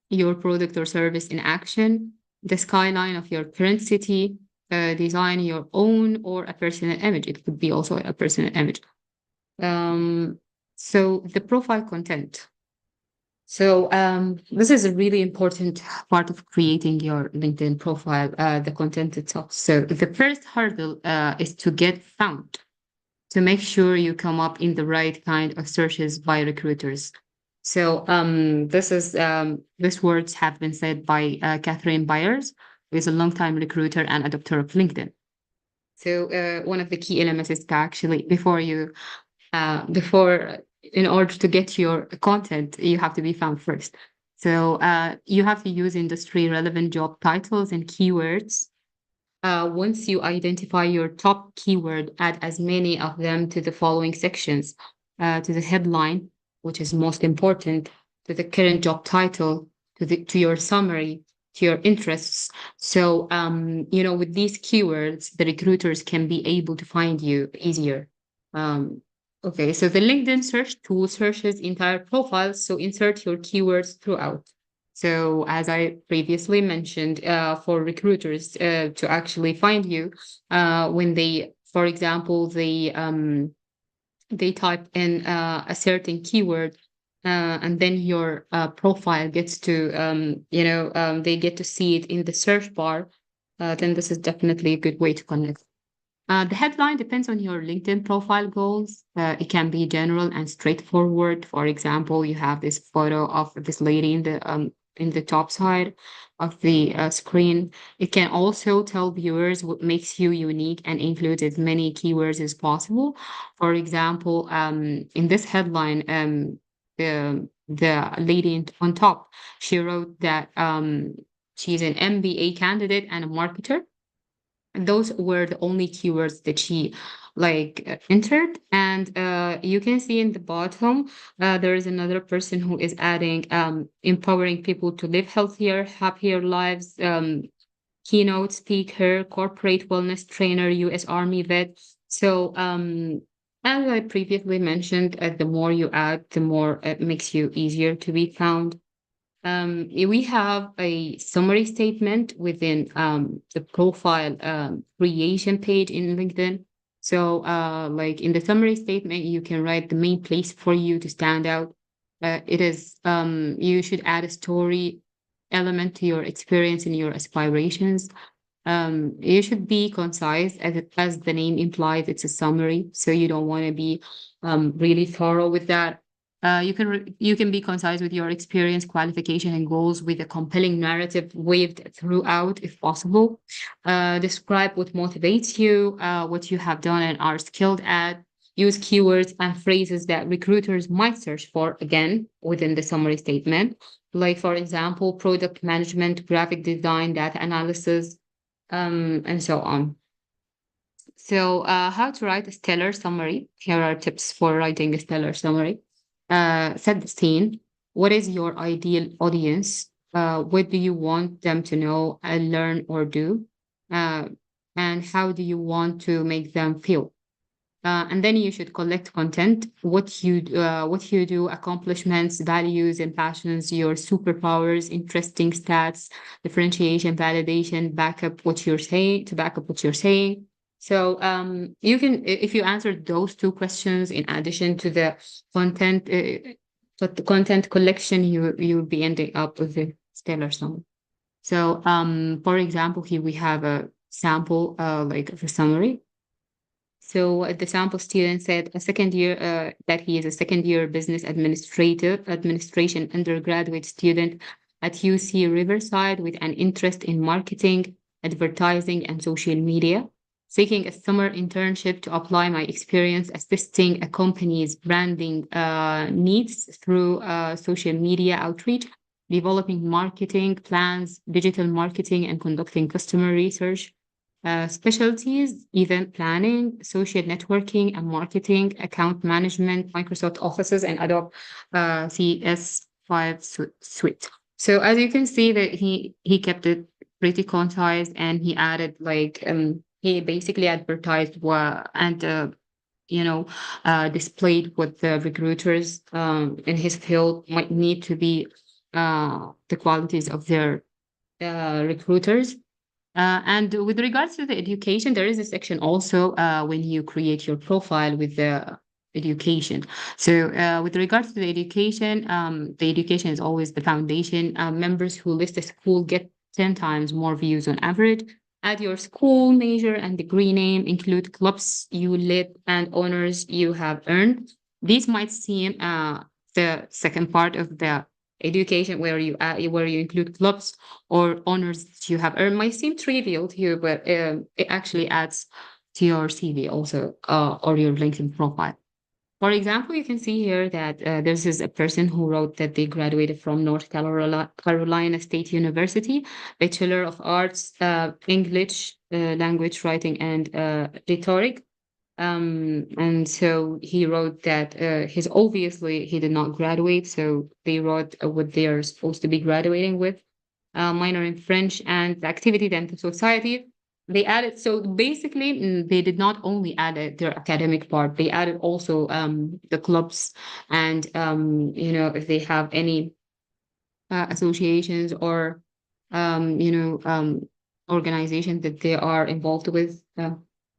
your product or service in action, the skyline of your current city, design your own or a personal image. It could be also a personal image. So the profile content. So this is a really important part of creating your LinkedIn profile, the content itself. So the first hurdle is to get found, to make sure you come up in the right kind of searches by recruiters. So these words have been said by Catherine Byers, who is a longtime recruiter and adopter of LinkedIn. So one of the key elements is to actually, in order to get your content, you have to be found first. So you have to use industry relevant job titles and keywords. Once you identify your top keyword, add as many of them to the following sections: to the headline, which is most important, to the current job title, to your summary, to your interests. So with these keywords, the recruiters can be able to find you easier. Okay, so the LinkedIn search tool searches entire profiles, so insert your keywords throughout. So as I previously mentioned, for recruiters to actually find you, when they, for example, they type in a certain keyword, and then your profile gets to, they get to see it in the search bar, then this is definitely a good way to connect. The headline depends on your LinkedIn profile goals. It can be general and straightforward. For example, you have this photo of this lady in the top side of the screen. It can also tell viewers what makes you unique and include as many keywords as possible. For example, in this headline, the lady on top, she wrote that she's an MBA candidate and a marketer. And those were the only keywords that she entered. And you can see in the bottom, there is another person who is adding empowering people to live healthier, happier lives, keynote speaker, corporate wellness trainer, US Army vet. So as I previously mentioned, the more you add, the more it makes you easier to be found. We have a summary statement within the profile creation page in LinkedIn. So in the summary statement, you can write the main place for you to stand out. It is, you should add a story element to your experience and your aspirations. You should be concise, as the name implies, it's a summary. So you don't want to be really thorough with that. You can be concise with your experience, qualification, and goals with a compelling narrative weaved throughout, if possible. Describe what motivates you, what you have done and are skilled at. Use keywords and phrases that recruiters might search for, again, within the summary statement. Like, for example, product management, graphic design, data analysis, and so on. So how to write a stellar summary. Here are tips for writing a stellar summary. Set the scene. What is your ideal audience? What do you want them to know and learn or do? And how do you want to make them feel? And then you should collect content, what you do, accomplishments, values, and passions, your superpowers, interesting stats, differentiation, validation, back up what you're saying. So you can, if you answer those two questions in addition to the content, collection, you'll be ending up with stellar summary. So, for example, here we have a sample, like of a summary. So the sample student said that he is a second year business administration undergraduate student at UC Riverside with an interest in marketing, advertising, and social media, seeking a summer internship to apply my experience assisting a company's branding needs through social media outreach, developing marketing plans, digital marketing, and conducting customer research. Specialties, event planning, social networking and marketing, account management, Microsoft Offices, and Adobe CS5 suite. So as you can see that he kept it pretty concise, and he added he basically advertised displayed what the recruiters in his field might need to be the qualities of their recruiters. And with regards to the education, there is a section also when you create your profile with the education. So with regards to the education is always the foundation. Members who list a school get 10 times more views on average. Add your school, major, and degree name. Include clubs you led and honors you have earned. These might seem the second part of the education where you include clubs or honors that you have earned might seem trivial to you, but it actually adds to your CV also or your LinkedIn profile. For example, you can see here that this is a person who wrote that they graduated from North Carolina State University, Bachelor of Arts, English, language writing, and rhetoric. And so he wrote that he did not graduate, so they wrote what they are supposed to be graduating with, minor in French and the activity then to society. They added, so basically they did not only add their academic part, they added also the clubs and, if they have any associations or, organizations that they are involved with.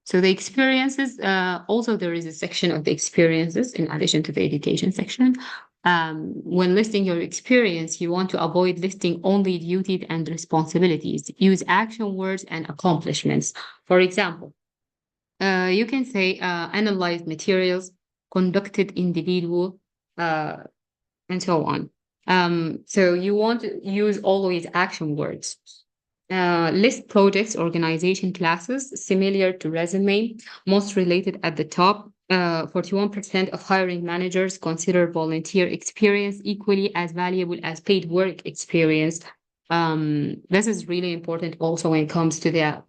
So the experiences, also there is a section of the experiences in addition to the education section. When listing your experience, you want to avoid listing only duties and responsibilities. Use action words and accomplishments. For example, you can say analyzed materials, conducted individual, and so on. So you want to use always action words. List projects, organization classes, similar to resume, most related at the top. 41% of hiring managers consider volunteer experience equally as valuable as paid work experience. This is really important also when it comes to the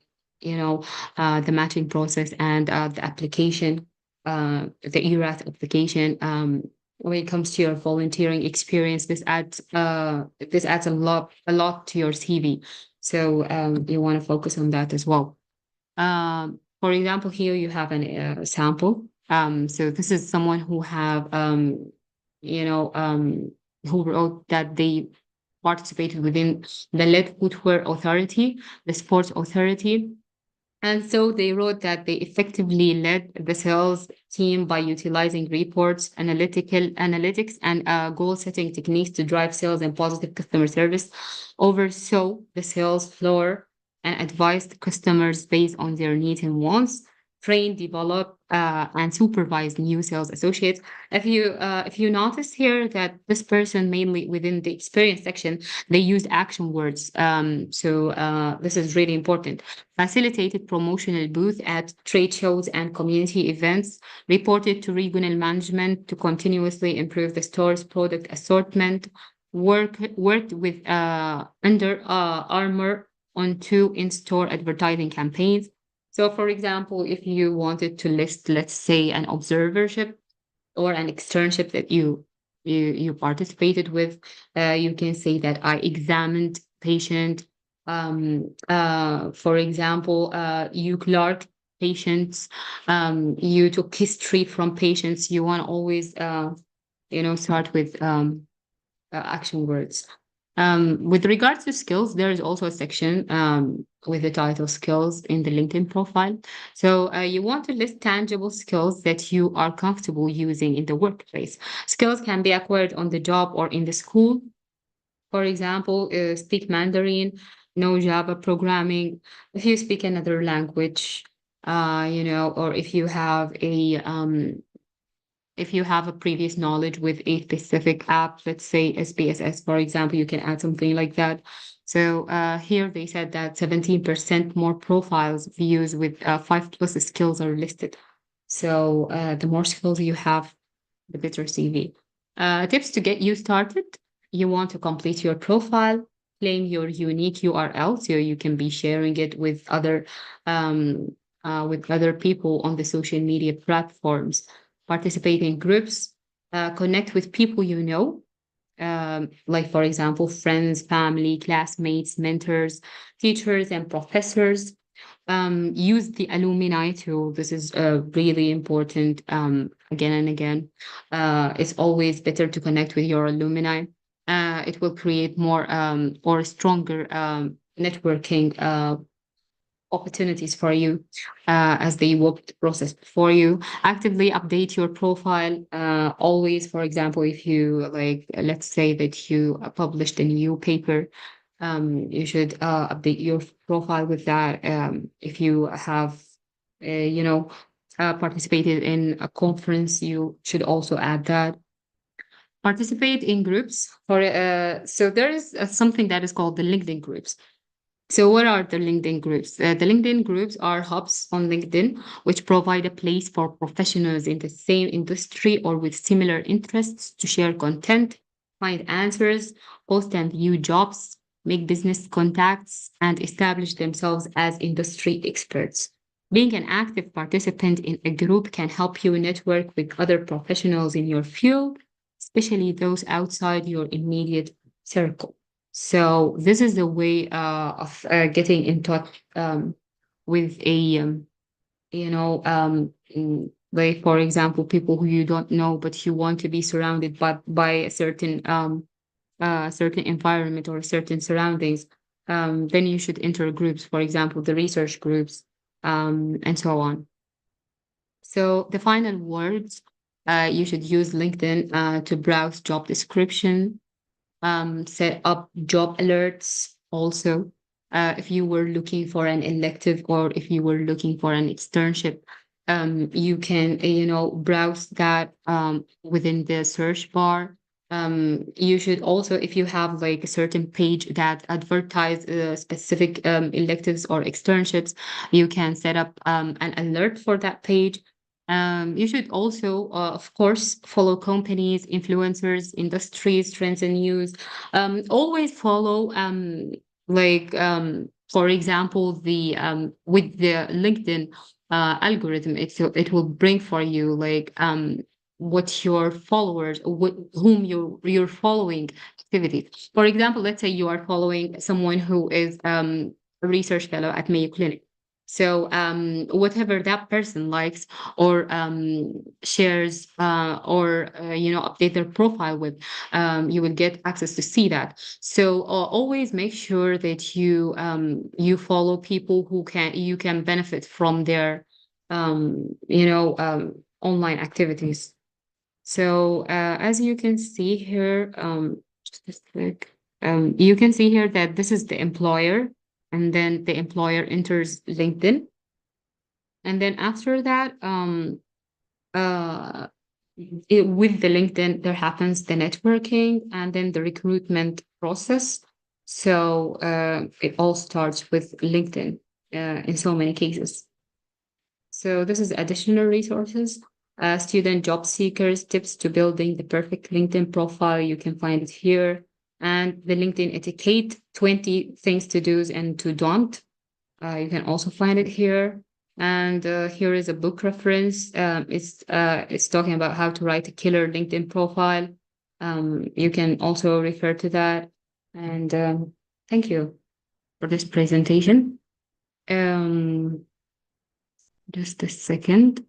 matching process and the application, the ERAT application. When it comes to your volunteering experience, this adds a lot to your CV. So you want to focus on that as well. For example, here you have a sample. So this is someone who have, who wrote that they participated within the Lead Footwear Authority, the Sports Authority. And so they wrote that they effectively led the sales team by utilizing reports, analytics, and goal-setting techniques to drive sales and positive customer service, oversaw the sales floor and advised customers based on their needs and wants, train, develop, and supervise new sales associates. If you notice here that this person, mainly within the experience section, they used action words. So this is really important. Facilitated promotional booth at trade shows and community events, reported to regional management to continuously improve the store's product assortment, worked with Under Armour on 2 in-store advertising campaigns. So, for example, if you wanted to list, let's say, an observership or an externship that you participated with, you can say that I examined patient. For example, you clerked patients. You took history from patients. You want to always, start with action words. With regards to skills, there is also a section with the title skills in the LinkedIn profile. So you want to list tangible skills that you are comfortable using in the workplace. Skills can be acquired on the job or in the school. For example, speak Mandarin, know Java programming. If you speak another language, or if you have a previous knowledge with a specific app, let's say SPSS, for example, you can add something like that. So here they said that 17% more profiles views with 5+ skills are listed. So the more skills you have, the better CV. Tips to get you started. You want to complete your profile, claim your unique URL so you can be sharing it with other people on the social media platforms. Participate in groups, connect with people you know, like for example, friends, family, classmates, mentors, teachers, and professors. Use the alumni tool. This is really important again and again. It's always better to connect with your alumni. It will create more or stronger networking opportunities for you as they walk the process for you. Actively update your profile. Always, for example, if you let's say that you published a new paper, you should update your profile with that. If you have, participated in a conference, you should also add that. Participate in groups. So there is something that is called the LinkedIn groups. So what are the LinkedIn groups? The LinkedIn groups are hubs on LinkedIn, which provide a place for professionals in the same industry or with similar interests to share content, find answers, post and view jobs, make business contacts, and establish themselves as industry experts. Being an active participant in a group can help you network with other professionals in your field, especially those outside your immediate circle. So this is the way of getting in touch with like for example, people who you don't know, but you want to be surrounded by a certain environment or certain surroundings. Then you should enter groups, for example, the research groups, and so on. So the final words, you should use LinkedIn to browse job description, set up job alerts also. If you were looking for an elective or if you were looking for an externship, you can, browse that within the search bar. You should also, if you have like a certain page that advertise specific electives or externships, you can set up an alert for that page. You should also, of course, follow companies, influencers, industries, trends, and news. Always follow, for example, the with the LinkedIn algorithm, it will bring for you what your followers, whom you're following activities. For example, let's say you are following someone who is a research fellow at Mayo Clinic. So whatever that person likes or shares or update their profile with, you will get access to see that. So always make sure that you follow people who you can benefit from their online activities. So as you can see here, just a sec, you can see here that this is the employer, and then the employer enters LinkedIn. And then after that, with the LinkedIn, there happens the networking and then the recruitment process. So it all starts with LinkedIn in so many cases. So this is additional resources. Student job seekers, tips to building the perfect LinkedIn profile. You can find it here. And the LinkedIn etiquette, 20 things to do and to don't. You can also find it here. And here is a book reference. It's talking about how to write a killer LinkedIn profile. You can also refer to that. And thank you for this presentation. Just a second.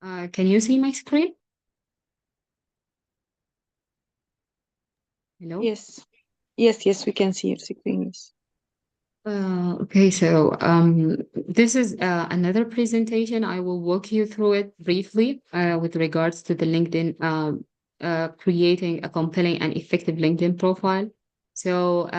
Can you see my screen? Hello? Yes. Yes, we can see your screen. Yes. Okay, so this is another presentation. I will walk you through it briefly with regards to the LinkedIn, creating a compelling and effective LinkedIn profile. So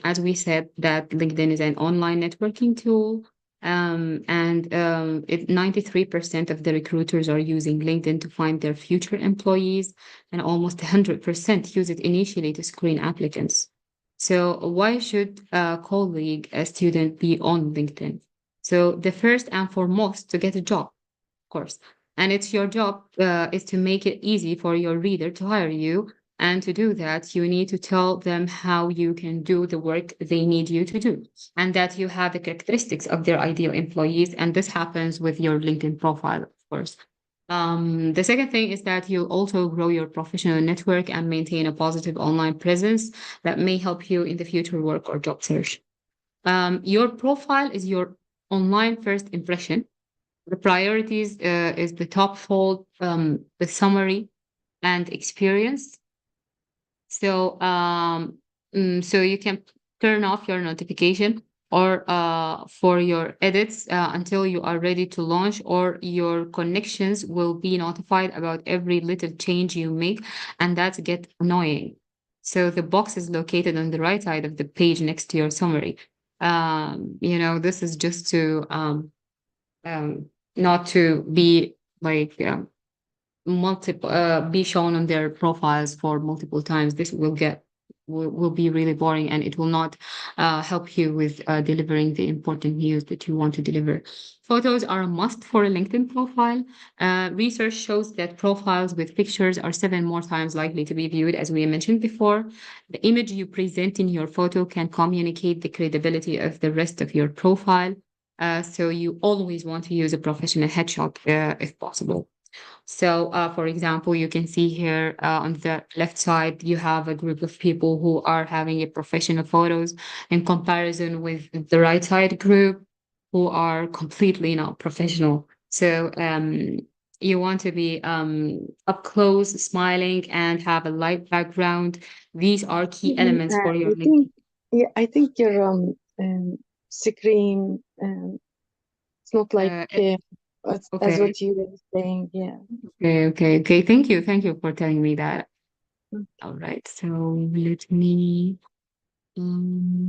as we said, that LinkedIn is an online networking tool, and 93% of the recruiters are using LinkedIn to find their future employees, and almost 100% use it initially to screen applicants. So why should a colleague, a student be on LinkedIn? So the first and foremost, to get a job, of course. And it's your job is to make it easy for your reader to hire you. And to do that, you need to tell them how you can do the work they need you to do, and that you have the characteristics of their ideal employees. And this happens with your LinkedIn profile, of course. The second thing is that you also grow your professional network and maintain a positive online presence that may help you in the future work or job search. Your profile is your online first impression. The priorities is the top fold, the summary, and experience. So, so you can turn off your notification or for your edits until you are ready to launch, or your connections will be notified about every little change you make, and that get annoying. So the box is located on the right side of the page next to your summary. This is just to not to be like multiple be shown on their profiles for multiple times. This will be really boring, and it will not help you with delivering the important news that you want to deliver. Photos are a must for a LinkedIn profile. Research shows that profiles with pictures are 7 more times likely to be viewed, as we mentioned before. The image you present in your photo can communicate the credibility of the rest of your profile. So you always want to use a professional headshot if possible. So, for example, you can see here on the left side, you have a group of people who are having a professional photos in comparison with the right side group who are completely not professional. So, you want to be up close, smiling, and have a light background. These are key elements for your LinkedIn. I think your screen it's not like as Okay. what you were saying. Yeah. Okay. Thank you for telling me that. All right. So let me. Yeah.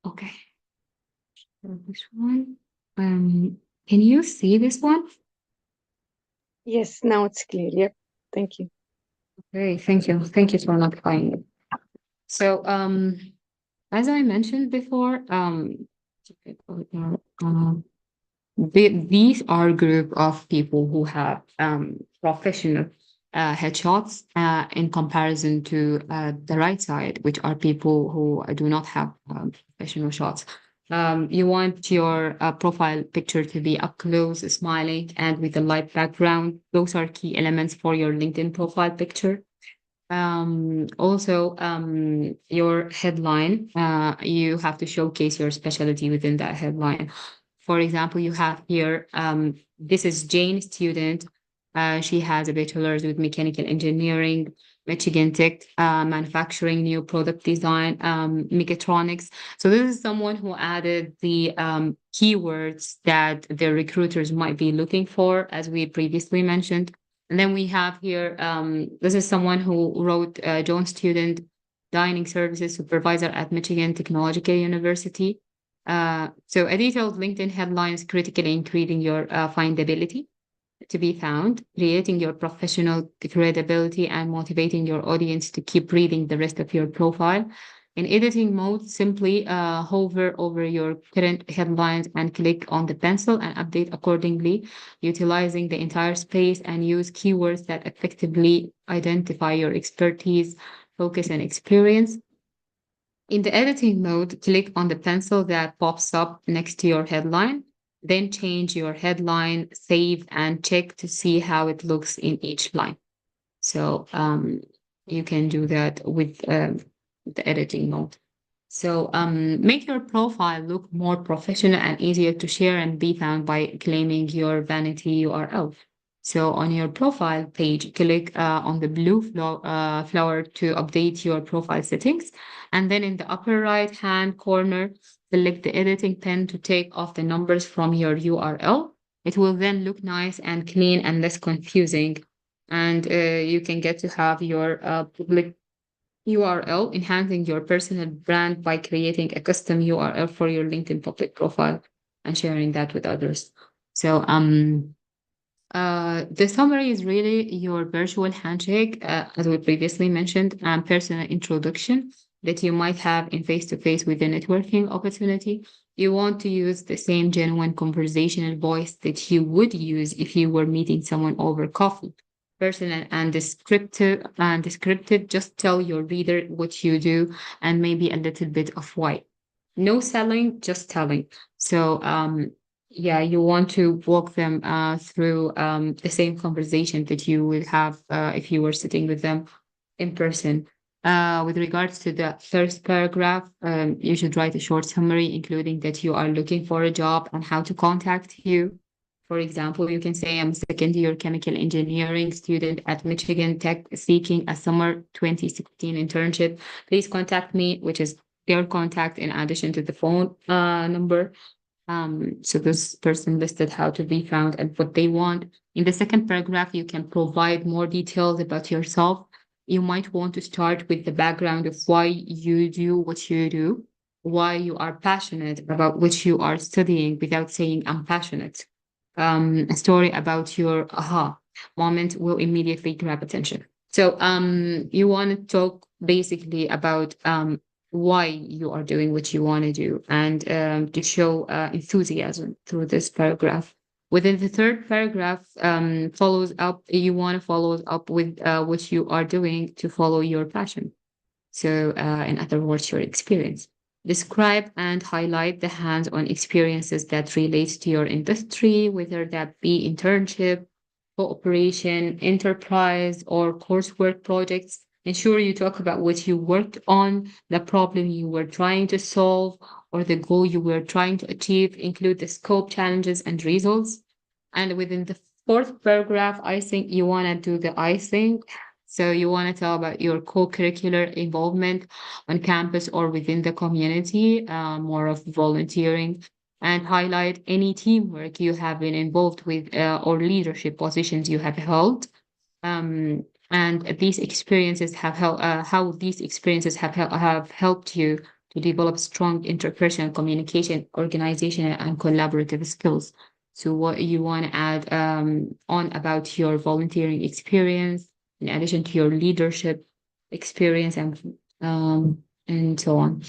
Okay. So this one. Can you see this one? Yes. Now it's clear. Yep. Thank you. Okay. Thank you. Thank you for notifying me. So as I mentioned before, these are a group of people who have professional headshots in comparison to the right side, which are people who do not have professional shots. You want your profile picture to be up close, smiling, and with a light background. Those are key elements for your LinkedIn profile picture. Also, your headline, you have to showcase your specialty within that headline. For example, you have here, this is Jane, student. She has a bachelor's with mechanical engineering, Michigan Tech, manufacturing, new product design, mechatronics. So this is someone who added the keywords that the recruiters might be looking for, as we previously mentioned. And then we have here, this is someone who wrote John student, dining services supervisor at Michigan Technological University. So a detailed LinkedIn headline is critically increasing your findability to be found, creating your professional credibility, and motivating your audience to keep reading the rest of your profile. In editing mode, simply hover over your current headlines and click on the pencil and update accordingly, utilizing the entire space, and use keywords that effectively identify your expertise, focus, and experience. In the editing mode, click on the pencil that pops up next to your headline, then change your headline, save, and check to see how it looks in each line. So you can do that with the editing mode. So make your profile look more professional and easier to share and be found by claiming your vanity URL. So on your profile page, click on the blue flower to update your profile settings. And then in the upper right-hand corner, select the editing pen to take off the numbers from your URL. It will then look nice and clean and less confusing. And you can get to have your public URL, enhancing your personal brand by creating a custom URL for your LinkedIn public profile and sharing that with others. So the summary is really your virtual handshake, as we previously mentioned, and personal introduction that you might have in face-to-face with a networking opportunity. You want to use the same genuine conversational voice that you would use if you were meeting someone over coffee. Personal and descriptive, just tell your reader what you do and maybe a little bit of why. No selling, just telling. So yeah, you want to walk them through the same conversation that you would have if you were sitting with them in person. With regards to the first paragraph, you should write a short summary, including that you are looking for a job and how to contact you. For example, you can say, I'm a second-year chemical engineering student at Michigan Tech seeking a summer 2016 internship. Please contact me, which is their contact in addition to the phone number. So this person listed how to be found and what they want. In the second paragraph, you can provide more details about yourself. You might want to start with the background of why you do what you do, why you are passionate about what you are studying without saying I'm passionate. A story about your aha moment will immediately grab attention. So you want to talk basically about why you are doing what you want to do and to show enthusiasm through this paragraph. Within the third paragraph, follows up, you want to follow up with what you are doing to follow your passion. So, in other words, your experience. Describe and highlight the hands-on experiences that relate to your industry, whether that be internship, cooperation, enterprise, or coursework projects. Ensure you talk about what you worked on, the problem you were trying to solve, or the goal you were trying to achieve. Include the scope, challenges, and results. And within the fourth paragraph, I think you want to do the icing. So you want to tell about your co-curricular involvement on campus or within the community, more of volunteering, and highlight any teamwork you have been involved with or leadership positions you have held. And these experiences have how these experiences have helped you to develop strong interpersonal communication, organizational, and collaborative skills. So what you want to add on about your volunteering experience, in addition to your leadership experience and so on.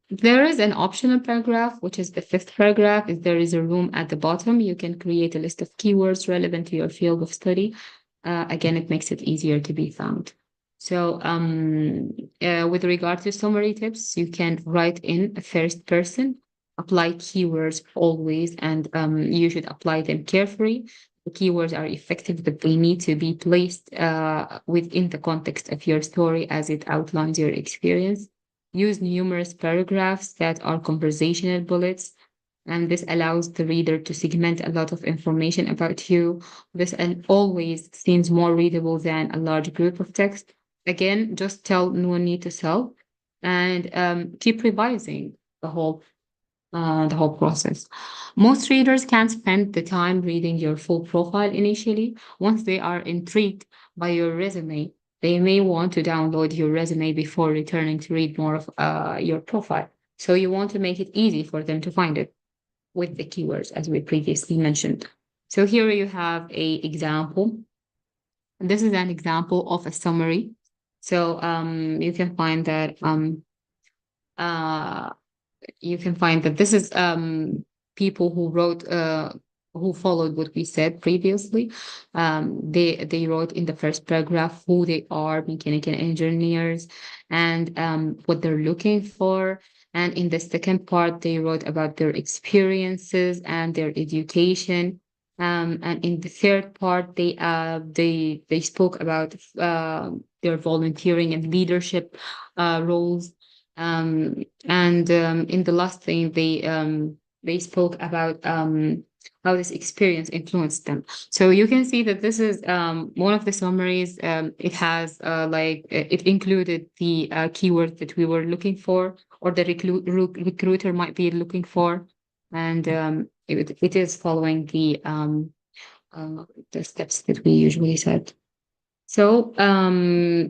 There is an optional paragraph, which is the fifth paragraph. If there is a room at the bottom, you can create a list of keywords relevant to your field of study. Again, it makes it easier to be found. So with regard to summary tips, you can write in a first person, apply keywords always, and you should apply them carefully. The keywords are effective, but they need to be placed within the context of your story as it outlines your experience. Use numerous paragraphs that are conversational bullets, and this allows the reader to segment a lot of information about you. This always seems more readable than a large group of text. Again, just tell, no need to sell, and keep revising the whole process. Most readers can't spend the time reading your full profile initially. Once they are intrigued by your resume, they may want to download your resume before returning to read more of your profile. So you want to make it easy for them to find it with the keywords, as we previously mentioned. So here you have a example. This is an example of a summary. So you can find that this is people who wrote who followed what we said previously. They wrote in the first paragraph who they are, mechanical engineers, and what they're looking for. And in the second part, they wrote about their experiences and their education. And in the third part, they spoke about their volunteering and leadership roles. In the last thing, they spoke about how this experience influenced them. So you can see that this is one of the summaries. It has it included the keywords that we were looking for, or the recruiter might be looking for, and it is following the steps that we usually said. So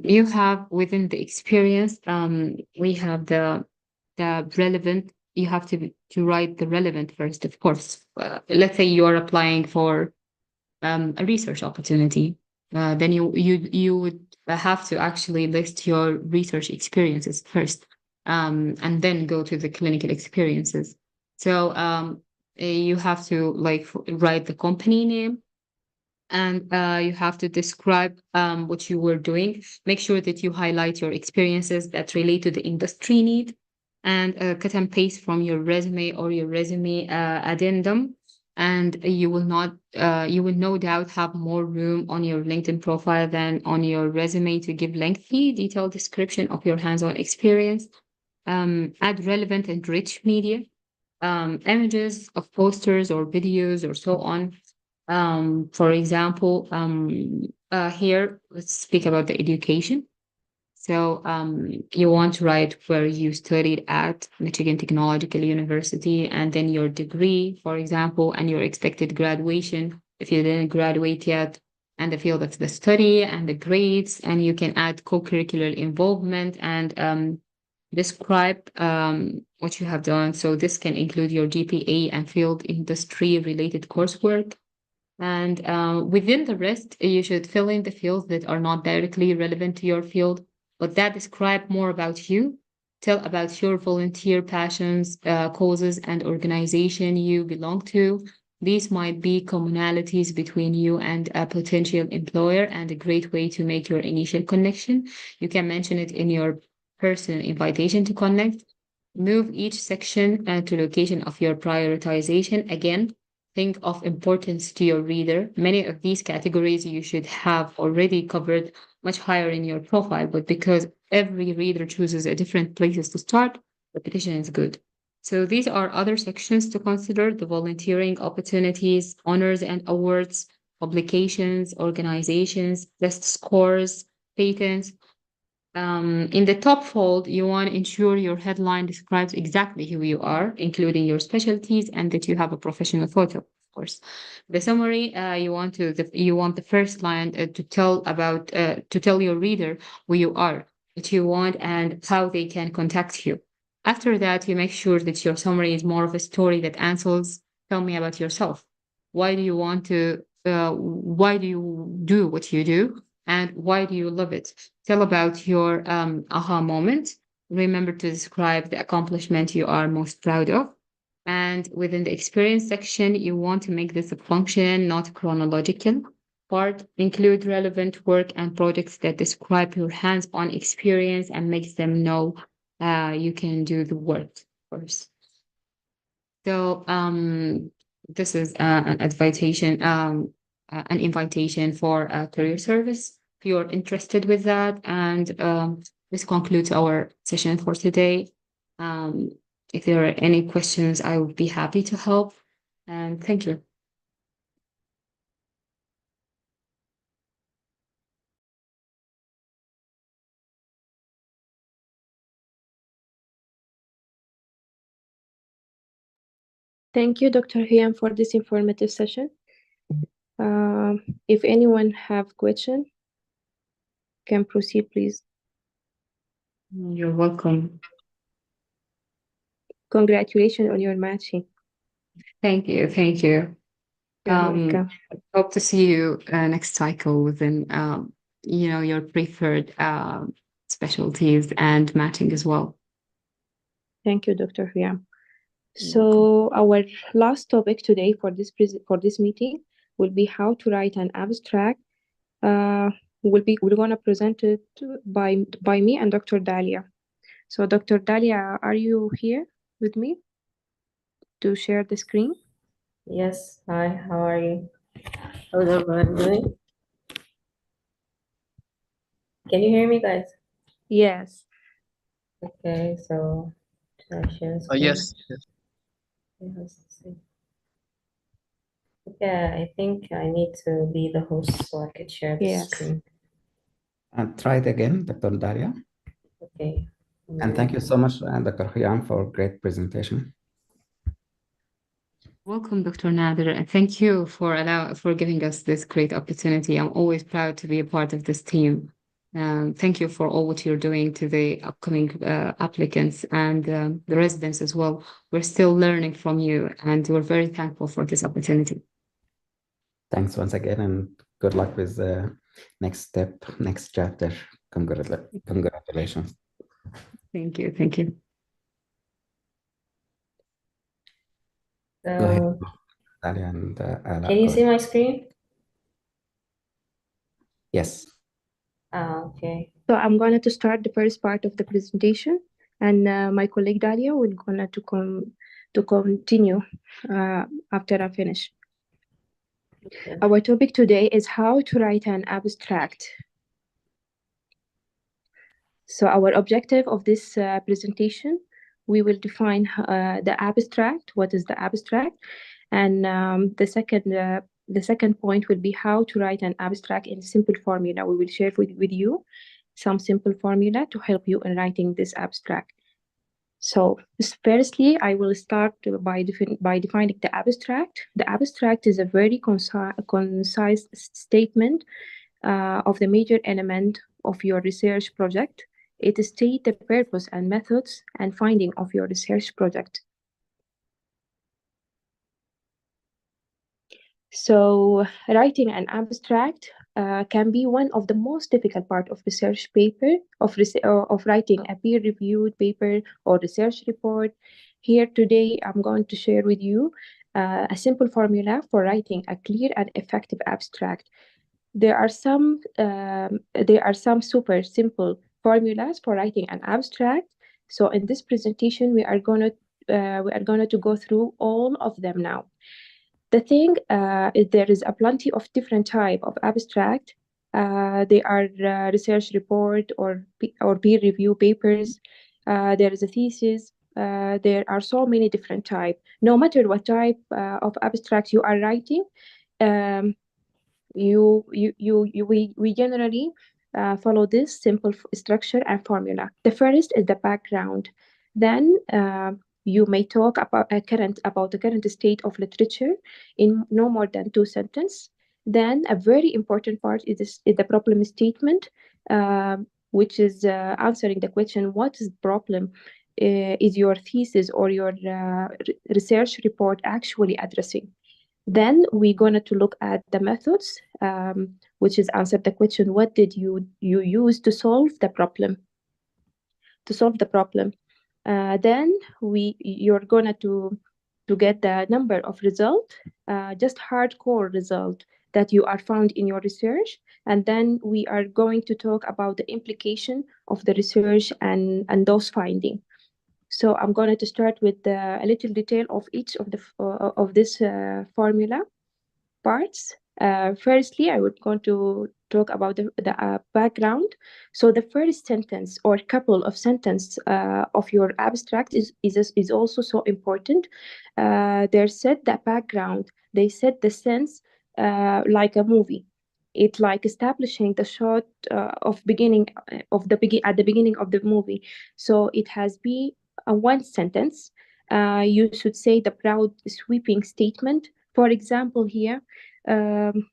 you have within the experience, we have the relevant. You have to write the relevant first, of course. Let's say you are applying for a research opportunity, then you would have to actually list your research experiences first, and then go to the clinical experiences. So you have to write the company name, and you have to describe what you were doing. Make sure that you highlight your experiences that relate to the industry need, and cut and paste from your resume or your resume addendum. And you will no doubt have more room on your LinkedIn profile than on your resume to give lengthy, detailed description of your hands-on experience. Add relevant and rich media, images of posters or videos or so on. For example, here, let's speak about the education. So you want to write where you studied at Michigan Technological University, and then your degree, for example, and your expected graduation, if you didn't graduate yet, and the field of the study and the grades, and you can add co-curricular involvement and describe what you have done. So this can include your GPA and field industry-related coursework. And within the rest, you should fill in the fields that are not directly relevant to your field, but that describe more about you. Tell about your volunteer passions, causes, and organization you belong to. These might be commonalities between you and a potential employer, and a great way to make your initial connection. You can mention it in your personal invitation to connect. Move each section to location of your prioritization. Again, think of importance to your reader. Many of these categories you should have already covered much higher in your profile, but because every reader chooses a different places to start, repetition is good. So these are other sections to consider: the volunteering opportunities, honors and awards, publications, organizations, test scores, patents. In the top fold, you want to ensure your headline describes exactly who you are, including your specialties, and that you have a professional photo, of course. The summary, you want the first line to tell your reader who you are, what you want, and how they can contact you. After that, you make sure that your summary is more of a story that answers, tell me about yourself. Why do you want to? Why do you do what you do? And why do you love it? Tell about your aha moment. Remember to describe the accomplishment you are most proud of. And within the experience section, you want to make this a function, not chronological part. Include relevant work and projects that describe your hands-on experience and makes them know you can do the work, of course. So this is an invitation for a career service if you're interested with that. And this concludes our session for today. If there are any questions, I would be happy to help. And thank you. Thank you, Dr. Hiam, for this informative session. If anyone have question, can proceed, please. You're welcome. Congratulations on your matching. Thank you. Thank you. You're welcome. Hope to see you next cycle within, your preferred specialties and matching as well. Thank you, Dr. Hiam. So our last topic today for this meeting will be how to write an abstract. We're gonna present it by me and Dr. Dalia. So Dr. Dalia, are you here with me to share the screen? Yes. Hi, how are you? How's everyone doing? Can you hear me, guys? Yes. Okay, so should I share the screen? Yes. Okay, let's see. Okay, I think I need to be the host so I could share the Yes. screen. And try it again, Dr. Dalia. Okay. And thank you so much, Dr. Huyam, for a great presentation. Welcome, Dr. Nader, and thank you for giving us this great opportunity. I'm always proud to be a part of this team. Thank you for all what you're doing to the upcoming applicants and the residents as well. We're still learning from you, and we're very thankful for this opportunity. Thanks once again, and good luck with the next step, next chapter. Congratulations. Thank you. Thank you. Go ahead, So, Dalia and Alaa. can you Go see ahead. my screen? Yes. Okay. So I'm going to start the first part of the presentation, and my colleague Dalia will to continue after I finish. Okay. Our topic today is how to write an abstract. So our objective of this presentation, we will define the abstract. What is the abstract? And the second point will be how to write an abstract in simple formula. We will share with you some simple formula to help you in writing this abstract. So firstly, I will start by defining the abstract. The abstract is a very concise statement of the major element of your research project. It states the purpose and methods and finding of your research project. So writing an abstract can be one of the most difficult part of research paper, of writing a peer-reviewed paper or research report. Here today, I'm going to share with you a simple formula for writing a clear and effective abstract. There are some super simple formulas for writing an abstract. So in this presentation, we are going to go through all of them now. The thing is there is a plenty of different type of abstract. They are research report or peer review papers. There is a thesis. There are so many different type. No matter what type of abstract you are writing, we generally follow this simple structure and formula. The first is the background. Then you may talk about the current state of literature in no more than 2 sentences. Then a very important part is the problem statement, which is answering the question, what is the problem? Is your thesis or your research report actually addressing? Then we're going to look at the methods, which is answer the question, what did you use to solve the problem? Then you're going to get the number of result, just hardcore result that you are found in your research. And then we are going to talk about the implication of the research and those findings. So I'm going to start with a little detail of each of this formula parts. Firstly, I would going to talk about the background. So the first sentence or couple of sentences of your abstract is also so important. They set the background. They set the sense like a movie. It's like establishing the shot of beginning at the beginning of the movie. So it has been a one sentence. You should say the broad sweeping statement. For example, here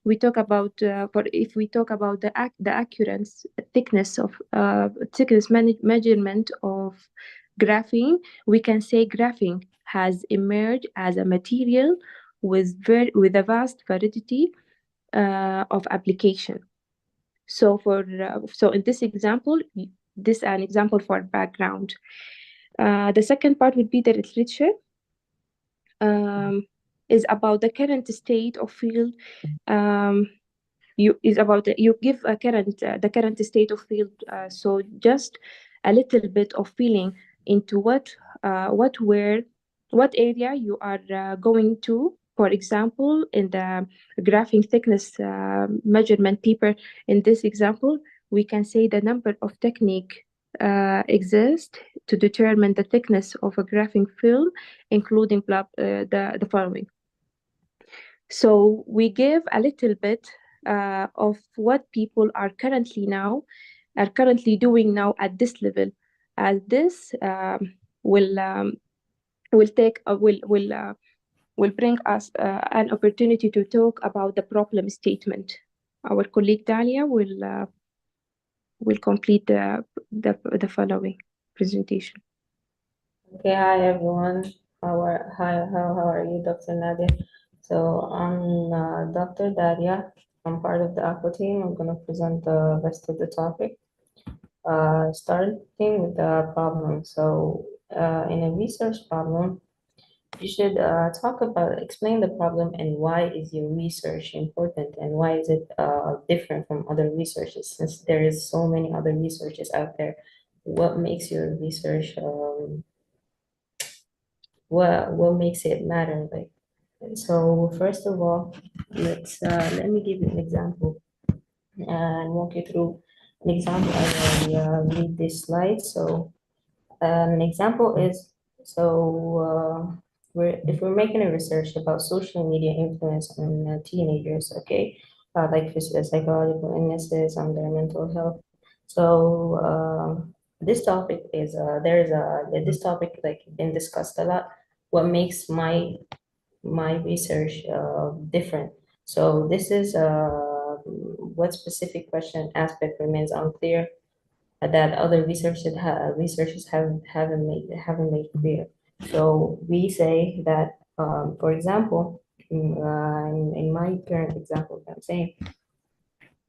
we talk about if we talk about the accurate thickness of measurement of graphene, we can say graphene has emerged as a material with a vast variety of application. So so in this example, this is an example for background. The second part would be the literature. Is about the current state of field. You give a the current state of field. So just a little bit of feeling into what area you are going to. For example, in the graphene thickness measurement paper, in this example, we can say the number of technique exist to determine the thickness of a graphing film, including the following. So we give a little bit of what people are currently doing now at this level, as this will take will bring us an opportunity to talk about the problem statement. Our colleague Dalia will complete the following presentation. Okay, hi everyone. How are you, Dr. Nadia? So I'm Dr. Dalia. I'm part of the Aqua team. I'm going to present the rest of the topic. Starting with the problem. So in a research problem, you should explain the problem and why is your research important and why is it different from other researches, since there is so many other researches out there. What makes your research what makes it matter? Like, so first of all, let me give you an example and walk you through an example as I read this slide. So an example is, if we're making a research about social media influence on teenagers, okay, like psychological illnesses on their mental health. So this topic is this topic like been discussed a lot. What makes my research different? So this is what specific question aspect remains unclear that other researchers haven't made clear. So we say that, for example, in my current example, I'm saying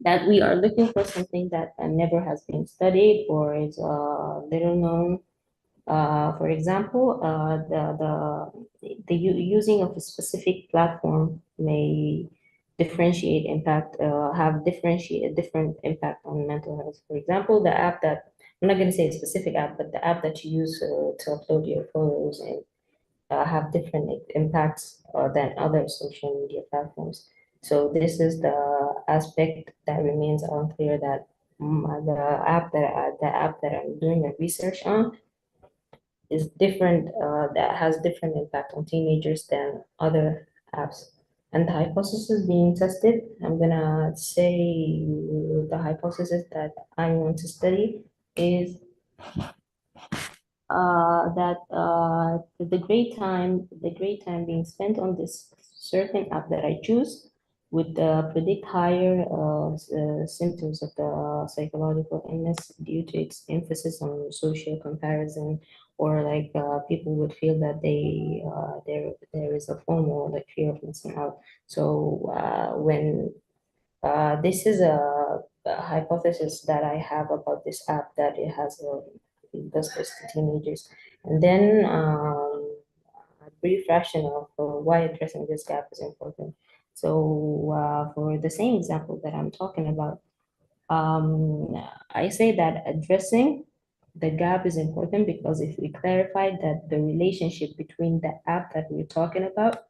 that we are looking for something that never has been studied or is little known. For example, the using of a specific platform may differentiate impact, have differentiate a different impact on mental health. For example, the app that, I'm not going to say a specific app, but the app that you use to upload your photos and have different impacts than other social media platforms. So this is the aspect that remains unclear, that the app that I'm doing a research on is different, that has different impact on teenagers than other apps. And the hypothesis being tested, I'm gonna say the hypothesis that I want to study is that the great time being spent on this certain app that I choose would predict higher symptoms of the psychological illness due to its emphasis on social comparison, or like people would feel that there is a FOMO, like fear of missing out. So when this is a hypothesis that I have about this app, that it has it does this to teenagers, and then a brief rationale for why addressing this gap is important. So for the same example that I'm talking about, I say that addressing the gap is important because if we clarify that the relationship between the app that we're talking about,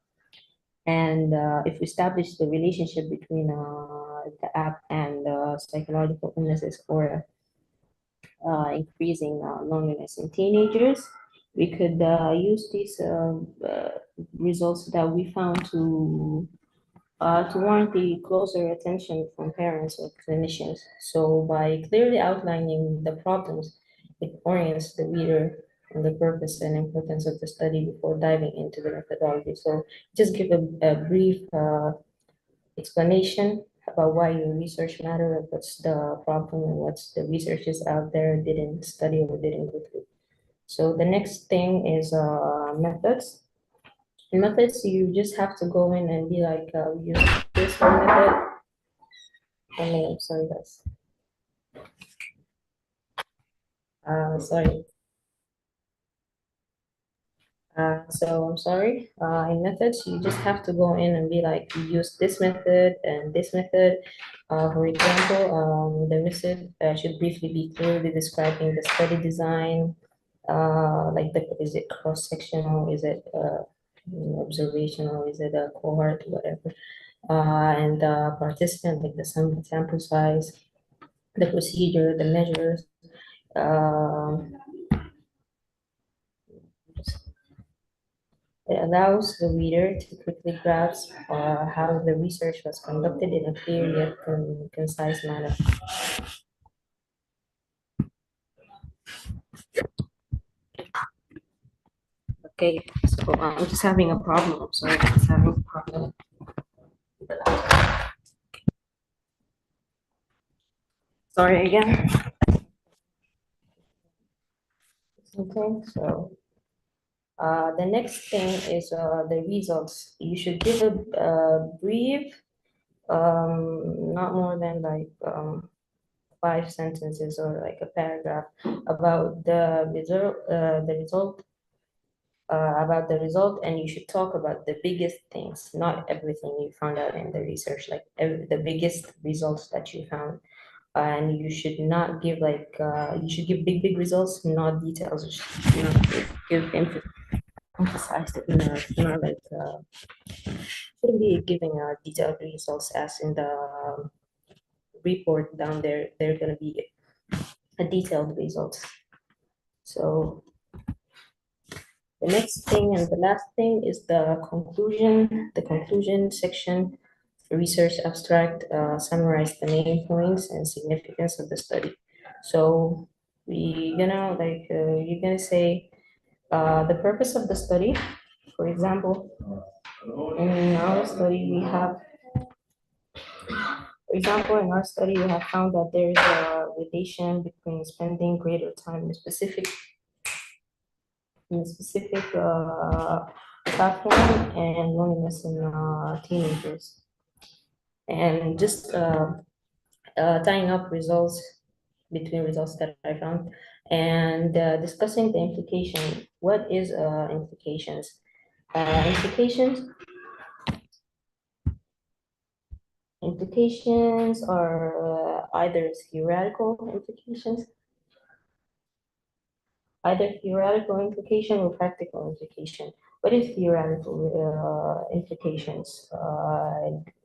and if we establish the relationship between the app and psychological illnesses or increasing loneliness in teenagers, we could use these results that we found to warrant the closer attention from parents or clinicians. So by clearly outlining the problems, it orients the reader on the purpose and importance of the study before diving into the methodology. So just give a brief explanation about why your research matter, what's the problem, and what's the researchers out there didn't study or didn't go through. So the next thing is methods. In methods, you just have to go in and be like, use this one method. I'm sorry, guys. Sorry. So I'm sorry, in methods, you just have to go in and be like, use this method and this method. For example, the method should briefly be clearly describing the study design, like is it cross-sectional, is it observational, is it a cohort, whatever. And the participant, like the sample size, the procedure, the measures, allows the reader to quickly grasp how the research was conducted in a clear yet concise manner. Okay, so I'm just having a problem. Sorry, I'm just having a problem. Sorry again. Okay, so the next thing is the results. You should give a brief, not more than like 5 sentences or like a paragraph about the result, about the result, and you should talk about the biggest things, not everything you found out in the research, like the biggest results that you found. And you should not give like you should give big results, not details. You should not give emphasize the not like shouldn't be giving detailed results as in the report down there. They're gonna be a detailed results. So the next thing and the last thing is the conclusion section. The research abstract summarize the main points and significance of the study. So you're gonna say the purpose of the study. For example, in our study we have, for example, in our study we have found that there is a relation between spending greater time in a specific platform and loneliness in teenagers. And just tying up results between results that I found and discussing the implication. What is implications? Implications are either theoretical implications, or practical implication. What is theoretical implications?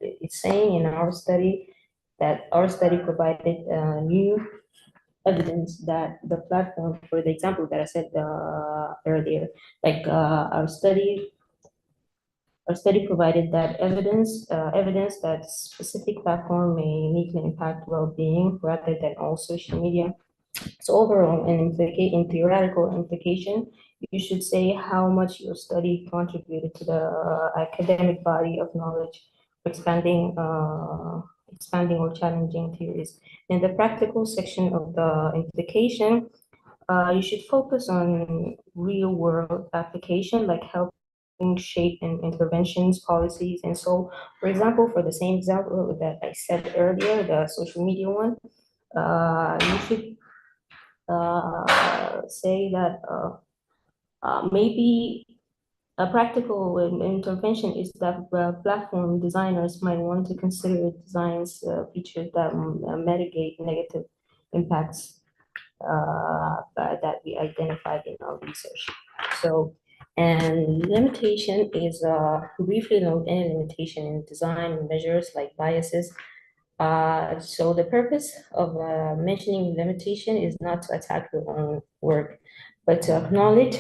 It's saying in our study that our study provided new evidence that the platform, for the example that I said earlier, like our study provided that evidence that specific platform may uniquely impact well-being rather than all social media. So overall, in theoretical implication, you should say how much your study contributed to the academic body of knowledge, expanding or challenging theories. In the practical section of the implication, you should focus on real-world application, like helping shape interventions, policies, and so, for example, for the same example that I said earlier, the social media one, you should say that maybe a practical intervention is that platform designers might want to consider designs features that mitigate negative impacts that we identified in our research. So, and limitation is briefly note any limitation in design measures like biases. So the purpose of mentioning limitation is not to attack your own work, but to acknowledge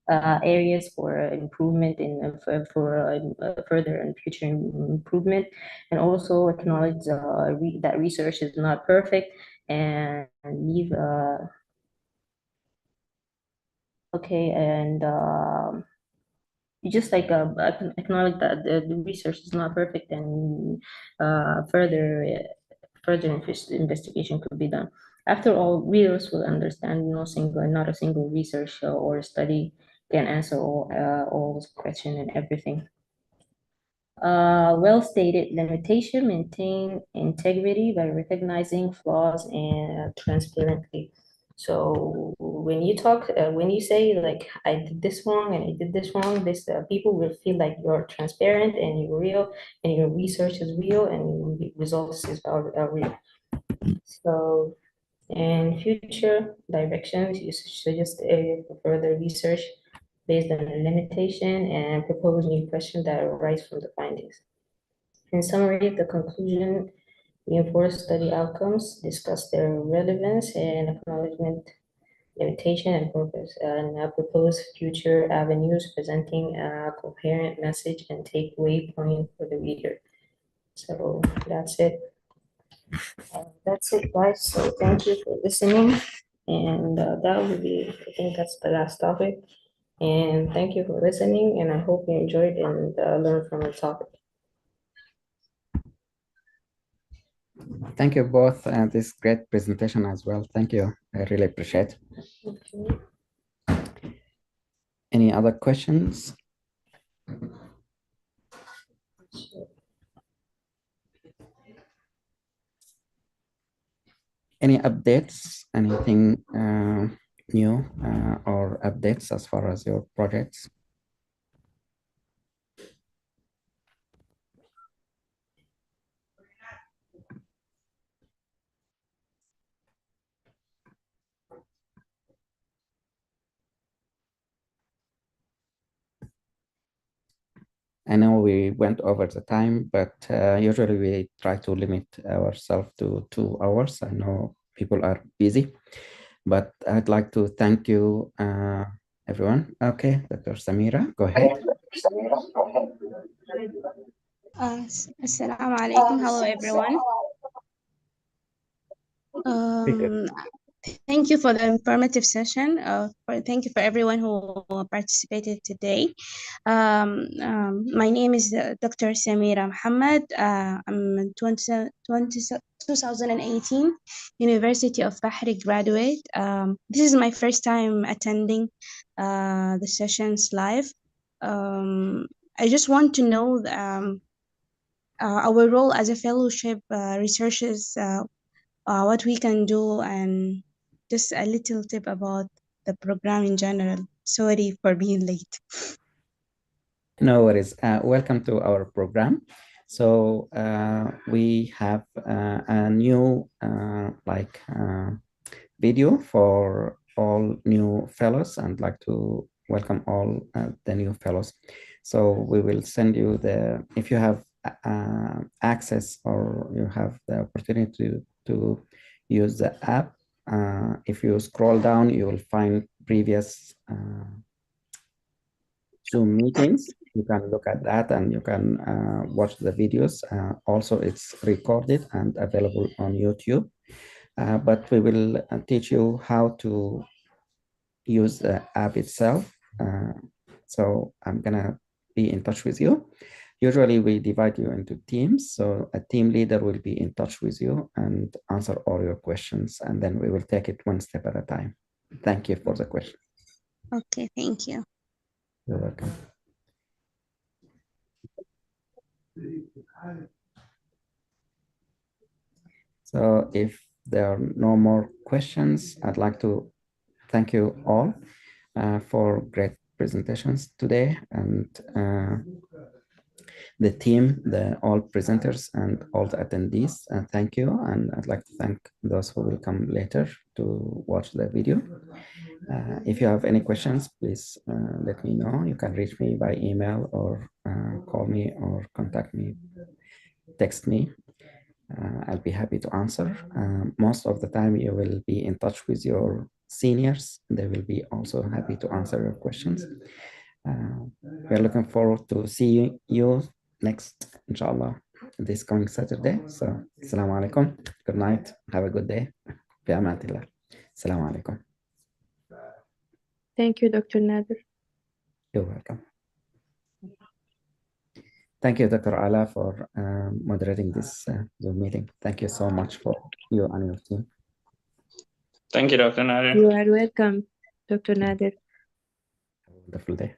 areas for improvement in further and future improvement, and also acknowledge that research is not perfect and leave okay, and you just like acknowledge that the research is not perfect and further investigation could be done. After all, readers will understand not a single research or study can answer all questions and everything. Well-stated limitation, maintain integrity by recognizing flaws and transparently. So when you talk, when you say like, I did this wrong and I did this wrong, people will feel like you're transparent and you're real and your research is real and the results are real. So in future directions, you should suggest area for further research based on the limitation and propose new questions that arise from the findings. In summary, the conclusion reinforce study outcomes, discuss their relevance, and limitation and purpose, and propose future avenues presenting a coherent message and takeaway point for the reader. So that's it. That's it, guys. So thank you for listening. And that will be, I think that's the last topic. And thank you for listening. And I hope you enjoyed and learned from the topic. Thank you both, and this great presentation as well. Thank you. I really appreciate it. Okay. Any other questions? Any updates? Anything new or updates as far as your projects? I know we went over the time, but usually we try to limit ourselves to 2 hours. I know people are busy, but I'd like to thank you, everyone. Okay, Dr. Samira, go ahead. Assalamu alaikum. Hello, everyone. Thank you for the informative session. Thank you for everyone who participated today. My name is Dr. Samira Muhammad. I'm 2018 University of Bahri graduate. This is my first time attending the sessions live. I just want to know our role as a fellowship researchers, what we can do, and just a little tip about the program in general. Sorry for being late. No worries. Welcome to our program. So we have a new video for all new fellows, and like to welcome all the new fellows. So we will send you the, if you have access or you have the opportunity to use the app, if you scroll down, you will find previous Zoom meetings. You can look at that and you can watch the videos. Also, it's recorded and available on YouTube. But we will teach you how to use the app itself. So I'm gonna be in touch with you. Usually we divide you into teams. So a team leader will be in touch with you and answer all your questions. And then we will take it one step at a time. Thank you for the question. Okay, thank you. You're welcome. So if there are no more questions, I'd like to thank you all for great presentations today, and the team, all presenters and all the attendees, thank you. And I'd like to thank those who will come later to watch the video. If you have any questions, please let me know. You can reach me by email or call me or contact me, text me. I'll be happy to answer. Most of the time you will be in touch with your seniors. They will be also happy to answer your questions. We're looking forward to see you next, inshallah, this coming Saturday. So, assalamu alaikum. Good night. Have a good day. Fi amatillah. Assalamu alaikum. Thank you, Dr. Nader. You're welcome. Thank you, Dr. Alaa, for moderating this Zoom meeting. Thank you so much for you and your team. Thank you, Dr. Nader. You are welcome, Dr. Nader. Have a wonderful day.